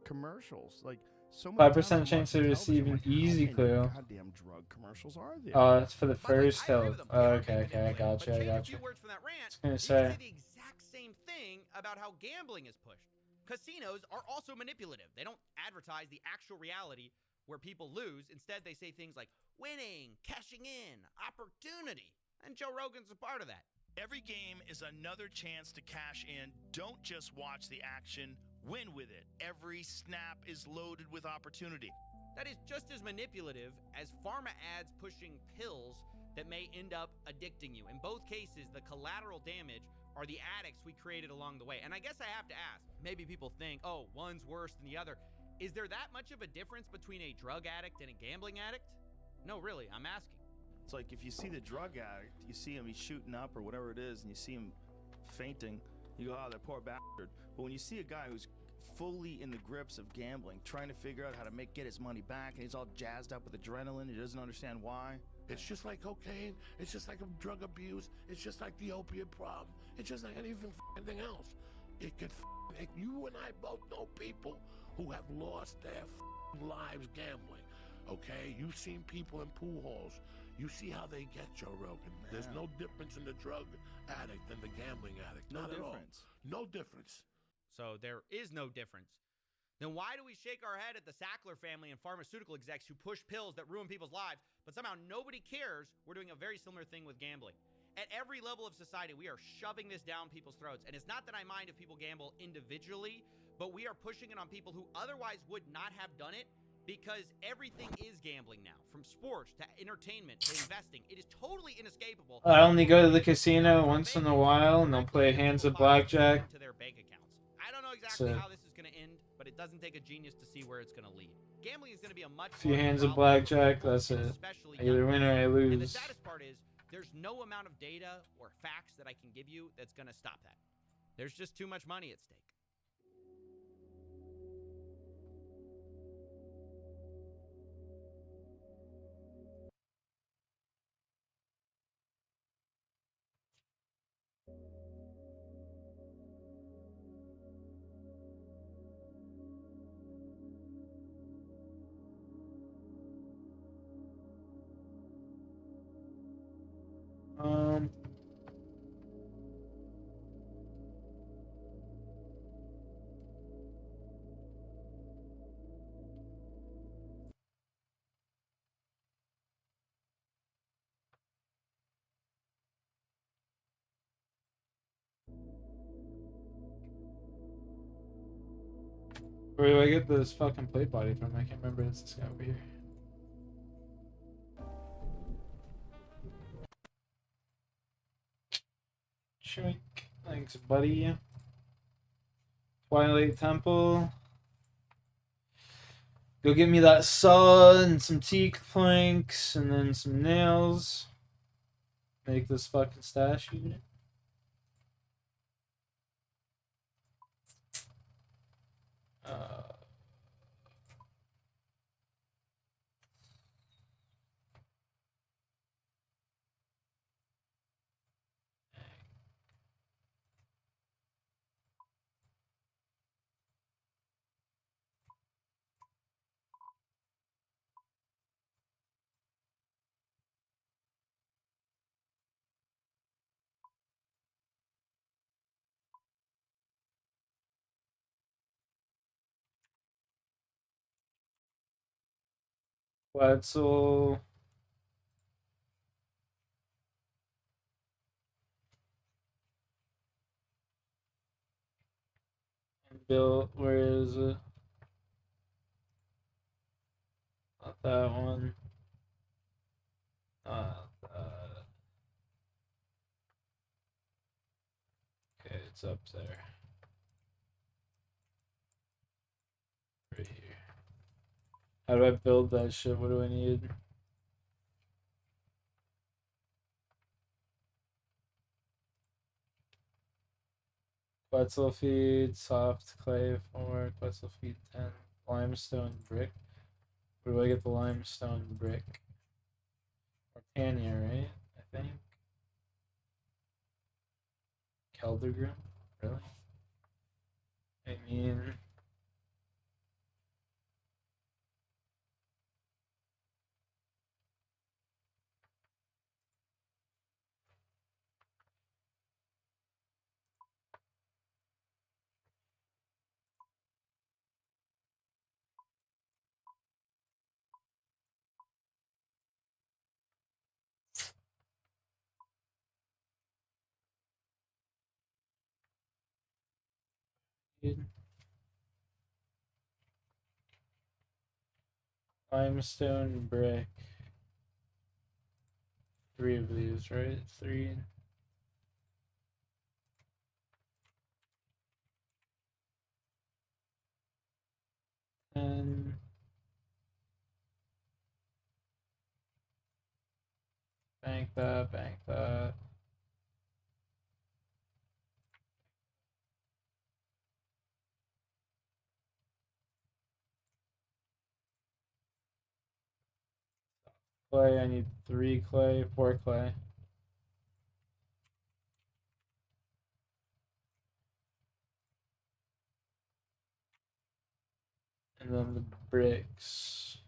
commercials. Like, so many 5% chance to receive an easy clue. Goddamn drug commercials are there? Oh, it's for the first hill. Oh, okay, I got you. I was gonna say. The exact same thing about how gambling is pushed. Casinos are also manipulative. They don't advertise the actual reality where people lose. Instead, they say things like winning, cashing in, opportunity. And Joe Rogan's a part of that. Every game is another chance to cash in. Don't just watch the action, win with it. Every snap is loaded with opportunity. That is just as manipulative as pharma ads pushing pills that may end up addicting you. In both cases, the collateral damage are the addicts we created along the way. And I guess I have to ask, maybe people think, oh, one's worse than the other. Is there that much of a difference between a drug addict and a gambling addict? No, really, I'm asking. It's like if you see the drug addict, you see him, he's shooting up or whatever it is, and you see him fainting, you go, oh, that poor bastard. But when you see a guy who's fully in the grips of gambling, trying to figure out how to get his money back, and he's all jazzed up with adrenaline, he doesn't understand why. It's just like cocaine, it's just like drug abuse, it's just like the opiate problem, it's just like anything else. It could you and I both know people who have lost their lives gambling, okay? You've seen people in pool halls. You see how they get, Joe Rogan. Yeah. There's no difference in the drug addict and the gambling addict. No Not difference. At all. No difference. So there is no difference. Then why do we shake our head at the Sackler family and pharmaceutical execs who push pills that ruin people's lives, but somehow nobody cares we're doing a very similar thing with gambling? At every level of society, we are shoving this down people's throats. And it's not that I mind if people gamble individually, but we are pushing it on people who otherwise would not have done it, because everything is gambling now, from sports to entertainment to investing. It is totally inescapable. I only go to the casino once in a while, and they'll play hands of blackjack. To their bank accounts. I don't know exactly how this is going to end, but it doesn't take a genius to see where it's going to lead. Gambling is going to be a much Few hands of blackjack, that's it. I either win or I lose. And the saddest part is, there's no amount of data or facts that I can give you that's going to stop that. There's just too much money at stake. Where do I get this fucking plate body from? I can't remember. It's this guy over here. Choink. Thanks, buddy. Twilight Temple. Go get me that saw and some teak planks and then some nails. Make this fucking stash unit. Wetzel. Bill, where is it? Not that one. Okay, it's up there. Right here. How do I build that shit? What do I need? Quetzal feed, soft clay 4, Quetzal feed 10, limestone brick. Where do I get the limestone brick? Ortania, right? I think. Keldergrim? Really? I mean... Limestone brick. 3 of these, right? 3. And... bank that, bank that. Clay, I need 3 clay, 4 clay. And then the bricks.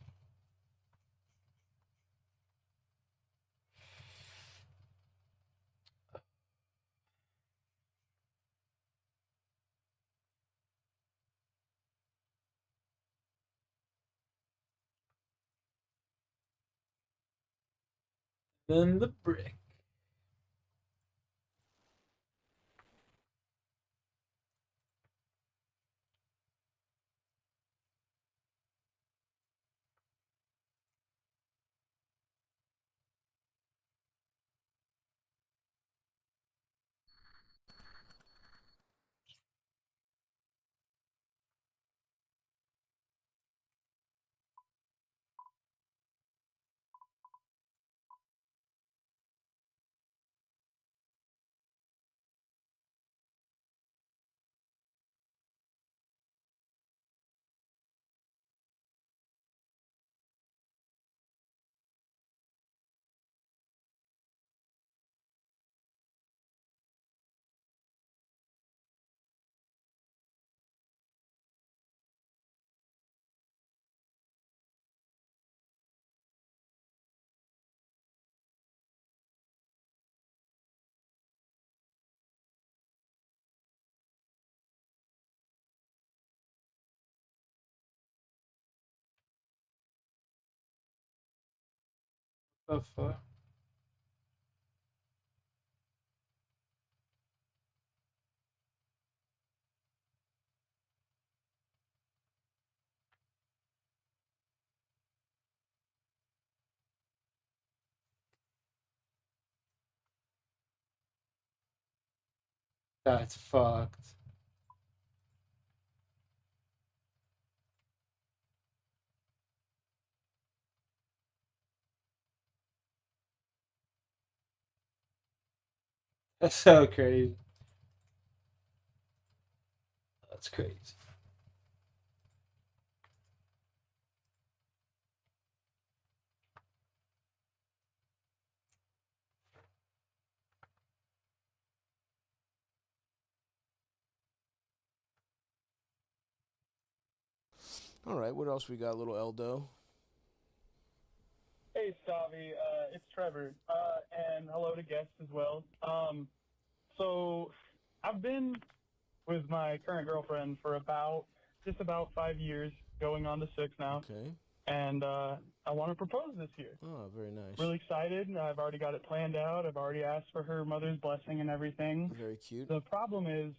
Then the brick. The fuck? That's fucked. That's so crazy. That's crazy. All right, what else we got, little Eldo? Hey, Stavi, it's Trevor, and hello to guests as well. So I've been with my current girlfriend for just about 5 years, going on to 6 now. Okay. And I want to propose this year. Oh, very nice. Really excited. I've already got it planned out. I've already asked for her mother's blessing and everything. Very cute. The problem is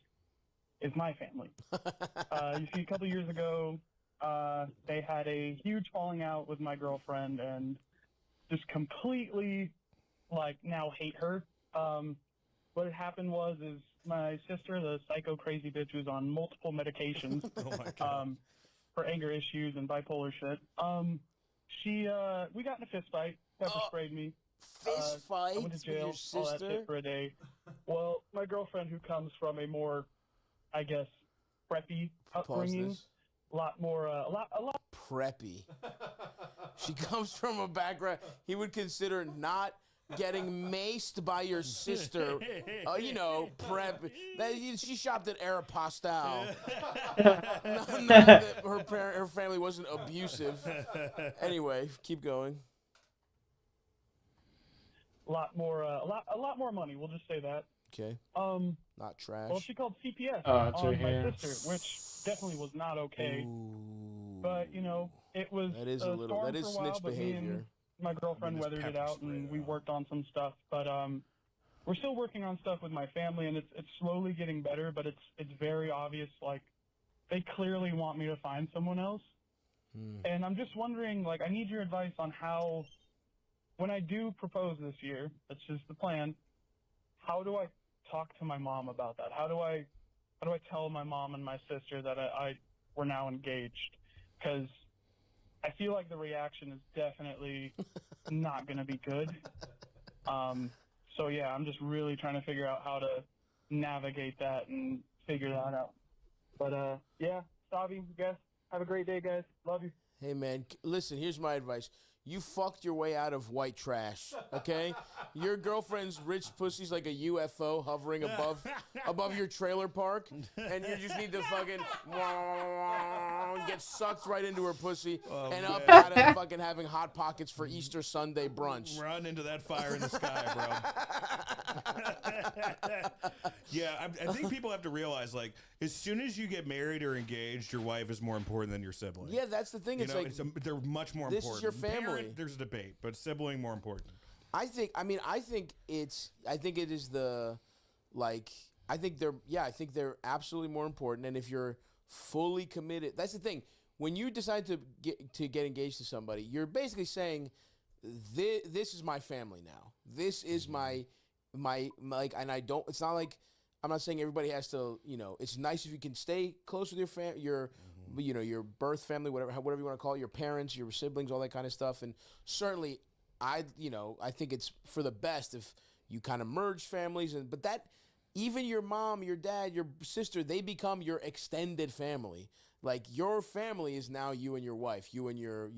my family. You see, a couple years ago, they had a huge falling out with my girlfriend and just completely, now hate her. What had happened is my sister, the psycho crazy bitch, was on multiple medications for anger issues and bipolar shit. We got in a fist fight. Pepper sprayed me. Fist fight I went to jail. with your All that sister? shit for a day. Well, my girlfriend, who comes from a more, I guess, preppy upbringing, this. a lot more, a lot. Preppy. She comes from a background he would consider not getting maced by your sister. Prep. She shopped at Aeropostale. Not that her family wasn't abusive. Anyway, keep going. A lot more money. We'll just say that. Okay. Not trash. Well, she called CPS it's on right my here. sister, which definitely was not okay. But it was That is a little. storm That is for a while, snitch but me behavior. and my girlfriend weathered it out, and we worked on some stuff. But we're still working on stuff with my family, and it's slowly getting better. But it's very obvious, they clearly want me to find someone else. And I'm just wondering, I need your advice on how, when I do propose this year, that's just the plan, how do I talk to my mom about that? How do I tell my mom and my sister that we're now engaged? Because I feel like the reaction is definitely not going to be good. So yeah, I'm just really trying to figure out how to navigate that and figure that out. But yeah, Stavi, guys, have a great day, guys. Love you. Hey man, listen. Here's my advice. You fucked your way out of white trash, okay? Your girlfriend's rich pussy's like a UFO hovering above your trailer park, and you just need to fucking get sucked right into her pussy and up out of fucking having Hot Pockets for Easter Sunday brunch. Run into that fire in the sky, bro. Yeah, I think people have to realize, as soon as you get married or engaged, your wife is more important than your sibling. Yeah, that's the thing. They're much more important. This is your family. Parent, there's a debate, but sibling more important. I think they're absolutely more important. And if you're fully committed, that's the thing. When you decide to get engaged to somebody, you're basically saying, this is my family now. This is my and I don't. It's not like I'm not saying everybody has to. It's nice if you can stay close with your birth family, whatever you want to call it, your parents, your siblings, all that kind of stuff. And certainly, I think it's for the best if you kind of merge families. But that, even your mom, your dad, your sister, they become your extended family. Like, your family is now you and your wife, you and your,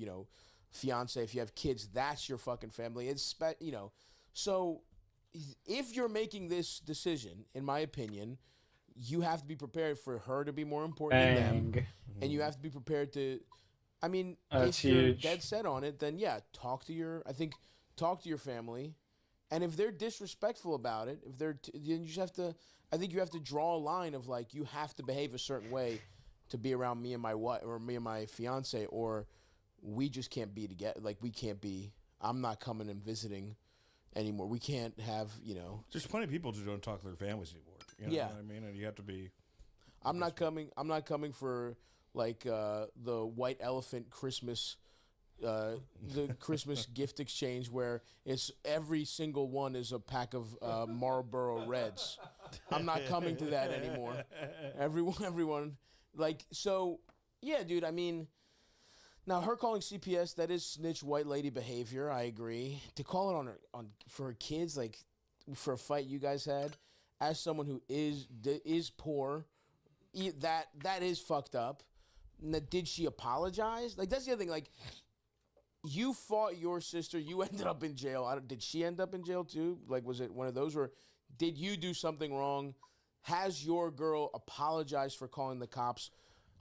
fiance. If you have kids, that's your fucking family. So if you're making this decision, in my opinion, you have to be prepared for her to be more important than them. And you have to be prepared to, if you're dead set on it, then yeah, talk to your family. And if they're disrespectful about it, then you just have to, I think you have to draw a line of you have to behave a certain way to be around me and my wife or me and my fiance, or we just can't be together. I'm not coming and visiting anymore. We can't have, There's plenty of people who don't talk to their families anymore. You know what I mean? And you have to be. I'm not coming for the white elephant Christmas, the Christmas gift exchange where it's every single one is a pack of Marlboro Reds. I'm not coming to that anymore. Everyone, so yeah, dude. Now her calling CPS, that is snitch white lady behavior. I agree. To call it on for her kids, for a fight you guys had. as someone who is poor, that is fucked up. Did she apologize? Like, that's the other thing. Like, you fought your sister. You ended up in jail. Did she end up in jail too? Like, was it one of those where did you do something wrong? Has your girl apologized for calling the cops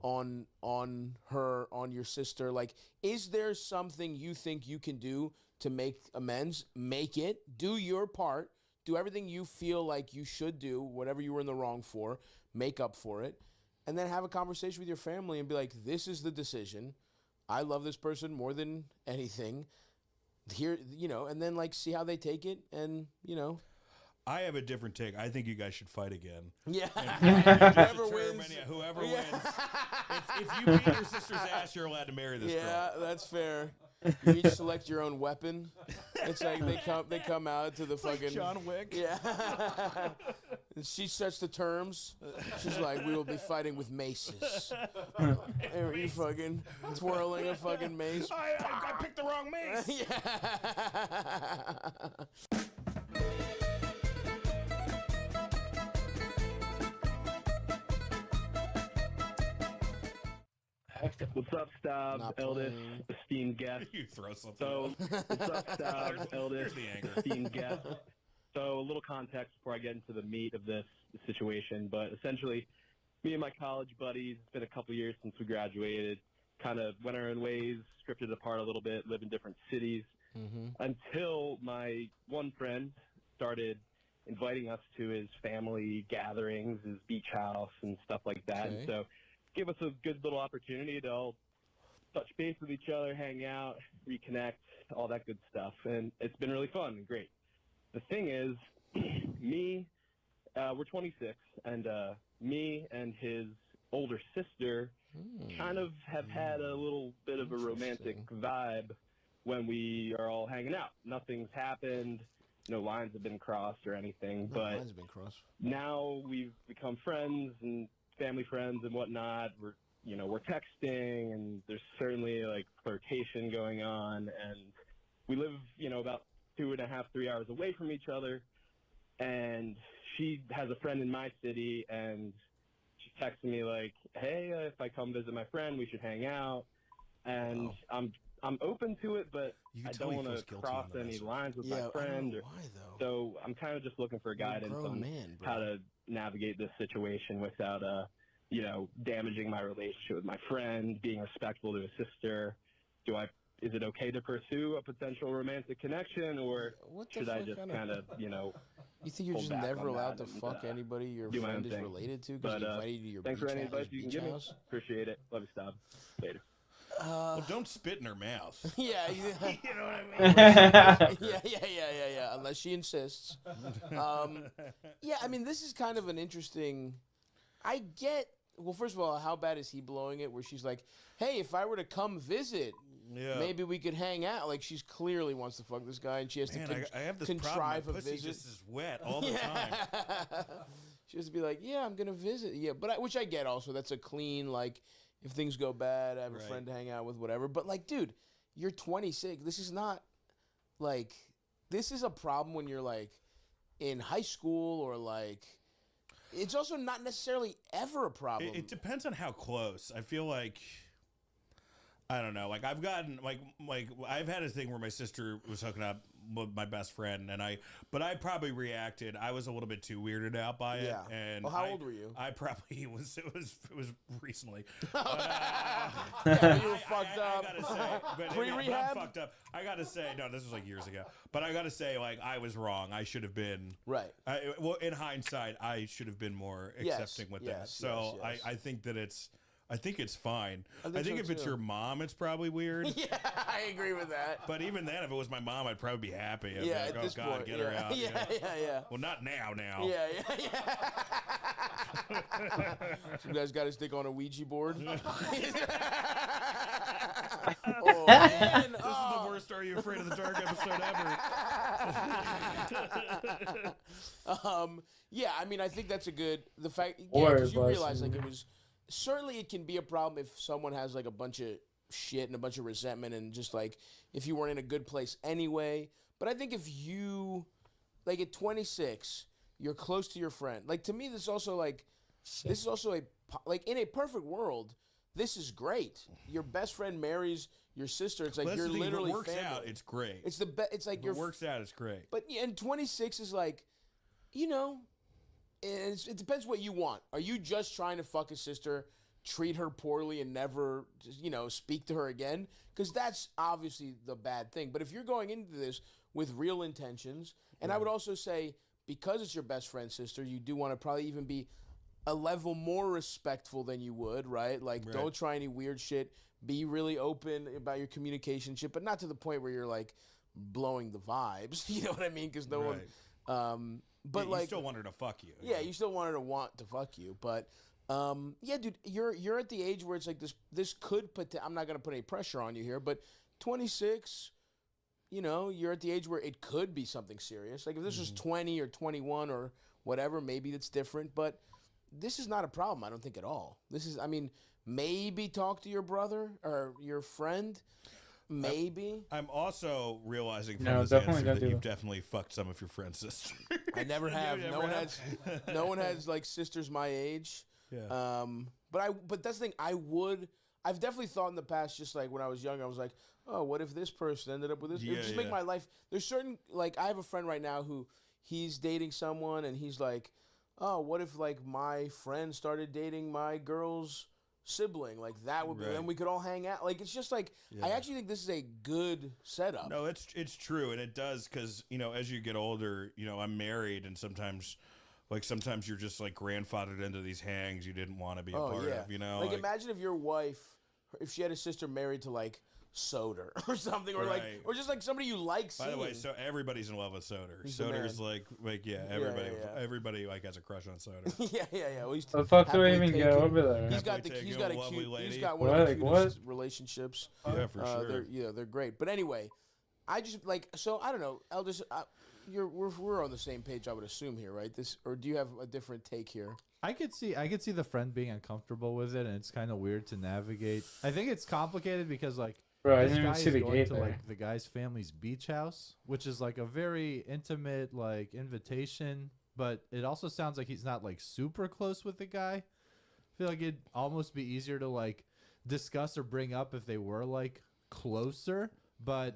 on your sister? Like, is there something you think you can do to make amends? Make it. Do your part. Do everything you feel like you should do, whatever you were in the wrong for, make up for it, and then have a conversation with your family and be like, this is the decision. I love this person more than anything. Here, and then like see how they take it, and I have a different take. I think you guys should fight again. Yeah. Whoever wins. Whoever wins. If you beat your sister's ass, you're allowed to marry this girl. Yeah, that's fair. You each select your own weapon. It's like they come out to the fucking John Wick. Yeah. And she sets the terms. She's like, we will be fighting with maces. And you fucking twirling a fucking mace. I picked the wrong mace. Yeah. What's up, Stabs, eldest, esteemed guest? You throw something. So, what's up, Stabs, eldest, the anger. esteemed guest? So, a little context before I get into the meat of this situation. But essentially, me and my college buddies, it's been a couple years since we graduated, kind of went our own ways, drifted apart a little bit, live in different cities, until my one friend started inviting us to his family gatherings, his beach house, and stuff like that. Okay. And so, give us a good little opportunity to all touch base with each other, hang out, reconnect, all that good stuff. And it's been really fun and great. The thing is, we're 26, and me and his older sister kind of have had a little bit of a romantic vibe when we are all hanging out. Nothing's happened. No lines have been crossed or anything. No but lines have been crossed. Now we've become friends and family friends and whatnot. We're texting, and there's certainly like flirtation going on, and we live, about 2.5, 3 hours away from each other. And she has a friend in my city, and she texted me like, "Hey, if I come visit my friend, we should hang out." And I'm open to it, but I don't want to cross any lines with my friend. So I'm kind of just looking for guidance on how to navigate this situation without, damaging my relationship with my friend, being respectful to his sister. Is it okay to pursue a potential romantic connection, or should I just kind of, You think you're just never allowed to fuck anybody your friend is related to because he invited you to your thanks beach for any house? advice you can give me. Appreciate it. Love you, Stab. Later. Well, don't spit in her mouth. Yeah, you know what I mean? yeah. Unless she insists. Yeah, I mean, this is kind of an interesting. I get. Well, first of all, how bad is he blowing it? Where she's like, "Hey, if I were to come visit, maybe we could hang out." Like, she's clearly wants to fuck this guy, and she has to I have this contrive problem. My a pussy visit. just is wet all the time. She has to be like, "Yeah, I'm gonna visit." Yeah, but which I get also. That's a clean like. If things go bad, I have a friend to hang out with, whatever. But, like, dude, you're 26. This is not, like, this is a problem when you're, like, in high school or, like, it's also not necessarily ever a problem. It depends on how close. I feel like, I don't know. Like, I've gotten, like I've had a thing where my sister was hooking up with my best friend, but I probably reacted. I was a little bit too weirded out by it. Yeah. And well, how old were you? I probably it was recently. Yeah, you were fucked up. I gotta say, Pre-rehab? I'm fucked up. I gotta say, no, this was like years ago. But I gotta say, like, I was wrong. I should have been well, in hindsight, I should have been more accepting with that. So yes. I think that I think it's fine. I think if so it's too. your mom, it's probably weird. Yeah, I agree with that. But even then, if it was my mom, I'd probably be happy. I'd be Yeah, like, at this oh, God, point, get her out. Yeah. Well, not now. Yeah. So you guys got to stick on a Ouija board? Oh, man. This is the worst Are You Afraid of the Dark episode ever. Yeah, I mean, I think that's a good, the fact, because you realize, like, it was, certainly it can be a problem if someone has, like, a bunch of shit and a bunch of resentment and just, like, if you weren't in a good place anyway. But I think if you, like, at 26, you're close to your friend. Like to me, this is also like in a perfect world, this is great. Your best friend marries your sister. It's like Well, that's you're the thing, if it literally works family. out, it's great. It's it's like if it works out, it's great. But and 26 is like, you know, it depends what you want. Are you just trying to fuck a sister, treat her poorly, and never, you know, speak to her again? Because that's obviously the bad thing. But if you're going into this with real intentions, and I would also say because it's your best friend's sister, you do want to probably even be a level more respectful than you would, right? Like, don't try any weird shit. Be really open about your communication shit, but not to the point where you're like blowing the vibes. You know what I mean? Because no one. But you still want her to fuck you. Yeah, you still want her to want to fuck you. But yeah, dude, you're at the age where it's like this could put. I'm not gonna put any pressure on you here, but 26. You know, you're at the age where it could be something serious. Like if this was 20 or 21 or whatever, maybe that's different. But this is not a problem, I don't think at all. This is, I mean, maybe talk to your brother or your friend. Maybe. I'm also realizing from No, this definitely answer don't that do you've that. definitely fucked some of your friends' sisters. I never have. You No never one have? has. No one has like sisters my age. Yeah. But that's the thing. I've definitely thought in the past, just like when I was young, I was like, oh, what if this person ended up with this? It would just make my life. There's certain, like, I have a friend right now who he's dating someone, and he's like, oh, what if like my friend started dating my girl's sibling? Like that would be, then we could all hang out. Like it's just like I actually think this is a good setup. No, it's true, and it does because you know as you get older, you know I'm married, and sometimes you're just like grandfathered into these hangs you didn't want to be a part of. You know, like imagine if your wife, if she had a sister married to like Soder or something, or like, or just like somebody you like seeing. By the way, so everybody's in love with Soder. He's the Soder's man. like everybody like has a crush on Soder. Well, he's the fuck do I happily even get taken. over there? He's got one What, of the like, cutest relationships. Yeah, for sure. They're great. But anyway, I just like so I don't know. I'll just we're on the same page, I would assume here, right? Or do you have a different take here? I could see the friend being uncomfortable with it, and it's kind of weird to navigate. I think it's complicated because like. Bro, I this didn't even guy see is the going gate to there. like the guy's family's beach house, which is like a very intimate like invitation, but it also sounds like he's not like super close with the guy. I feel like it'd almost be easier to like discuss or bring up if they were like closer. But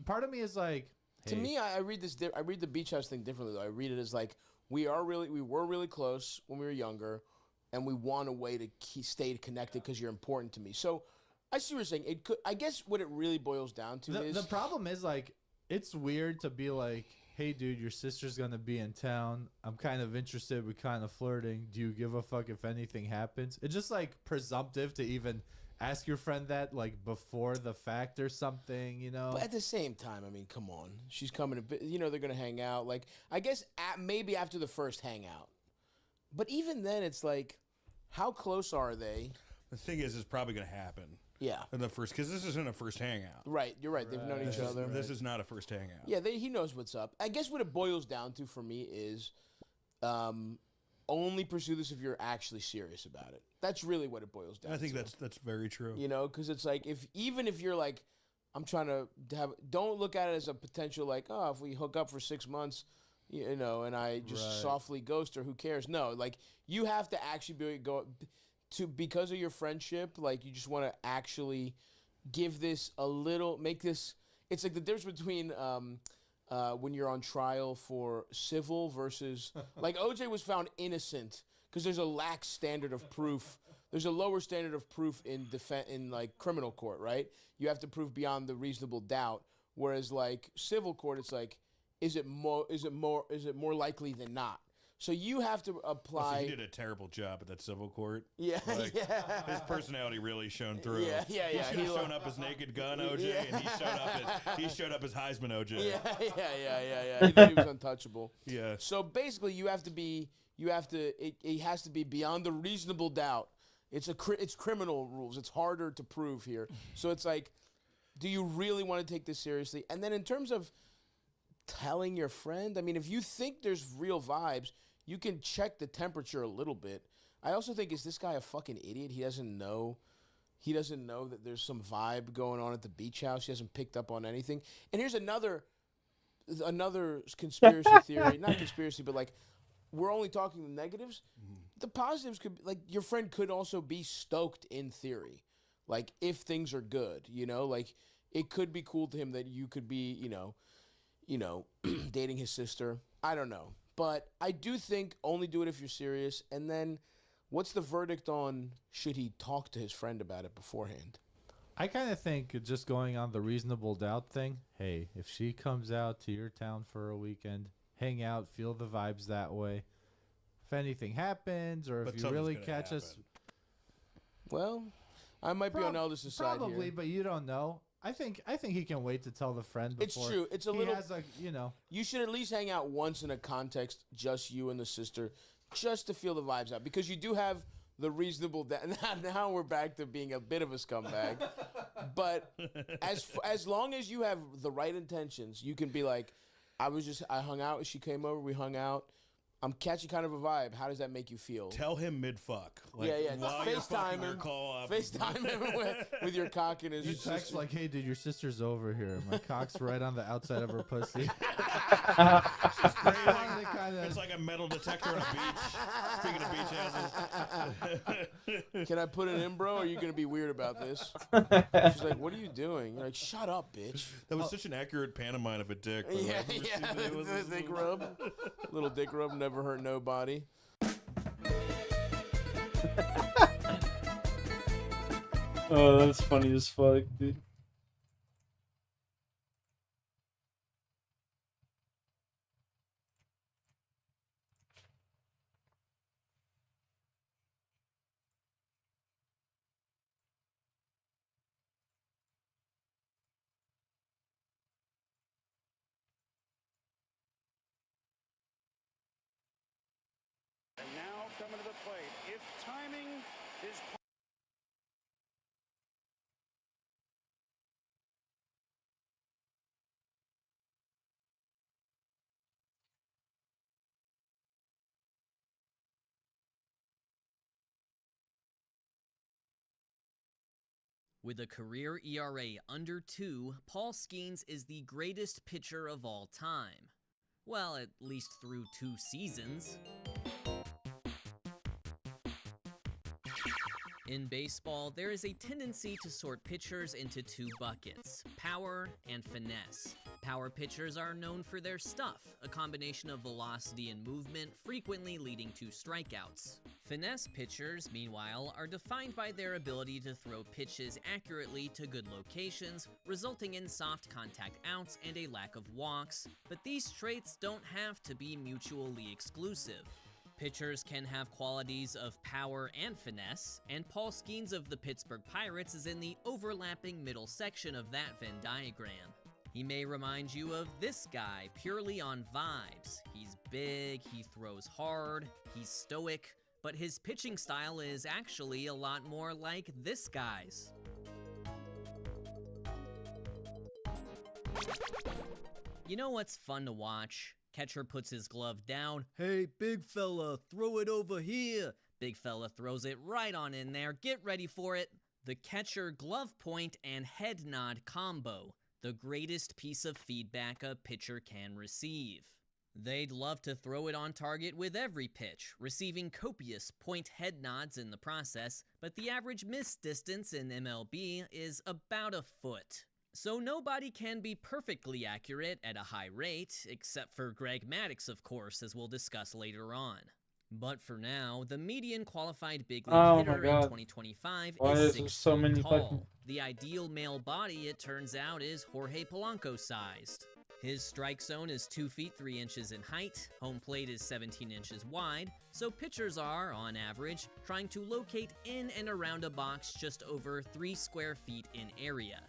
part of me is like, to me, I read this. I read the beach house thing differently though. I read it as like we were really close when we were younger, and we want a way to stay connected because you're important to me. So. I see what you're saying. It could. I guess what it really boils down to is the problem is like it's weird to be like, hey, dude, your sister's gonna be in town. I'm kind of interested. We're kind of flirting. Do you give a fuck if anything happens? It's just like presumptive to even ask your friend that like before the fact or something, you know. But at the same time, I mean, come on, she's coming to. You know, they're gonna hang out. Like I guess maybe after the first hangout. But even then, it's like, how close are they? The thing is, it's probably gonna happen. Yeah. In the first, because this isn't a first hangout. Right, you're right. They've known each other. This is not a first hangout. Yeah, he knows what's up. I guess what it boils down to for me is only pursue this if you're actually serious about it. That's really what it boils down to. I think that's very true. You know, because it's like even if you're like, I'm trying to have, don't look at it as a potential like, oh, if we hook up for 6 months, you know, and I just softly ghost her, who cares? No, like you have to actually because of your friendship, like you just want to actually give this a little, make this. It's like the difference between when you're on trial for civil versus like OJ was found innocent because there's a lax standard of proof. There's a lower standard of proof in like criminal court, right? You have to prove beyond the reasonable doubt. Whereas like civil court, it's like, is it more likely than not? So you have to apply. He did a terrible job at that civil court. Yeah, like, his personality really shone through. Yeah. He should have shown up as Naked Gun OJ, and he showed up as Heisman OJ. Yeah. He thought he was untouchable. Yeah. So basically, it has to be beyond the reasonable doubt. It's criminal rules. It's harder to prove here. So it's like, do you really want to take this seriously? And then in terms of telling your friend, I mean, if you think there's real vibes, you can check the temperature a little bit. I also think, is this guy a fucking idiot? He doesn't know that there's some vibe going on at the beach house. He hasn't picked up on anything. And here's another another conspiracy theory. Not conspiracy, but like we're only talking the negatives. The positives could like your friend could also be stoked in theory, like if things are good. You know, like it could be cool to him that you could be, dating his sister. I don't know, but I do think only do it if you're serious. And then, what's the verdict on should he talk to his friend about it beforehand? I kind of think just going on the reasonable doubt thing. Hey, if she comes out to your town for a weekend, hang out, feel the vibes that way. If anything happens, or if you really catch us, well, I might be on Elders' side probably, here. but you don't know. I think he can wait to tell the friend. It's Before true. It's a he little. has You should at least hang out once in a context, just you and the sister, just to feel the vibes out, because you do have the reasonable. Now we're back to being a bit of a scumbag, but as long as you have the right intentions, you can be like, I hung out. She came over. We hung out. I'm catching kind of a vibe. How does that make you feel? Tell him mid-fuck. Like, yeah. While you're fucking FaceTime her, him. call up. FaceTime him with your cock in his. You text like, "Hey, dude, your sister's over here. My cock's right on the outside of her pussy." It's like a metal detector on a beach. Speaking of beach houses. Can I put it in, bro? Or are you going to be weird about this? She's like, what are you doing? You're like, shut up, bitch. That was such an accurate pantomime of a dick. Yeah, the dick rub. Little dick rub never hurt nobody. Oh, that's funny as fuck, dude. And now coming to the plate. If timing is... With a career ERA under 2, Paul Skeens is the greatest pitcher of all time. Well, at least through 2 seasons. In baseball, there is a tendency to sort pitchers into 2 buckets, power and finesse. Power pitchers are known for their stuff, a combination of velocity and movement, frequently leading to strikeouts. Finesse pitchers, meanwhile, are defined by their ability to throw pitches accurately to good locations, resulting in soft contact outs and a lack of walks, but these traits don't have to be mutually exclusive. Pitchers can have qualities of power and finesse, and Paul Skeens of the Pittsburgh Pirates is in the overlapping middle section of that Venn diagram. He may remind you of this guy purely on vibes. He's big, he throws hard, he's stoic, but his pitching style is actually a lot more like this guy's. You know what's fun to watch? Catcher puts his glove down. Hey, big fella, throw it over here. Big fella throws it right on in there. Get ready for it. The catcher glove point and head nod combo. The greatest piece of feedback a pitcher can receive. They'd love to throw it on target with every pitch, receiving copious point head nods in the process, but the average miss distance in MLB is about a foot. So nobody can be perfectly accurate at a high rate, except for Greg Maddux, of course, as we'll discuss later on. But for now, the median qualified big league hitter in 2025 is 6 feet tall. The ideal male body, it turns out, is Jorge Polanco sized. His strike zone is 2 feet 3 inches in height, home plate is 17 inches wide, so pitchers are, on average, trying to locate in and around a box just over 3 square feet in area.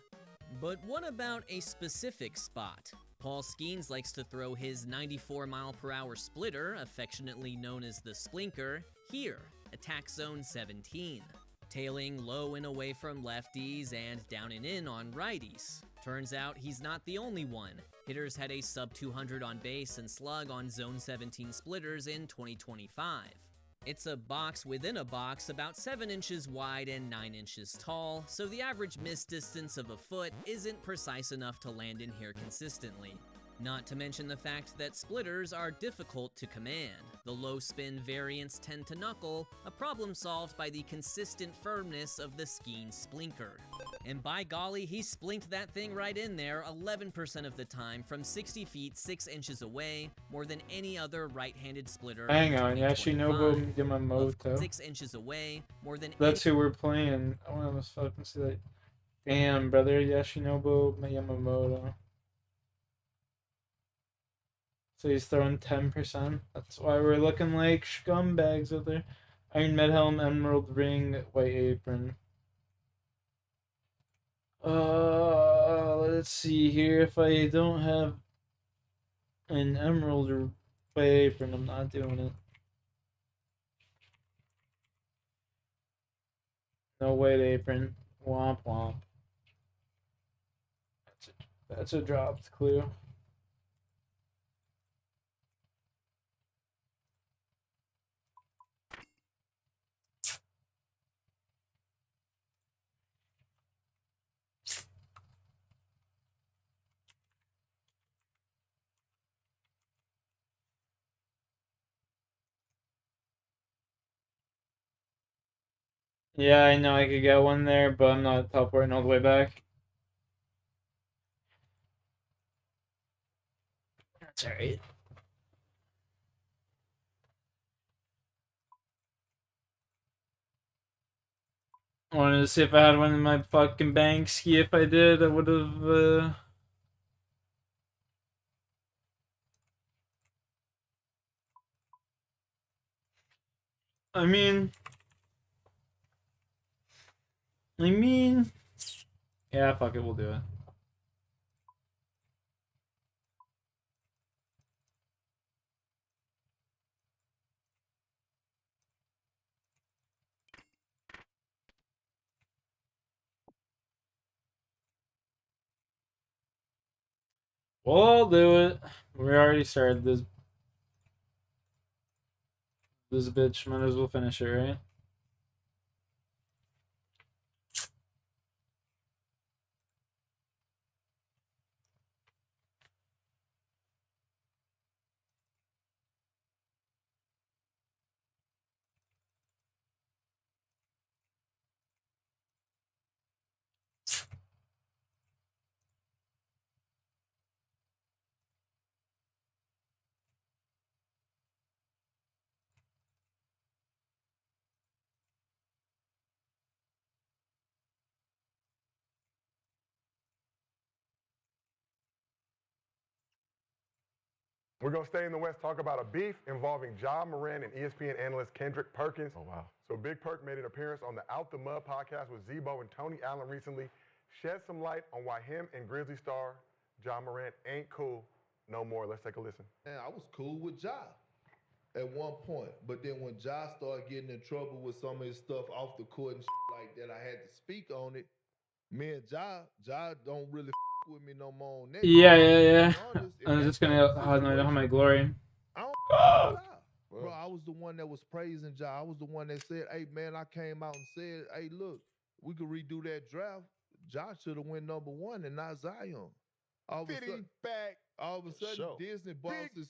But what about a specific spot? Paul Skeens likes to throw his 94-mile-per-hour splitter, affectionately known as the Splinker, here, attack zone 17. Tailing low and away from lefties and down and in on righties. Turns out he's not the only one. Hitters had a sub-200 on base and slug on zone 17 splitters in 2025. It's a box within a box about 7 inches wide and 9 inches tall, so the average miss distance of a foot isn't precise enough to land in here consistently. Not to mention the fact that splitters are difficult to command. The low spin variants tend to knuckle, a problem solved by the consistent firmness of the Skeen Splinker. And by golly, he splinked that thing right in there 11% of the time from 60 feet 6 inches away, more than any other right-handed splitter. Hang on, Yoshinobu Yamamoto. 6 inches away, more than That's who we're playing. I want to fucking see that. Damn, brother, Yoshinobu Yamamoto. So he's throwing 10%. That's why we're looking like scumbags out there. Iron Med Helm, Emerald Ring, White Apron. Let's see here. If I don't have an Emerald or White Apron, I'm not doing it. No White Apron. Womp womp. That's a dropped clue. Yeah, I know I could get one there, but I'm not teleporting all the way back. That's alright. I wanted to see if I had one in my fucking bank ski. If I did, I would have, I mean, yeah, fuck it, we'll do it. We'll do it. We already started this bitch. Might as well finish it, right? We're going to stay in the West, talk about a beef involving Ja Morant and ESPN analyst Kendrick Perkins. Oh, wow. So Big Perk made an appearance on the Out the Mud podcast with Zebo and Tony Allen recently, shed some light on why him and Grizzly star Ja Morant ain't cool no more. Let's take a listen. And I was cool with Ja at one point, but then when Ja started getting in trouble with some of his stuff off the court and like that, I had to speak on it. Me and Ja don't really with me no more on that. Yeah. I'm just gonna hide my glory. Bro, I was the one that was praising Ja. I was the one that said, hey, man, I came out and said, hey, look, we could redo that draft. Ja should have went #1 and not Zion. All of a sudden, Disney bosses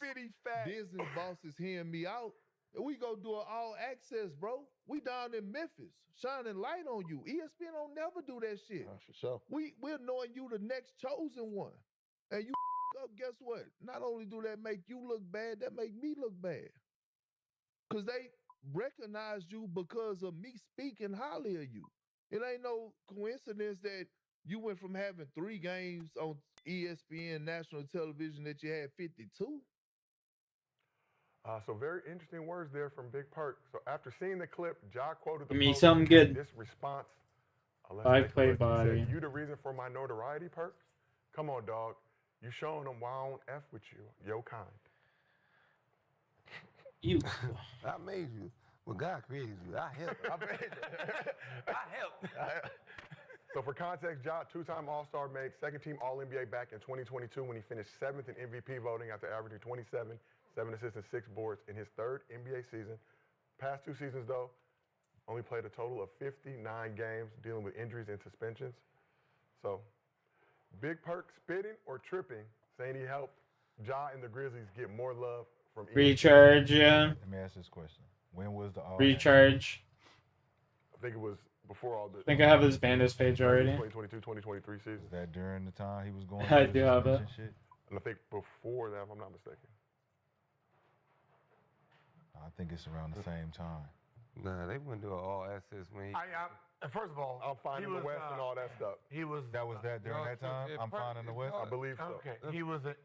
hearing me out. And we go do an all access, bro. We down in Memphis, shining light on you. ESPN don't never do that shit. For sure. We're knowing you the next chosen one. And you up, guess what? Not only do that make you look bad, that make me look bad. Because they recognized you because of me speaking highly of you. It ain't no coincidence that you went from having 3 games on ESPN national television that you had 52. So very interesting words there from Big Perk. So after seeing the clip, Ja quoted the Give me post something and good. this response. I play He body. said, you the reason for my notoriety, Perk? Come on, dog. You showing them why I don't F with you. Yo kind. You. I made you. Well, God created you. I helped. I helped. So for context, Ja, 2-time All-Star, made second-team All-NBA back in 2022 when he finished 7th in MVP voting after averaging 27, 7 assists, and 6 boards in his 3rd NBA season. Past 2 seasons, though, only played a total of 59 games, dealing with injuries and suspensions. So, Big Perk spitting or tripping, saying he helped Ja and the Grizzlies get more love from Recharge, yeah. Let me ask this question. When was the Recharge. I think it was before all the. I think I have his Bandos page already. 2022, 2023 season. Was that during the time he was going I through do the have it. suspension shit? And I think before that, if I'm not mistaken. I think it's around the same time. Nah, they wouldn't do an all access when he. First of all, I'm finding the West and all that stuff. He was. That was that during that time. I'm finding the West. I believe so. Okay, he was the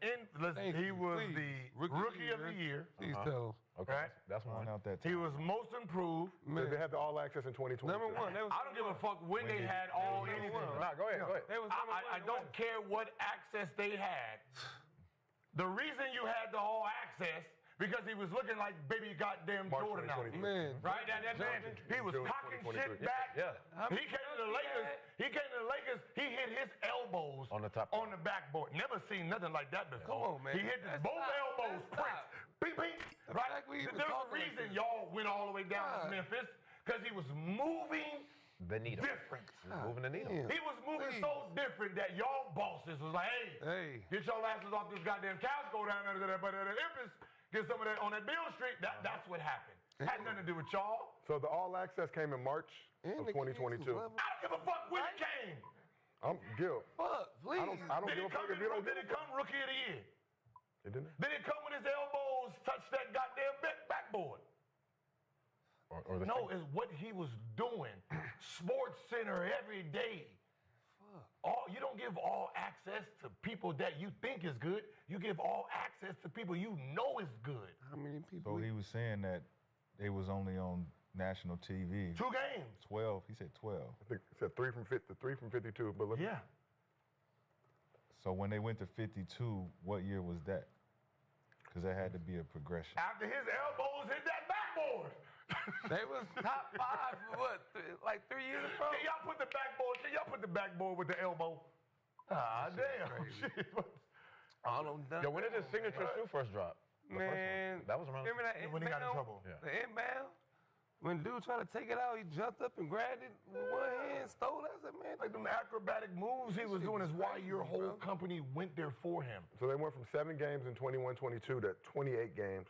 rookie of the year. Please tell. Okay, Right? that's one out that time. He was most improved. They had the all access in 2020. Number one. I don't give a fuck when they had all anything. Nah, go ahead. Go ahead. They was number I don't care what access they had. The reason you had the all access because he was looking like baby goddamn March Jordan out 2023. there. Man. Right? That man, he was June cocking 2023. shit back. Yeah. He came to the Lakers. He came to the Lakers. He hit his elbows On the top. on the backboard. Never seen nothing like that before. Come on, man. He hit both elbows. Prince. Beep, beep. Right? fact we even There's a talking reason like this. y'all went all the way down to Memphis because he was moving the needle. different. Moving the needle. He was moving so different that y'all bosses was like, hey, get your asses off this goddamn couch, go down there to that Memphis, get some of that on that Bill Street. That's what happened. Had nothing to do with y'all. So the all access came in March of 2022. I don't give a fuck when it came. I'm Gil. Fuck, please. I don't give a fuck if you don't Did it come rookie of the year? It didn't. Did it come when his elbows touched that goddamn backboard? Or the No, it's what he was doing. Sports Center every day. You don't give all access to people that you think is good. You give all access to people you know is good. How many people? So he was saying that they was only on national TV. 2 games. 12. He said 12. I think it said 3 from 52. But look. Yeah. So when they went to 52, what year was that? Because that had to be a progression. After his elbows hit that backboard. They was top 5 for what? 3 years ago? Can y'all put the backboard? Can y'all put the backboard with the elbow? Ah, damn. Shit. All them done. Yo, when did his signature shoe first drop? The first Man, one. That was around. remember that When he got in inbound? trouble. The inbound? When dude tried to take it out, he jumped up and grabbed it with one hand, stole it. I said, man, Like them acrobatic moves he was doing is why your whole company went there for him. So they went from 7 games in 21-22 to 28 games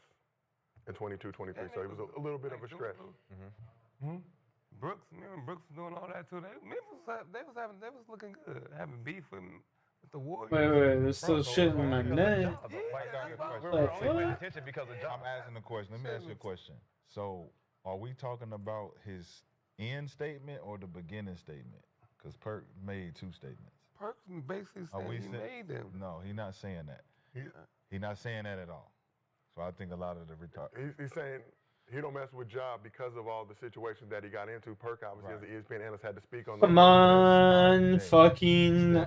in 22-23. So it was a little bit of a stretch. Brooks, remember Brooks was doing all that too. They was looking good, having beef with the Warriors. Wait, there's still shit in my neck. We're only paying attention because of I'm asking a question. Let me ask you a question. So, are we talking about his end statement or the beginning statement? Because Perk made 2 statements. Perks basically saying he made them. No, he's not saying that. He's not saying that at all. So I think a lot of the He's saying he don't mess with Ja because of all the situations that he got into. Perk, obviously, as the ESPN analyst, had to speak on Come on, fucking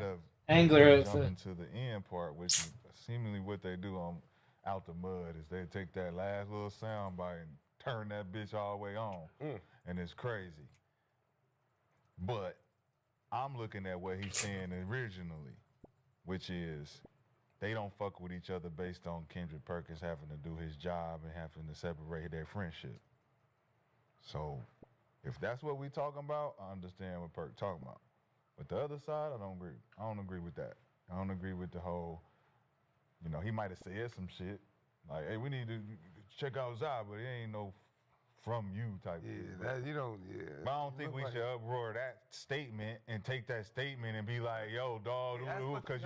angler. Jumping to the end part, which is seemingly what they do on Out the Mud, is they take that last little sound bite and turn that bitch all the way on, and it's crazy. But I'm looking at what he's saying originally, which is they don't fuck with each other based on Kendrick Perkins having to do his job and having to separate their friendship. So if that's what we talking about, I understand what Perk talking about. But the other side, I don't agree. I don't agree with that. I don't agree with the whole, he might have said some shit. Like, hey, we need to check out Zai, but it ain't no from you type shit. That, you don't, But I don't think we should uproar that statement and take that statement and be like, yo, dog, because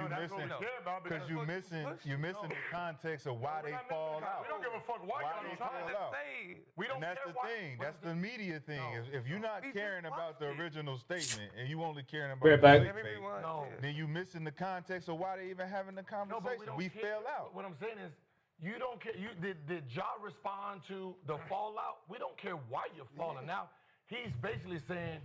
you missing the context of why they fall out. We don't give a fuck why y'all fall out. We don't And that's the thing. That's the media thing. If you're not caring about the original statement and you only caring about the clickbait, then you missing the context of why they even having the conversation. We fell out. What I'm saying is, you don't care. Did Ja respond to the fallout? We don't care why you're falling out. He's basically saying,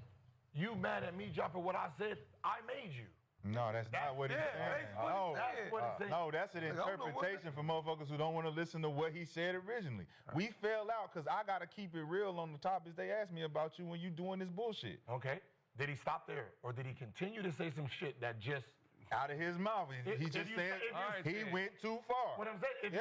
you mad at me, Ja, for what I said? I made you. No, that's not what he's saying. No, that's an interpretation for motherfuckers who don't want to listen to what he said originally. We fell out because I got to keep it real on the topics they asked me about you when you doing this bullshit. Okay. Did he stop there? Or did he continue to say some shit that just... Out of his mouth. He just said he went too far. What I'm saying,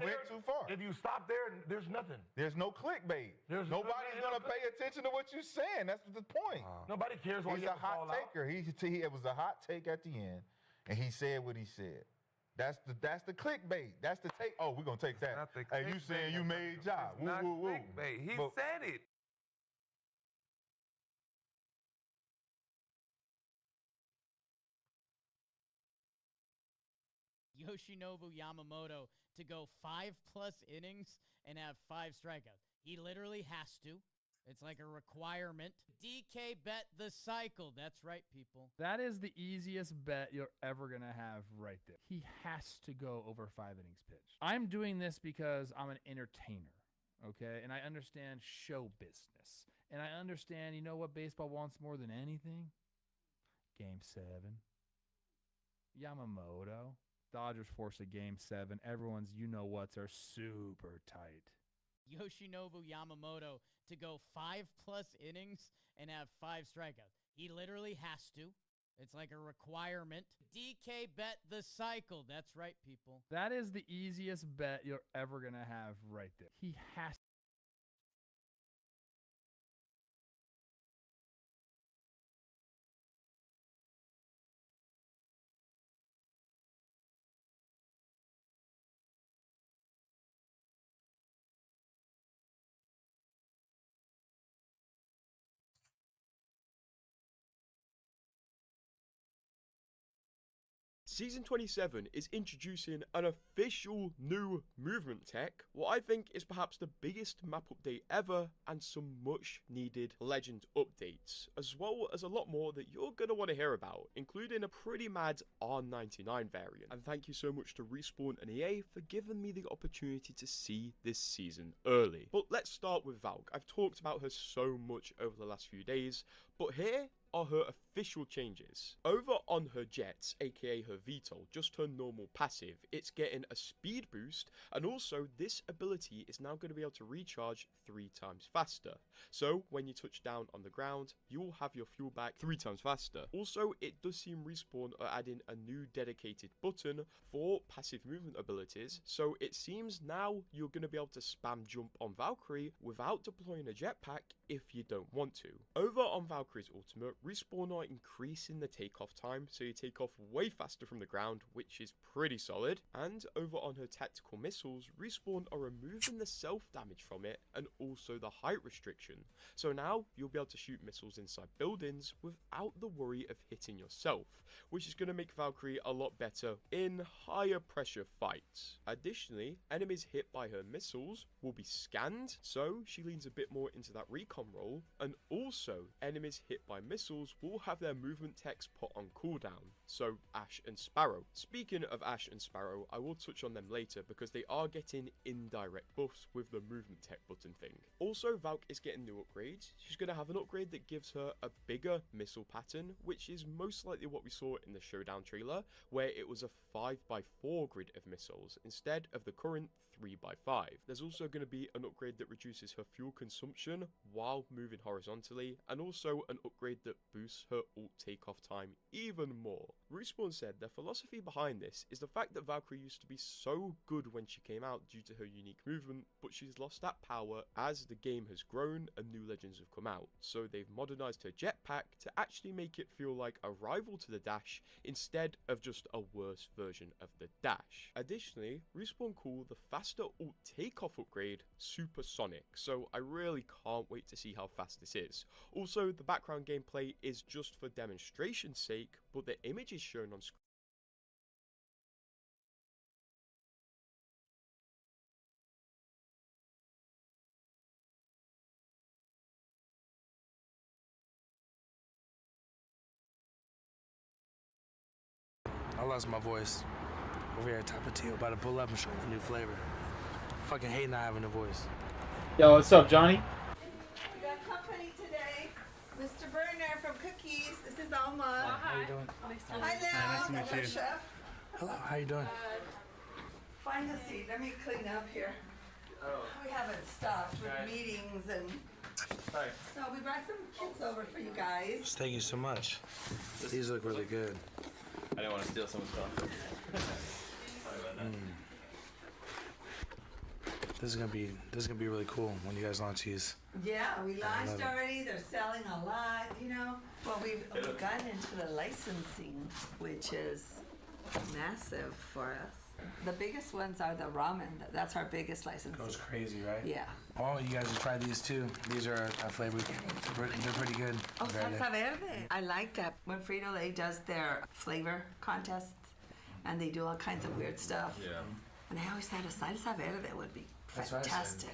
went too far. If you stop there, there's nothing. There's no clickbait. Nobody's going to pay attention to what you're saying. That's the point. Nobody cares why he's a hot taker. It was a hot take at the end, and he said what he said. That's the clickbait. That's the take. Oh, we're gonna take that. Hey, you saying you made job? Woo, Not woo, woo. clickbait. He But- said it. Yoshinobu Yamamoto to go 5+ innings and have 5 strikeouts. He literally has to. It's like a requirement. DK bet the cycle. That's right, people. That is the easiest bet you're ever going to have right there. He has to go over 5 innings pitched. I'm doing this because I'm an entertainer, okay? And I understand show business. And I understand, you know what baseball wants more than anything? Game 7. Yamamoto. Dodgers force a Game 7. Everyone's you-know-whats are super tight. Yoshinobu Yamamoto to go 5+ innings and have 5 strikeouts. He literally has to. It's like a requirement. DK bet the cycle. That's right, people. That is the easiest bet you're ever going to have right there. He has to. Season 27 is introducing an official new movement tech, what I think is perhaps the biggest map update ever, and some much needed legend updates, as well as a lot more that you're going to want to hear about, including a pretty mad R99 variant. And thank you so much to Respawn and EA for giving me the opportunity to see this season early. But let's start with Valk. I've talked about her so much over the last few days, but here are her official changes. Over on her jets, aka her VTOL, just her normal passive, it's getting a speed boost, and also this ability is now going to be able to recharge 3 times faster. So when you touch down on the ground, you'll have your fuel back 3 times faster. Also, it does seem Respawn are adding a new dedicated button for passive movement abilities, so it seems now you're going to be able to spam jump on Valkyrie without deploying a jetpack if you don't want to. Over on Valkyrie's ultimate, Respawn are increasing the takeoff time, so you take off way faster from the ground, which is pretty solid. And over on her tactical missiles, Respawn are removing the self-damage from it and also the height restriction. So now you'll be able to shoot missiles inside buildings without the worry of hitting yourself, which is going to make Valkyrie a lot better in higher pressure fights. Additionally, enemies hit by her missiles will be scanned, so she leans a bit more into that recon role, and also enemies hit by missiles will have their movement techs put on cooldown, so Ashe and Sparrow. Speaking of Ashe and Sparrow, I will touch on them later because they are getting indirect buffs with the movement tech button thing. Also, Valk is getting new upgrades. She's going to have an upgrade that gives her a bigger missile pattern, which is most likely what we saw in the Showdown trailer, where it was a 5x4 grid of missiles instead of the current 3x5. There's also going to be an upgrade that reduces her fuel consumption while moving horizontally, and also an upgrade that boosts her ult takeoff time even more. Respawn said their philosophy behind this is the fact that Valkyrie used to be so good when she came out due to her unique movement, but she's lost that power as the game has grown and new legends have come out, so they've modernized her jetpack to actually make it feel like a rival to the dash instead of just a worse version of the dash. Additionally, Respawn call the faster ult takeoff upgrade supersonic, so I really can't wait to see how fast this is. Also, the background gameplay is just for demonstration's sake, but the images shown on screen I lost my voice. Over here at Tapatio, about to pull up and show me a new flavor. Fucking hate not having a voice. Yo, what's up, Johnny? We got company today. Mr. Berner from Cookies. This is Alma. How you doing? Hi there. Nice to meet Hello, you. Chef. Hello, how you doing? Find a seat. Let me clean up here. We haven't stopped with meetings and. So we brought some kids over for you guys. Thank you so much. These look really good. I didn't want to steal someone's stuff. This is gonna be really cool when you guys launch these. Yeah, we I love launched it. already. They're selling a lot, you know. Well, we've gotten into the licensing, which is massive for us. The biggest ones are the ramen. That's our biggest license. Goes crazy, right? Yeah. Oh, you guys have tried these too. These are a flavor we came up with. They're pretty good. Oh, Verde. salsa verde. I like that. When Frito-Lay does their flavor contests, and they do all kinds of weird stuff. Yeah. And I always thought a salsa verde would be That's what fantastic.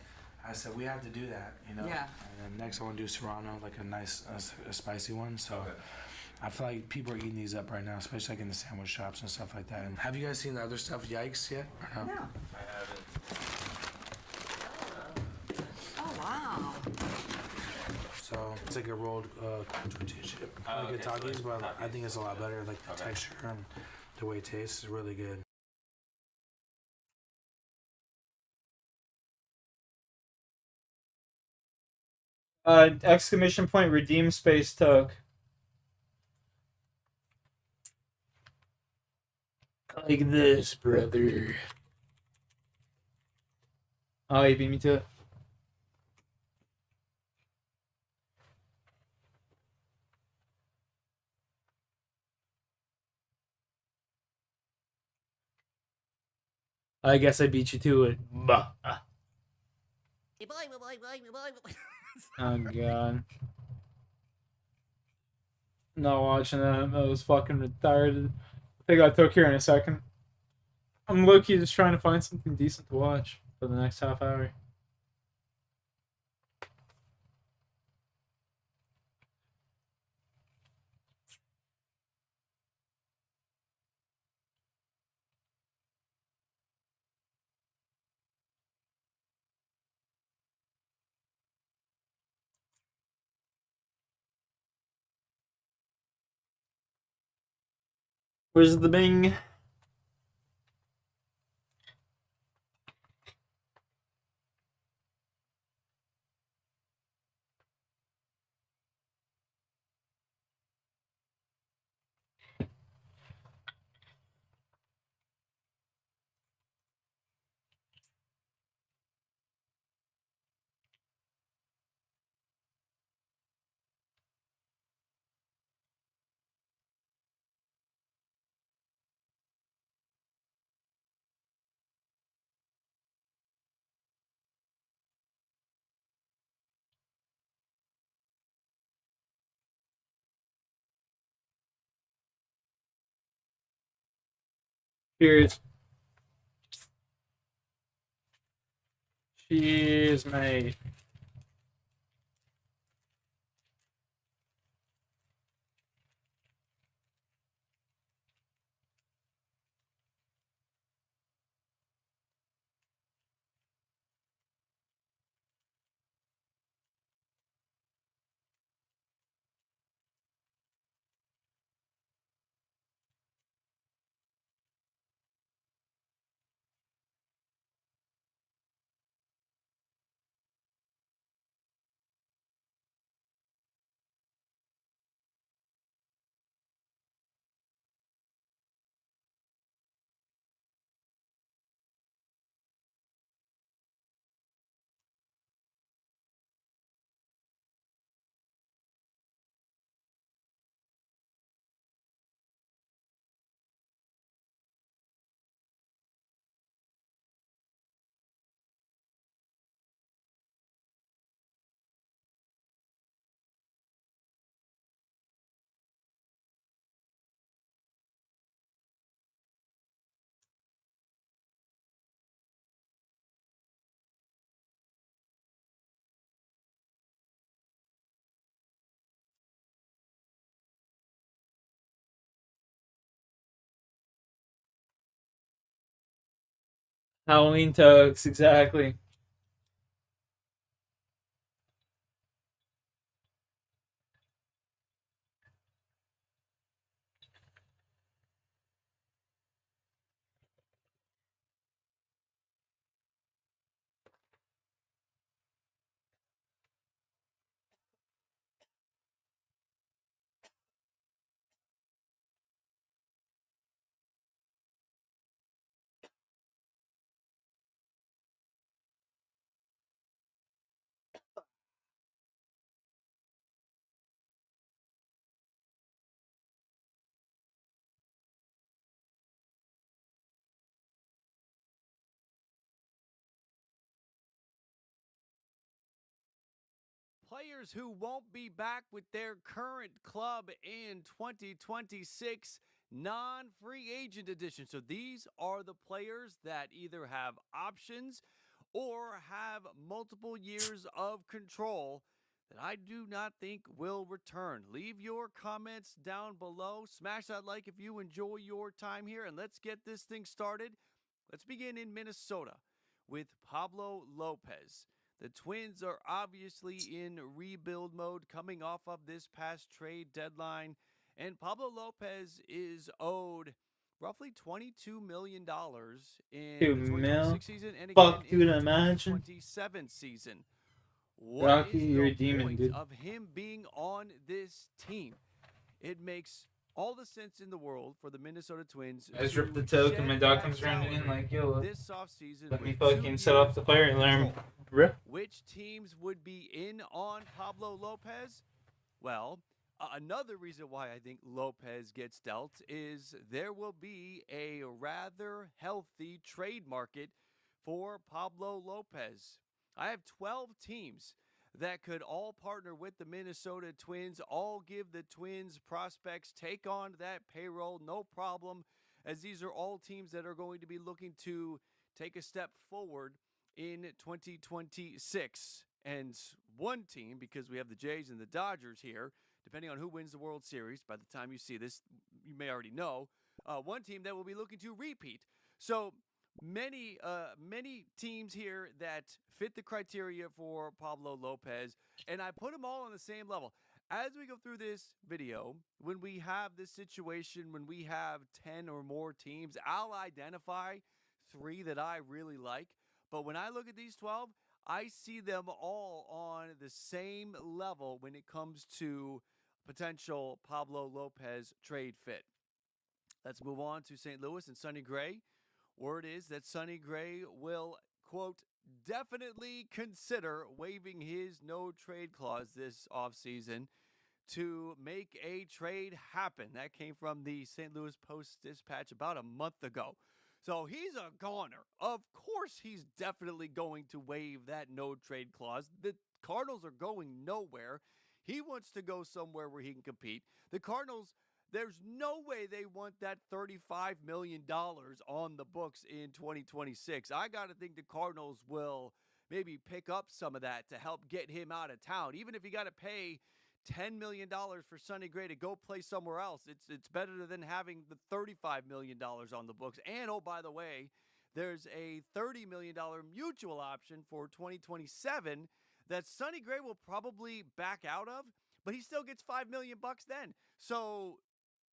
I said we have to do that, you know. Yeah. And then next I want to do Serrano, like a nice, a spicy one. So I feel like people are eating these up right now, especially like in the sandwich shops and stuff like that. And have you guys seen the other stuff, Yikes, yet? Or no? No. I haven't. Oh, wow. So it's like a rolled tortilla chip. I like okay, Takis, so but like I think it's a lot better. Like the texture and the way it tastes is really good. Exclamation point redeem space took. Like this, brother. Oh, you beat me to it. I guess I beat you to it. Bah. Oh god. Not watching that. That was fucking retarded. I think I took here in a second. I'm low-key just trying to find something decent to watch for the next half hour. Where's the Bing? Cheers. Cheers, mate. Halloween tokes, exactly. players who won't be back with their current club in 2026 non-free agent edition. So these are the players that either have options or have multiple years of control that I do not think will return. Leave your comments down below. Smash that like if you enjoy your time here, and let's get this thing started. Let's begin in Minnesota with Pablo Lopez. The Twins are obviously in rebuild mode coming off of this past trade deadline, and Pablo Lopez is owed roughly $22 million in the 2026 season and again Fuck, in dude, the imagine. 2027 season. What Rocky, is you're a the demon, point dude. of him being on this team? It makes all the sense in the world for the Minnesota Twins. I just to ripped the token, shed my dog that comes running in salary like, yo, this offseason let me with fucking 2 set off years the fire of alarm. control. Rip. Which teams would be in on Pablo Lopez? Well, another reason why I think Lopez gets dealt is there will be a rather healthy trade market for Pablo Lopez. I have 12 teams that could all partner with the Minnesota Twins, all give the Twins prospects, take on that payroll, no problem, as these are all teams that are going to be looking to take a step forward in 2026. And one team, because we have the Jays and the Dodgers here, depending on who wins the World Series, by the time you see this, you may already know, one team that will be looking to repeat. So many teams here that fit the criteria for Pablo Lopez, and I put them all on the same level. As we go through this video, when we have this situation, when we have 10 or more teams, I'll identify 3 that I really like. But when I look at these 12, I see them all on the same level when it comes to potential Pablo Lopez trade fit. Let's move on to St. Louis and Sonny Gray. Word is that Sonny Gray will, quote, definitely consider waiving his no-trade clause this offseason to make a trade happen. That came from the St. Louis Post-Dispatch about a month ago. So he's a goner. Of course he's definitely going to waive that no-trade clause. The Cardinals are going nowhere. He wants to go somewhere where he can compete. The Cardinals, there's no way they want that $35 million on the books in 2026. I got to think the Cardinals will maybe pick up some of that to help get him out of town. Even if you got to pay $10 million for Sonny Gray to go play somewhere else, it's better than having the $35 million on the books. And, oh, by the way, there's a $30 million mutual option for 2027 that Sonny Gray will probably back out of, but he still gets $5 million then. So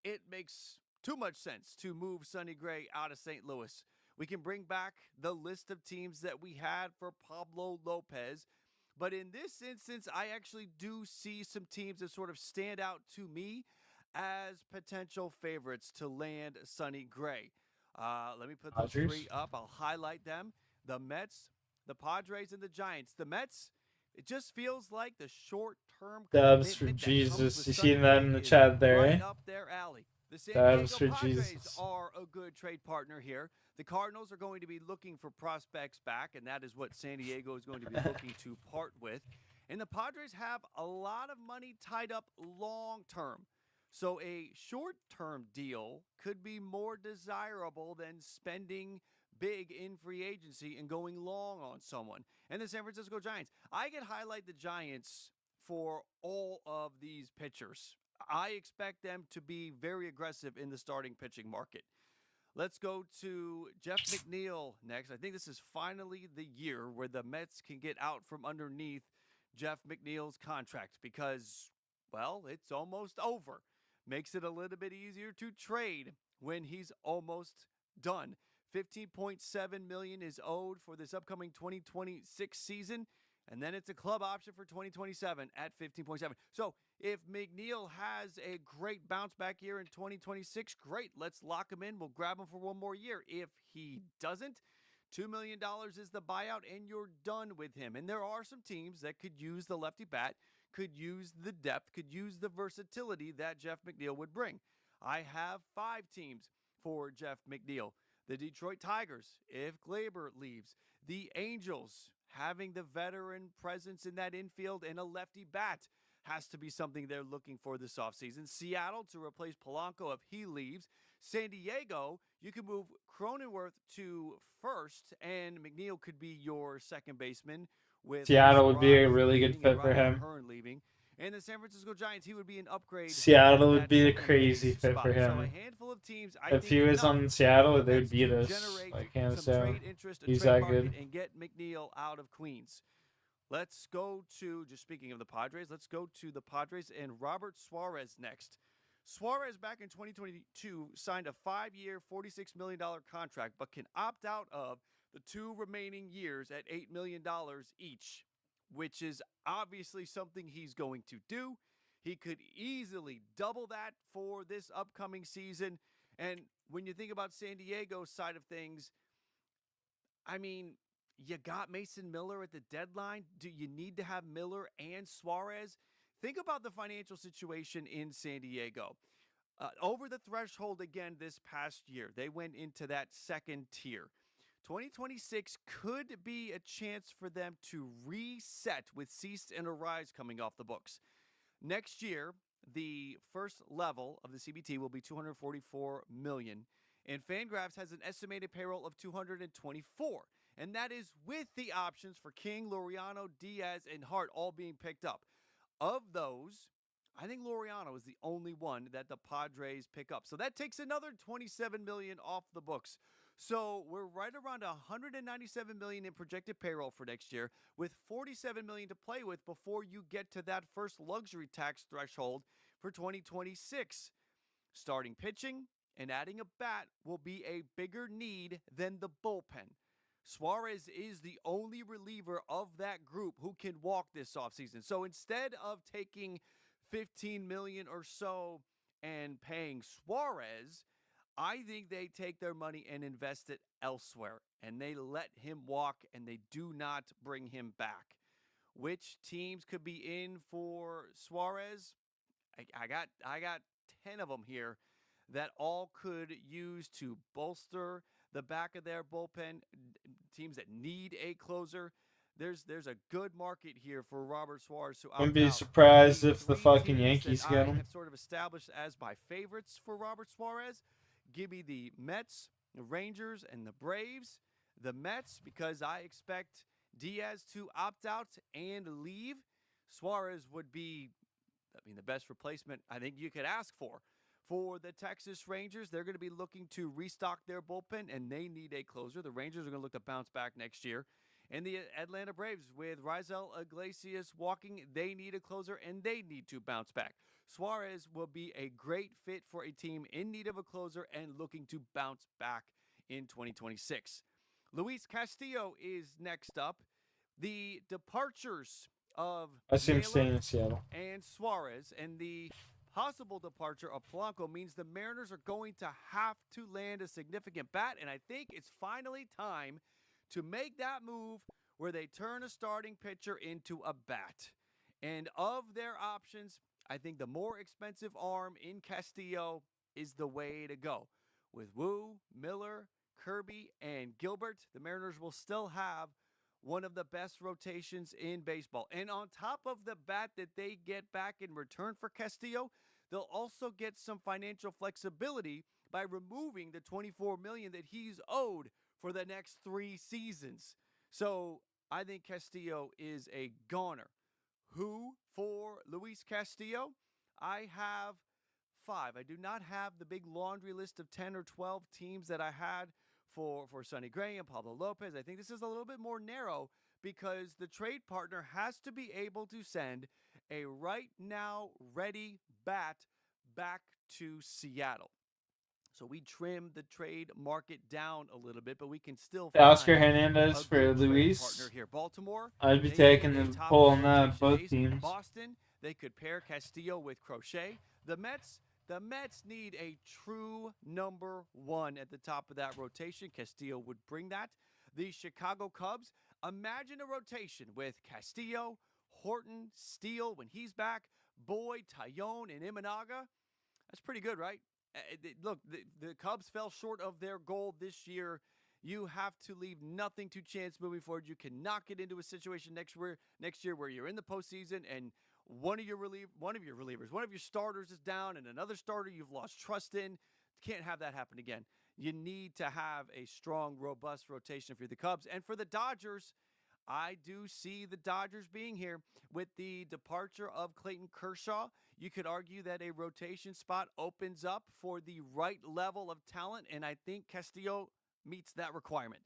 it makes too much sense to move Sonny Gray out of St. Louis. We can bring back the list of teams that we had for Pablo Lopez. But in this instance, I actually do see some teams that sort of stand out to me as potential favorites to land Sonny Gray. Let me put those 3 up. I'll highlight them. The Mets, the Padres, and the Giants. The Mets, it just feels like the short-term Dabs for Jesus. You seen that in the chat there, right eh? up their alley. The San Dabs Diego for Padres Jesus. are a good trade partner here. The Cardinals are going to be looking for prospects back, and that is what San Diego is going to be looking to part with. And the Padres have a lot of money tied up long-term. So a short-term deal could be more desirable than spending big in free agency and going long on someone. And the San Francisco Giants. I can highlight the Giants for all of these pitchers. I expect them to be very aggressive in the starting pitching market. Let's go to Jeff McNeil next. I think this is finally the year where the Mets can get out from underneath Jeff McNeil's contract because, well, it's almost over. Makes it a little bit easier to trade when he's almost done. $15.7 million is owed for this upcoming 2026 season, and then it's a club option for 2027 at $15.7. So if McNeil has a great bounce back year in 2026, great. Let's lock him in. We'll grab him for one more year. If he doesn't, $2 million is the buyout, and you're done with him. And there are some teams that could use the lefty bat, could use the depth, could use the versatility that Jeff McNeil would bring. I have 5 teams for Jeff McNeil. The Detroit Tigers, if Glaber leaves. The Angels having the veteran presence in that infield and a lefty bat has to be something they're looking for this offseason. Seattle to replace Polanco if he leaves. San Diego, you can move Cronenworth to first, and McNeil could be your second baseman with Seattle would be a Rise really good leaving and fit for Ryan him. Hearn leaving. And the San Francisco Giants, he would be an upgrade. Seattle would at be a second crazy base fit spot. for So him. a handful of teams, I If think he was enough on Seattle, for they would Mets beat to us. generate Like hands some down. trade interest, a He's trade that market, good. and get McNeil out of Queens. Let's go to, just speaking of the Padres, let's go to the Padres and Robert Suarez next. Suarez back in 2022 signed a 5-year, $46 million contract, but can opt out of the 2 remaining years at $8 million each, which is obviously something he's going to do. He could easily double that for this upcoming season. And when you think about San Diego's side of things, I mean, you got Mason Miller at the deadline. Do you need to have Miller and Suarez? Think about the financial situation in San Diego. Over the threshold again this past year, they went into that second tier. 2026 could be a chance for them to reset with Cease and Arise coming off the books. Next year, the first level of the CBT will be $244 million, and Fangraphs has an estimated payroll of $224, and that is with the options for King, Laureano, Diaz, and Hart all being picked up. Of those, I think Laureano is the only one that the Padres pick up. So that takes another $27 million off the books. So we're right around $197 million in projected payroll for next year, with $47 million to play with before you get to that first luxury tax threshold for 2026. Starting pitching and adding a bat will be a bigger need than the bullpen. Suarez is the only reliever of that group who can walk this offseason. So instead of taking $15 million or so and paying Suarez, I think they take their money and invest it elsewhere, and they let him walk and they do not bring him back. Which teams could be in for Suarez? I got 10 of them here that all could use to bolster the back of their bullpen. Teams that need a closer. There's a good market here for Robert Suarez to opt Wouldn't be out. surprised if the 3 fucking teams Yankees that get I him. have sort of established as my favorites for Robert Suarez. Give me the Mets, the Rangers, and the Braves. The Mets, because I expect Diaz to opt out and leave. Suarez would be, the best replacement I think you could ask for. For the Texas Rangers, they're going to be looking to restock their bullpen, and they need a closer. The Rangers are going to look to bounce back next year. And the Atlanta Braves, with Raisel Iglesias walking, they need a closer, and they need to bounce back. Suarez will be a great fit for a team in need of a closer and looking to bounce back in 2026. Luis Castillo is next up. The departures of I see him Naylor staying in Seattle. and Suarez and the possible departure of Polanco means the Mariners are going to have to land a significant bat, and I think it's finally time to make that move where they turn a starting pitcher into a bat. And of their options, I think the more expensive arm in Castillo is the way to go. With Wu, Miller, Kirby, and Gilbert, the Mariners will still have one of the best rotations in baseball. And on top of the bat that they get back in return for Castillo, they'll also get some financial flexibility by removing the $24 million that he's owed for the next 3 seasons. So I think Castillo is a goner. Who for Luis Castillo? I have 5. I do not have the big laundry list of 10 or 12 teams that I had for Sonny Gray and Pablo Lopez. I think this is a little bit more narrow because the trade partner has to be able to send a right now ready bat back to Seattle. So we trimmed the trade market down a little bit, but we can still find Oscar Hernandez a for good trade Luis. partner here. Baltimore, I'd be they taking need a the top pull of on that, rotation both ace. teams. Boston, they could pair Castillo with Crochet. The Mets need a true number 1 at the top of that rotation. Castillo would bring that. The Chicago Cubs, imagine a rotation with Castillo, Horton, Steele when he's back, Boyd, Tyone, and Imanaga. That's pretty good, right? Look, the Cubs fell short of their goal this year. You have to leave nothing to chance moving forward. You cannot get into a situation next year where you're in the postseason and one of your starters is down and another starter you've lost trust in. Can't have that happen again. You need to have a strong, robust rotation for the Cubs. And for the Dodgers, I do see the Dodgers being here with the departure of Clayton Kershaw. You could argue that a rotation spot opens up for the right level of talent, and I think Castillo meets that requirement.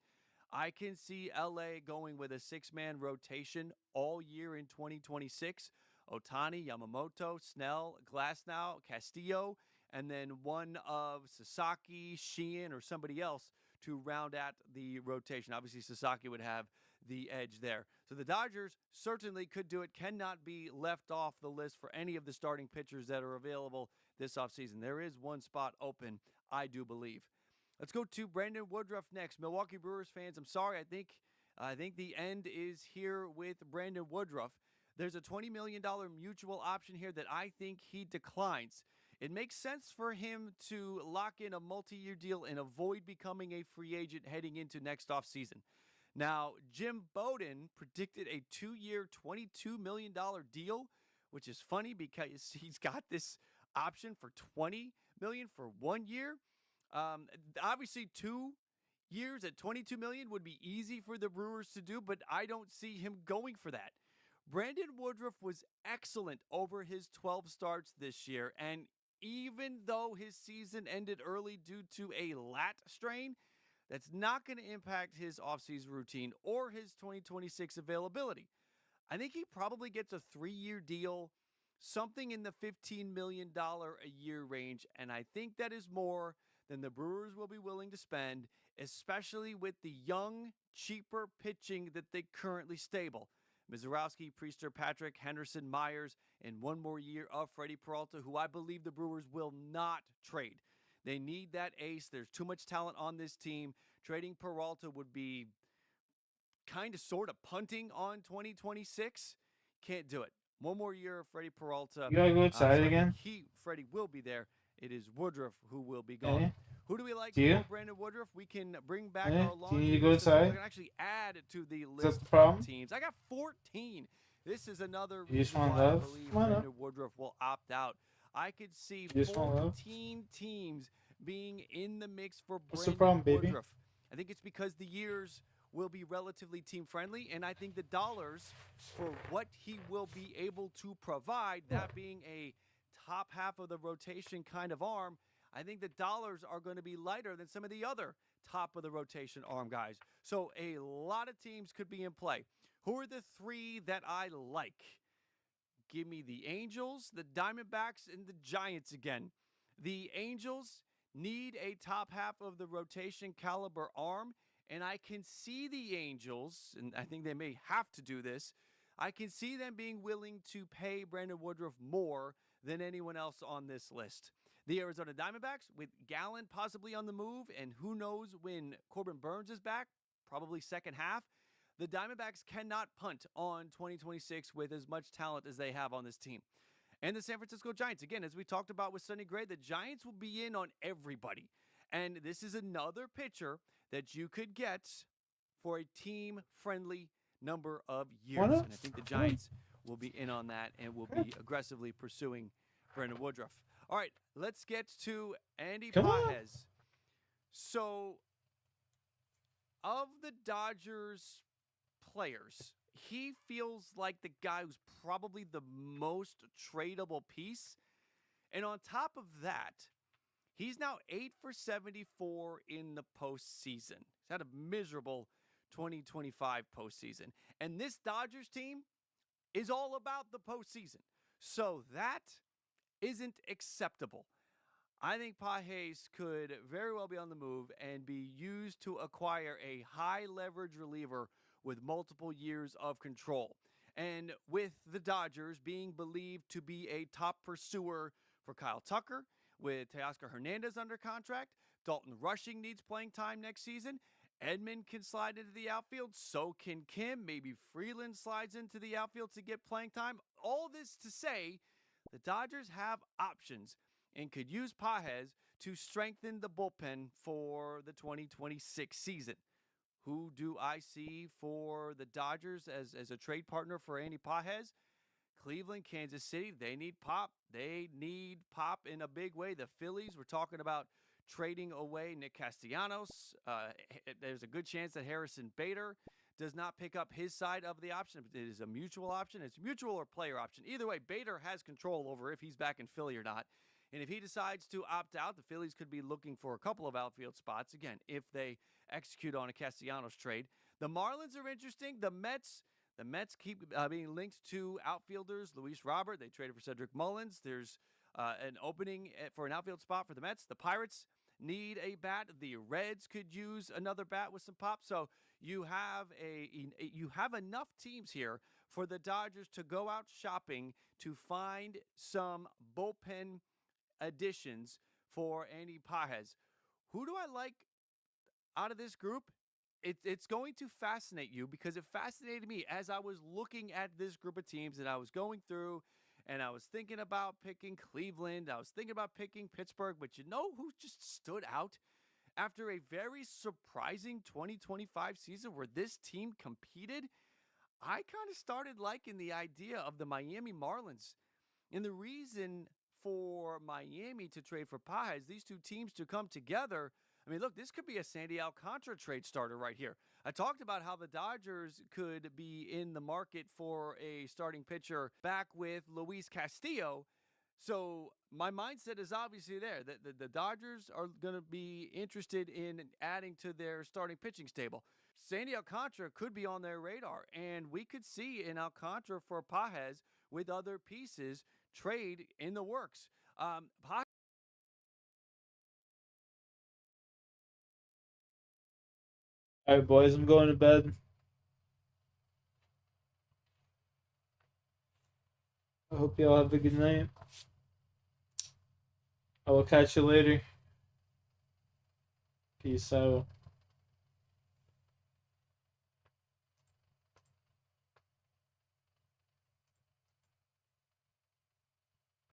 I can see LA going with a 6-man rotation all year in 2026. Ohtani, Yamamoto, Snell, Glasnow, Castillo, and then one of Sasaki, Sheehan, or somebody else to round out the rotation. Obviously, Sasaki would have the edge there. So the Dodgers certainly could do it, cannot be left off the list for any of the starting pitchers that are available this offseason. There is one spot open, I do believe. Let's go to Brandon Woodruff next. Milwaukee Brewers fans, I'm sorry, I think the end is here with Brandon Woodruff. There's a $20 million mutual option here that I think he declines. It makes sense for him to lock in a multi-year deal and avoid becoming a free agent heading into next offseason. Now, Jim Bowden predicted a 2-year, $22 million deal, which is funny because he's got this option for $20 million for 1 year. Obviously, 2 years at $22 million would be easy for the Brewers to do, but I don't see him going for that. Brandon Woodruff was excellent over his 12 starts this year, and even though his season ended early due to a lat strain, that's not going to impact his offseason routine or his 2026 availability. I think he probably gets a 3-year deal, something in the $15 million a year range, and I think that is more than the Brewers will be willing to spend, especially with the young, cheaper pitching that they currently stable. Mizorowski, Priester, Patrick, Henderson, Myers, and 1 more year of Freddie Peralta, who I believe the Brewers will not trade. They need that ace. There's too much talent on this team. Trading Peralta would be kind of sort of punting on 2026. Can't do it. 1 more year of Freddie Peralta. You gotta go outside again? Freddie will be there. It is Woodruff who will be gone. Okay. Who do we like Do you? for Brandon Woodruff? We can bring back Okay. our long Do you need to go list. We outside? can actually add to the Is that list the problem? of teams. I got 14. This is another You just reason want why I love? believe Come on up. Brandon Woodruff will opt out. I could see You just want love? 14 teams being in the mix for What's the Brandon problem, baby? Woodruff. I think it's because the years will be relatively team-friendly, and I think the dollars for what he will be able to provide, that being a top half of the rotation kind of arm, I think the dollars are going to be lighter than some of the other top of the rotation arm guys. So a lot of teams could be in play. Who are the 3 that I like? Give me the Angels, the Diamondbacks, and the Giants again. The Angels need a top half of the rotation caliber arm, and I can see the Angels, and I think they may have to do this, I can see them being willing to pay Brandon Woodruff more than anyone else on this list. The Arizona Diamondbacks, with Gallen possibly on the move, and who knows when Corbin Burns is back, probably second half, the Diamondbacks cannot punt on 2026 with as much talent as they have on this team. And the San Francisco Giants, again, as we talked about with Sonny Gray, the Giants will be in on everybody. And this is another pitcher that you could get for a team-friendly number of years. Why And not? I think the Giants will be in on that and will be aggressively pursuing Brandon Woodruff. All right, let's get to Andy Come on. Pages. So, of the Dodgers players, he feels like the guy who's probably the most tradable piece. And on top of that, he's now 8 for 74 in the postseason. He's had a miserable 2025 postseason. And this Dodgers team is all about the postseason. So that isn't acceptable. I think Pages could very well be on the move and be used to acquire a high leverage reliever with multiple years of control. And with the Dodgers being believed to be a top pursuer for Kyle Tucker, with Teoscar Hernandez under contract, Dalton Rushing needs playing time next season. Edmund can slide into the outfield, so can Kim. Maybe Freeland slides into the outfield to get playing time. All this to say, the Dodgers have options and could use Pages to strengthen the bullpen for the 2026 season. Who do I see for the Dodgers as a trade partner for Andy Pages? Cleveland, Kansas City, they need pop. They need pop in a big way. The Phillies, we're talking about trading away Nick Castellanos. There's a good chance that Harrison Bader does not pick up his side of the option. It is a mutual option. It's mutual or player option. Either way, Bader has control over if he's back in Philly or not. And if he decides to opt out, the Phillies could be looking for a couple of outfield spots, again, if they execute on a Castellanos trade. The Marlins are interesting. The Mets keep being linked to outfielders. Luis Robert, they traded for Cedric Mullins. There's an opening for an outfield spot for the Mets. The Pirates need a bat. The Reds could use another bat with some pop. So you have enough teams here for the Dodgers to go out shopping to find some bullpen additions for Andy Pages. Who do I like out of this group? It's going to fascinate you because it fascinated me as I was looking at this group of teams and I was going through and I was thinking about picking Cleveland. I was thinking about picking Pittsburgh, but you know who just stood out after a very surprising 2025 season where this team competed? I kind of started liking the idea of the Miami Marlins. And the reason for Miami to trade for Pages, these two teams to come together, I mean, look, this could be a Sandy Alcantara trade starter right here. I talked about how the Dodgers could be in the market for a starting pitcher back with Luis Castillo. So my mindset is obviously there. The Dodgers are going to be interested in adding to their starting pitching stable. Sandy Alcantara could be on their radar, and we could see an Alcantara for Pages with other pieces trade in the works. All right, boys, I'm going to bed. I hope y'all have a good night. I will catch you later. Peace out.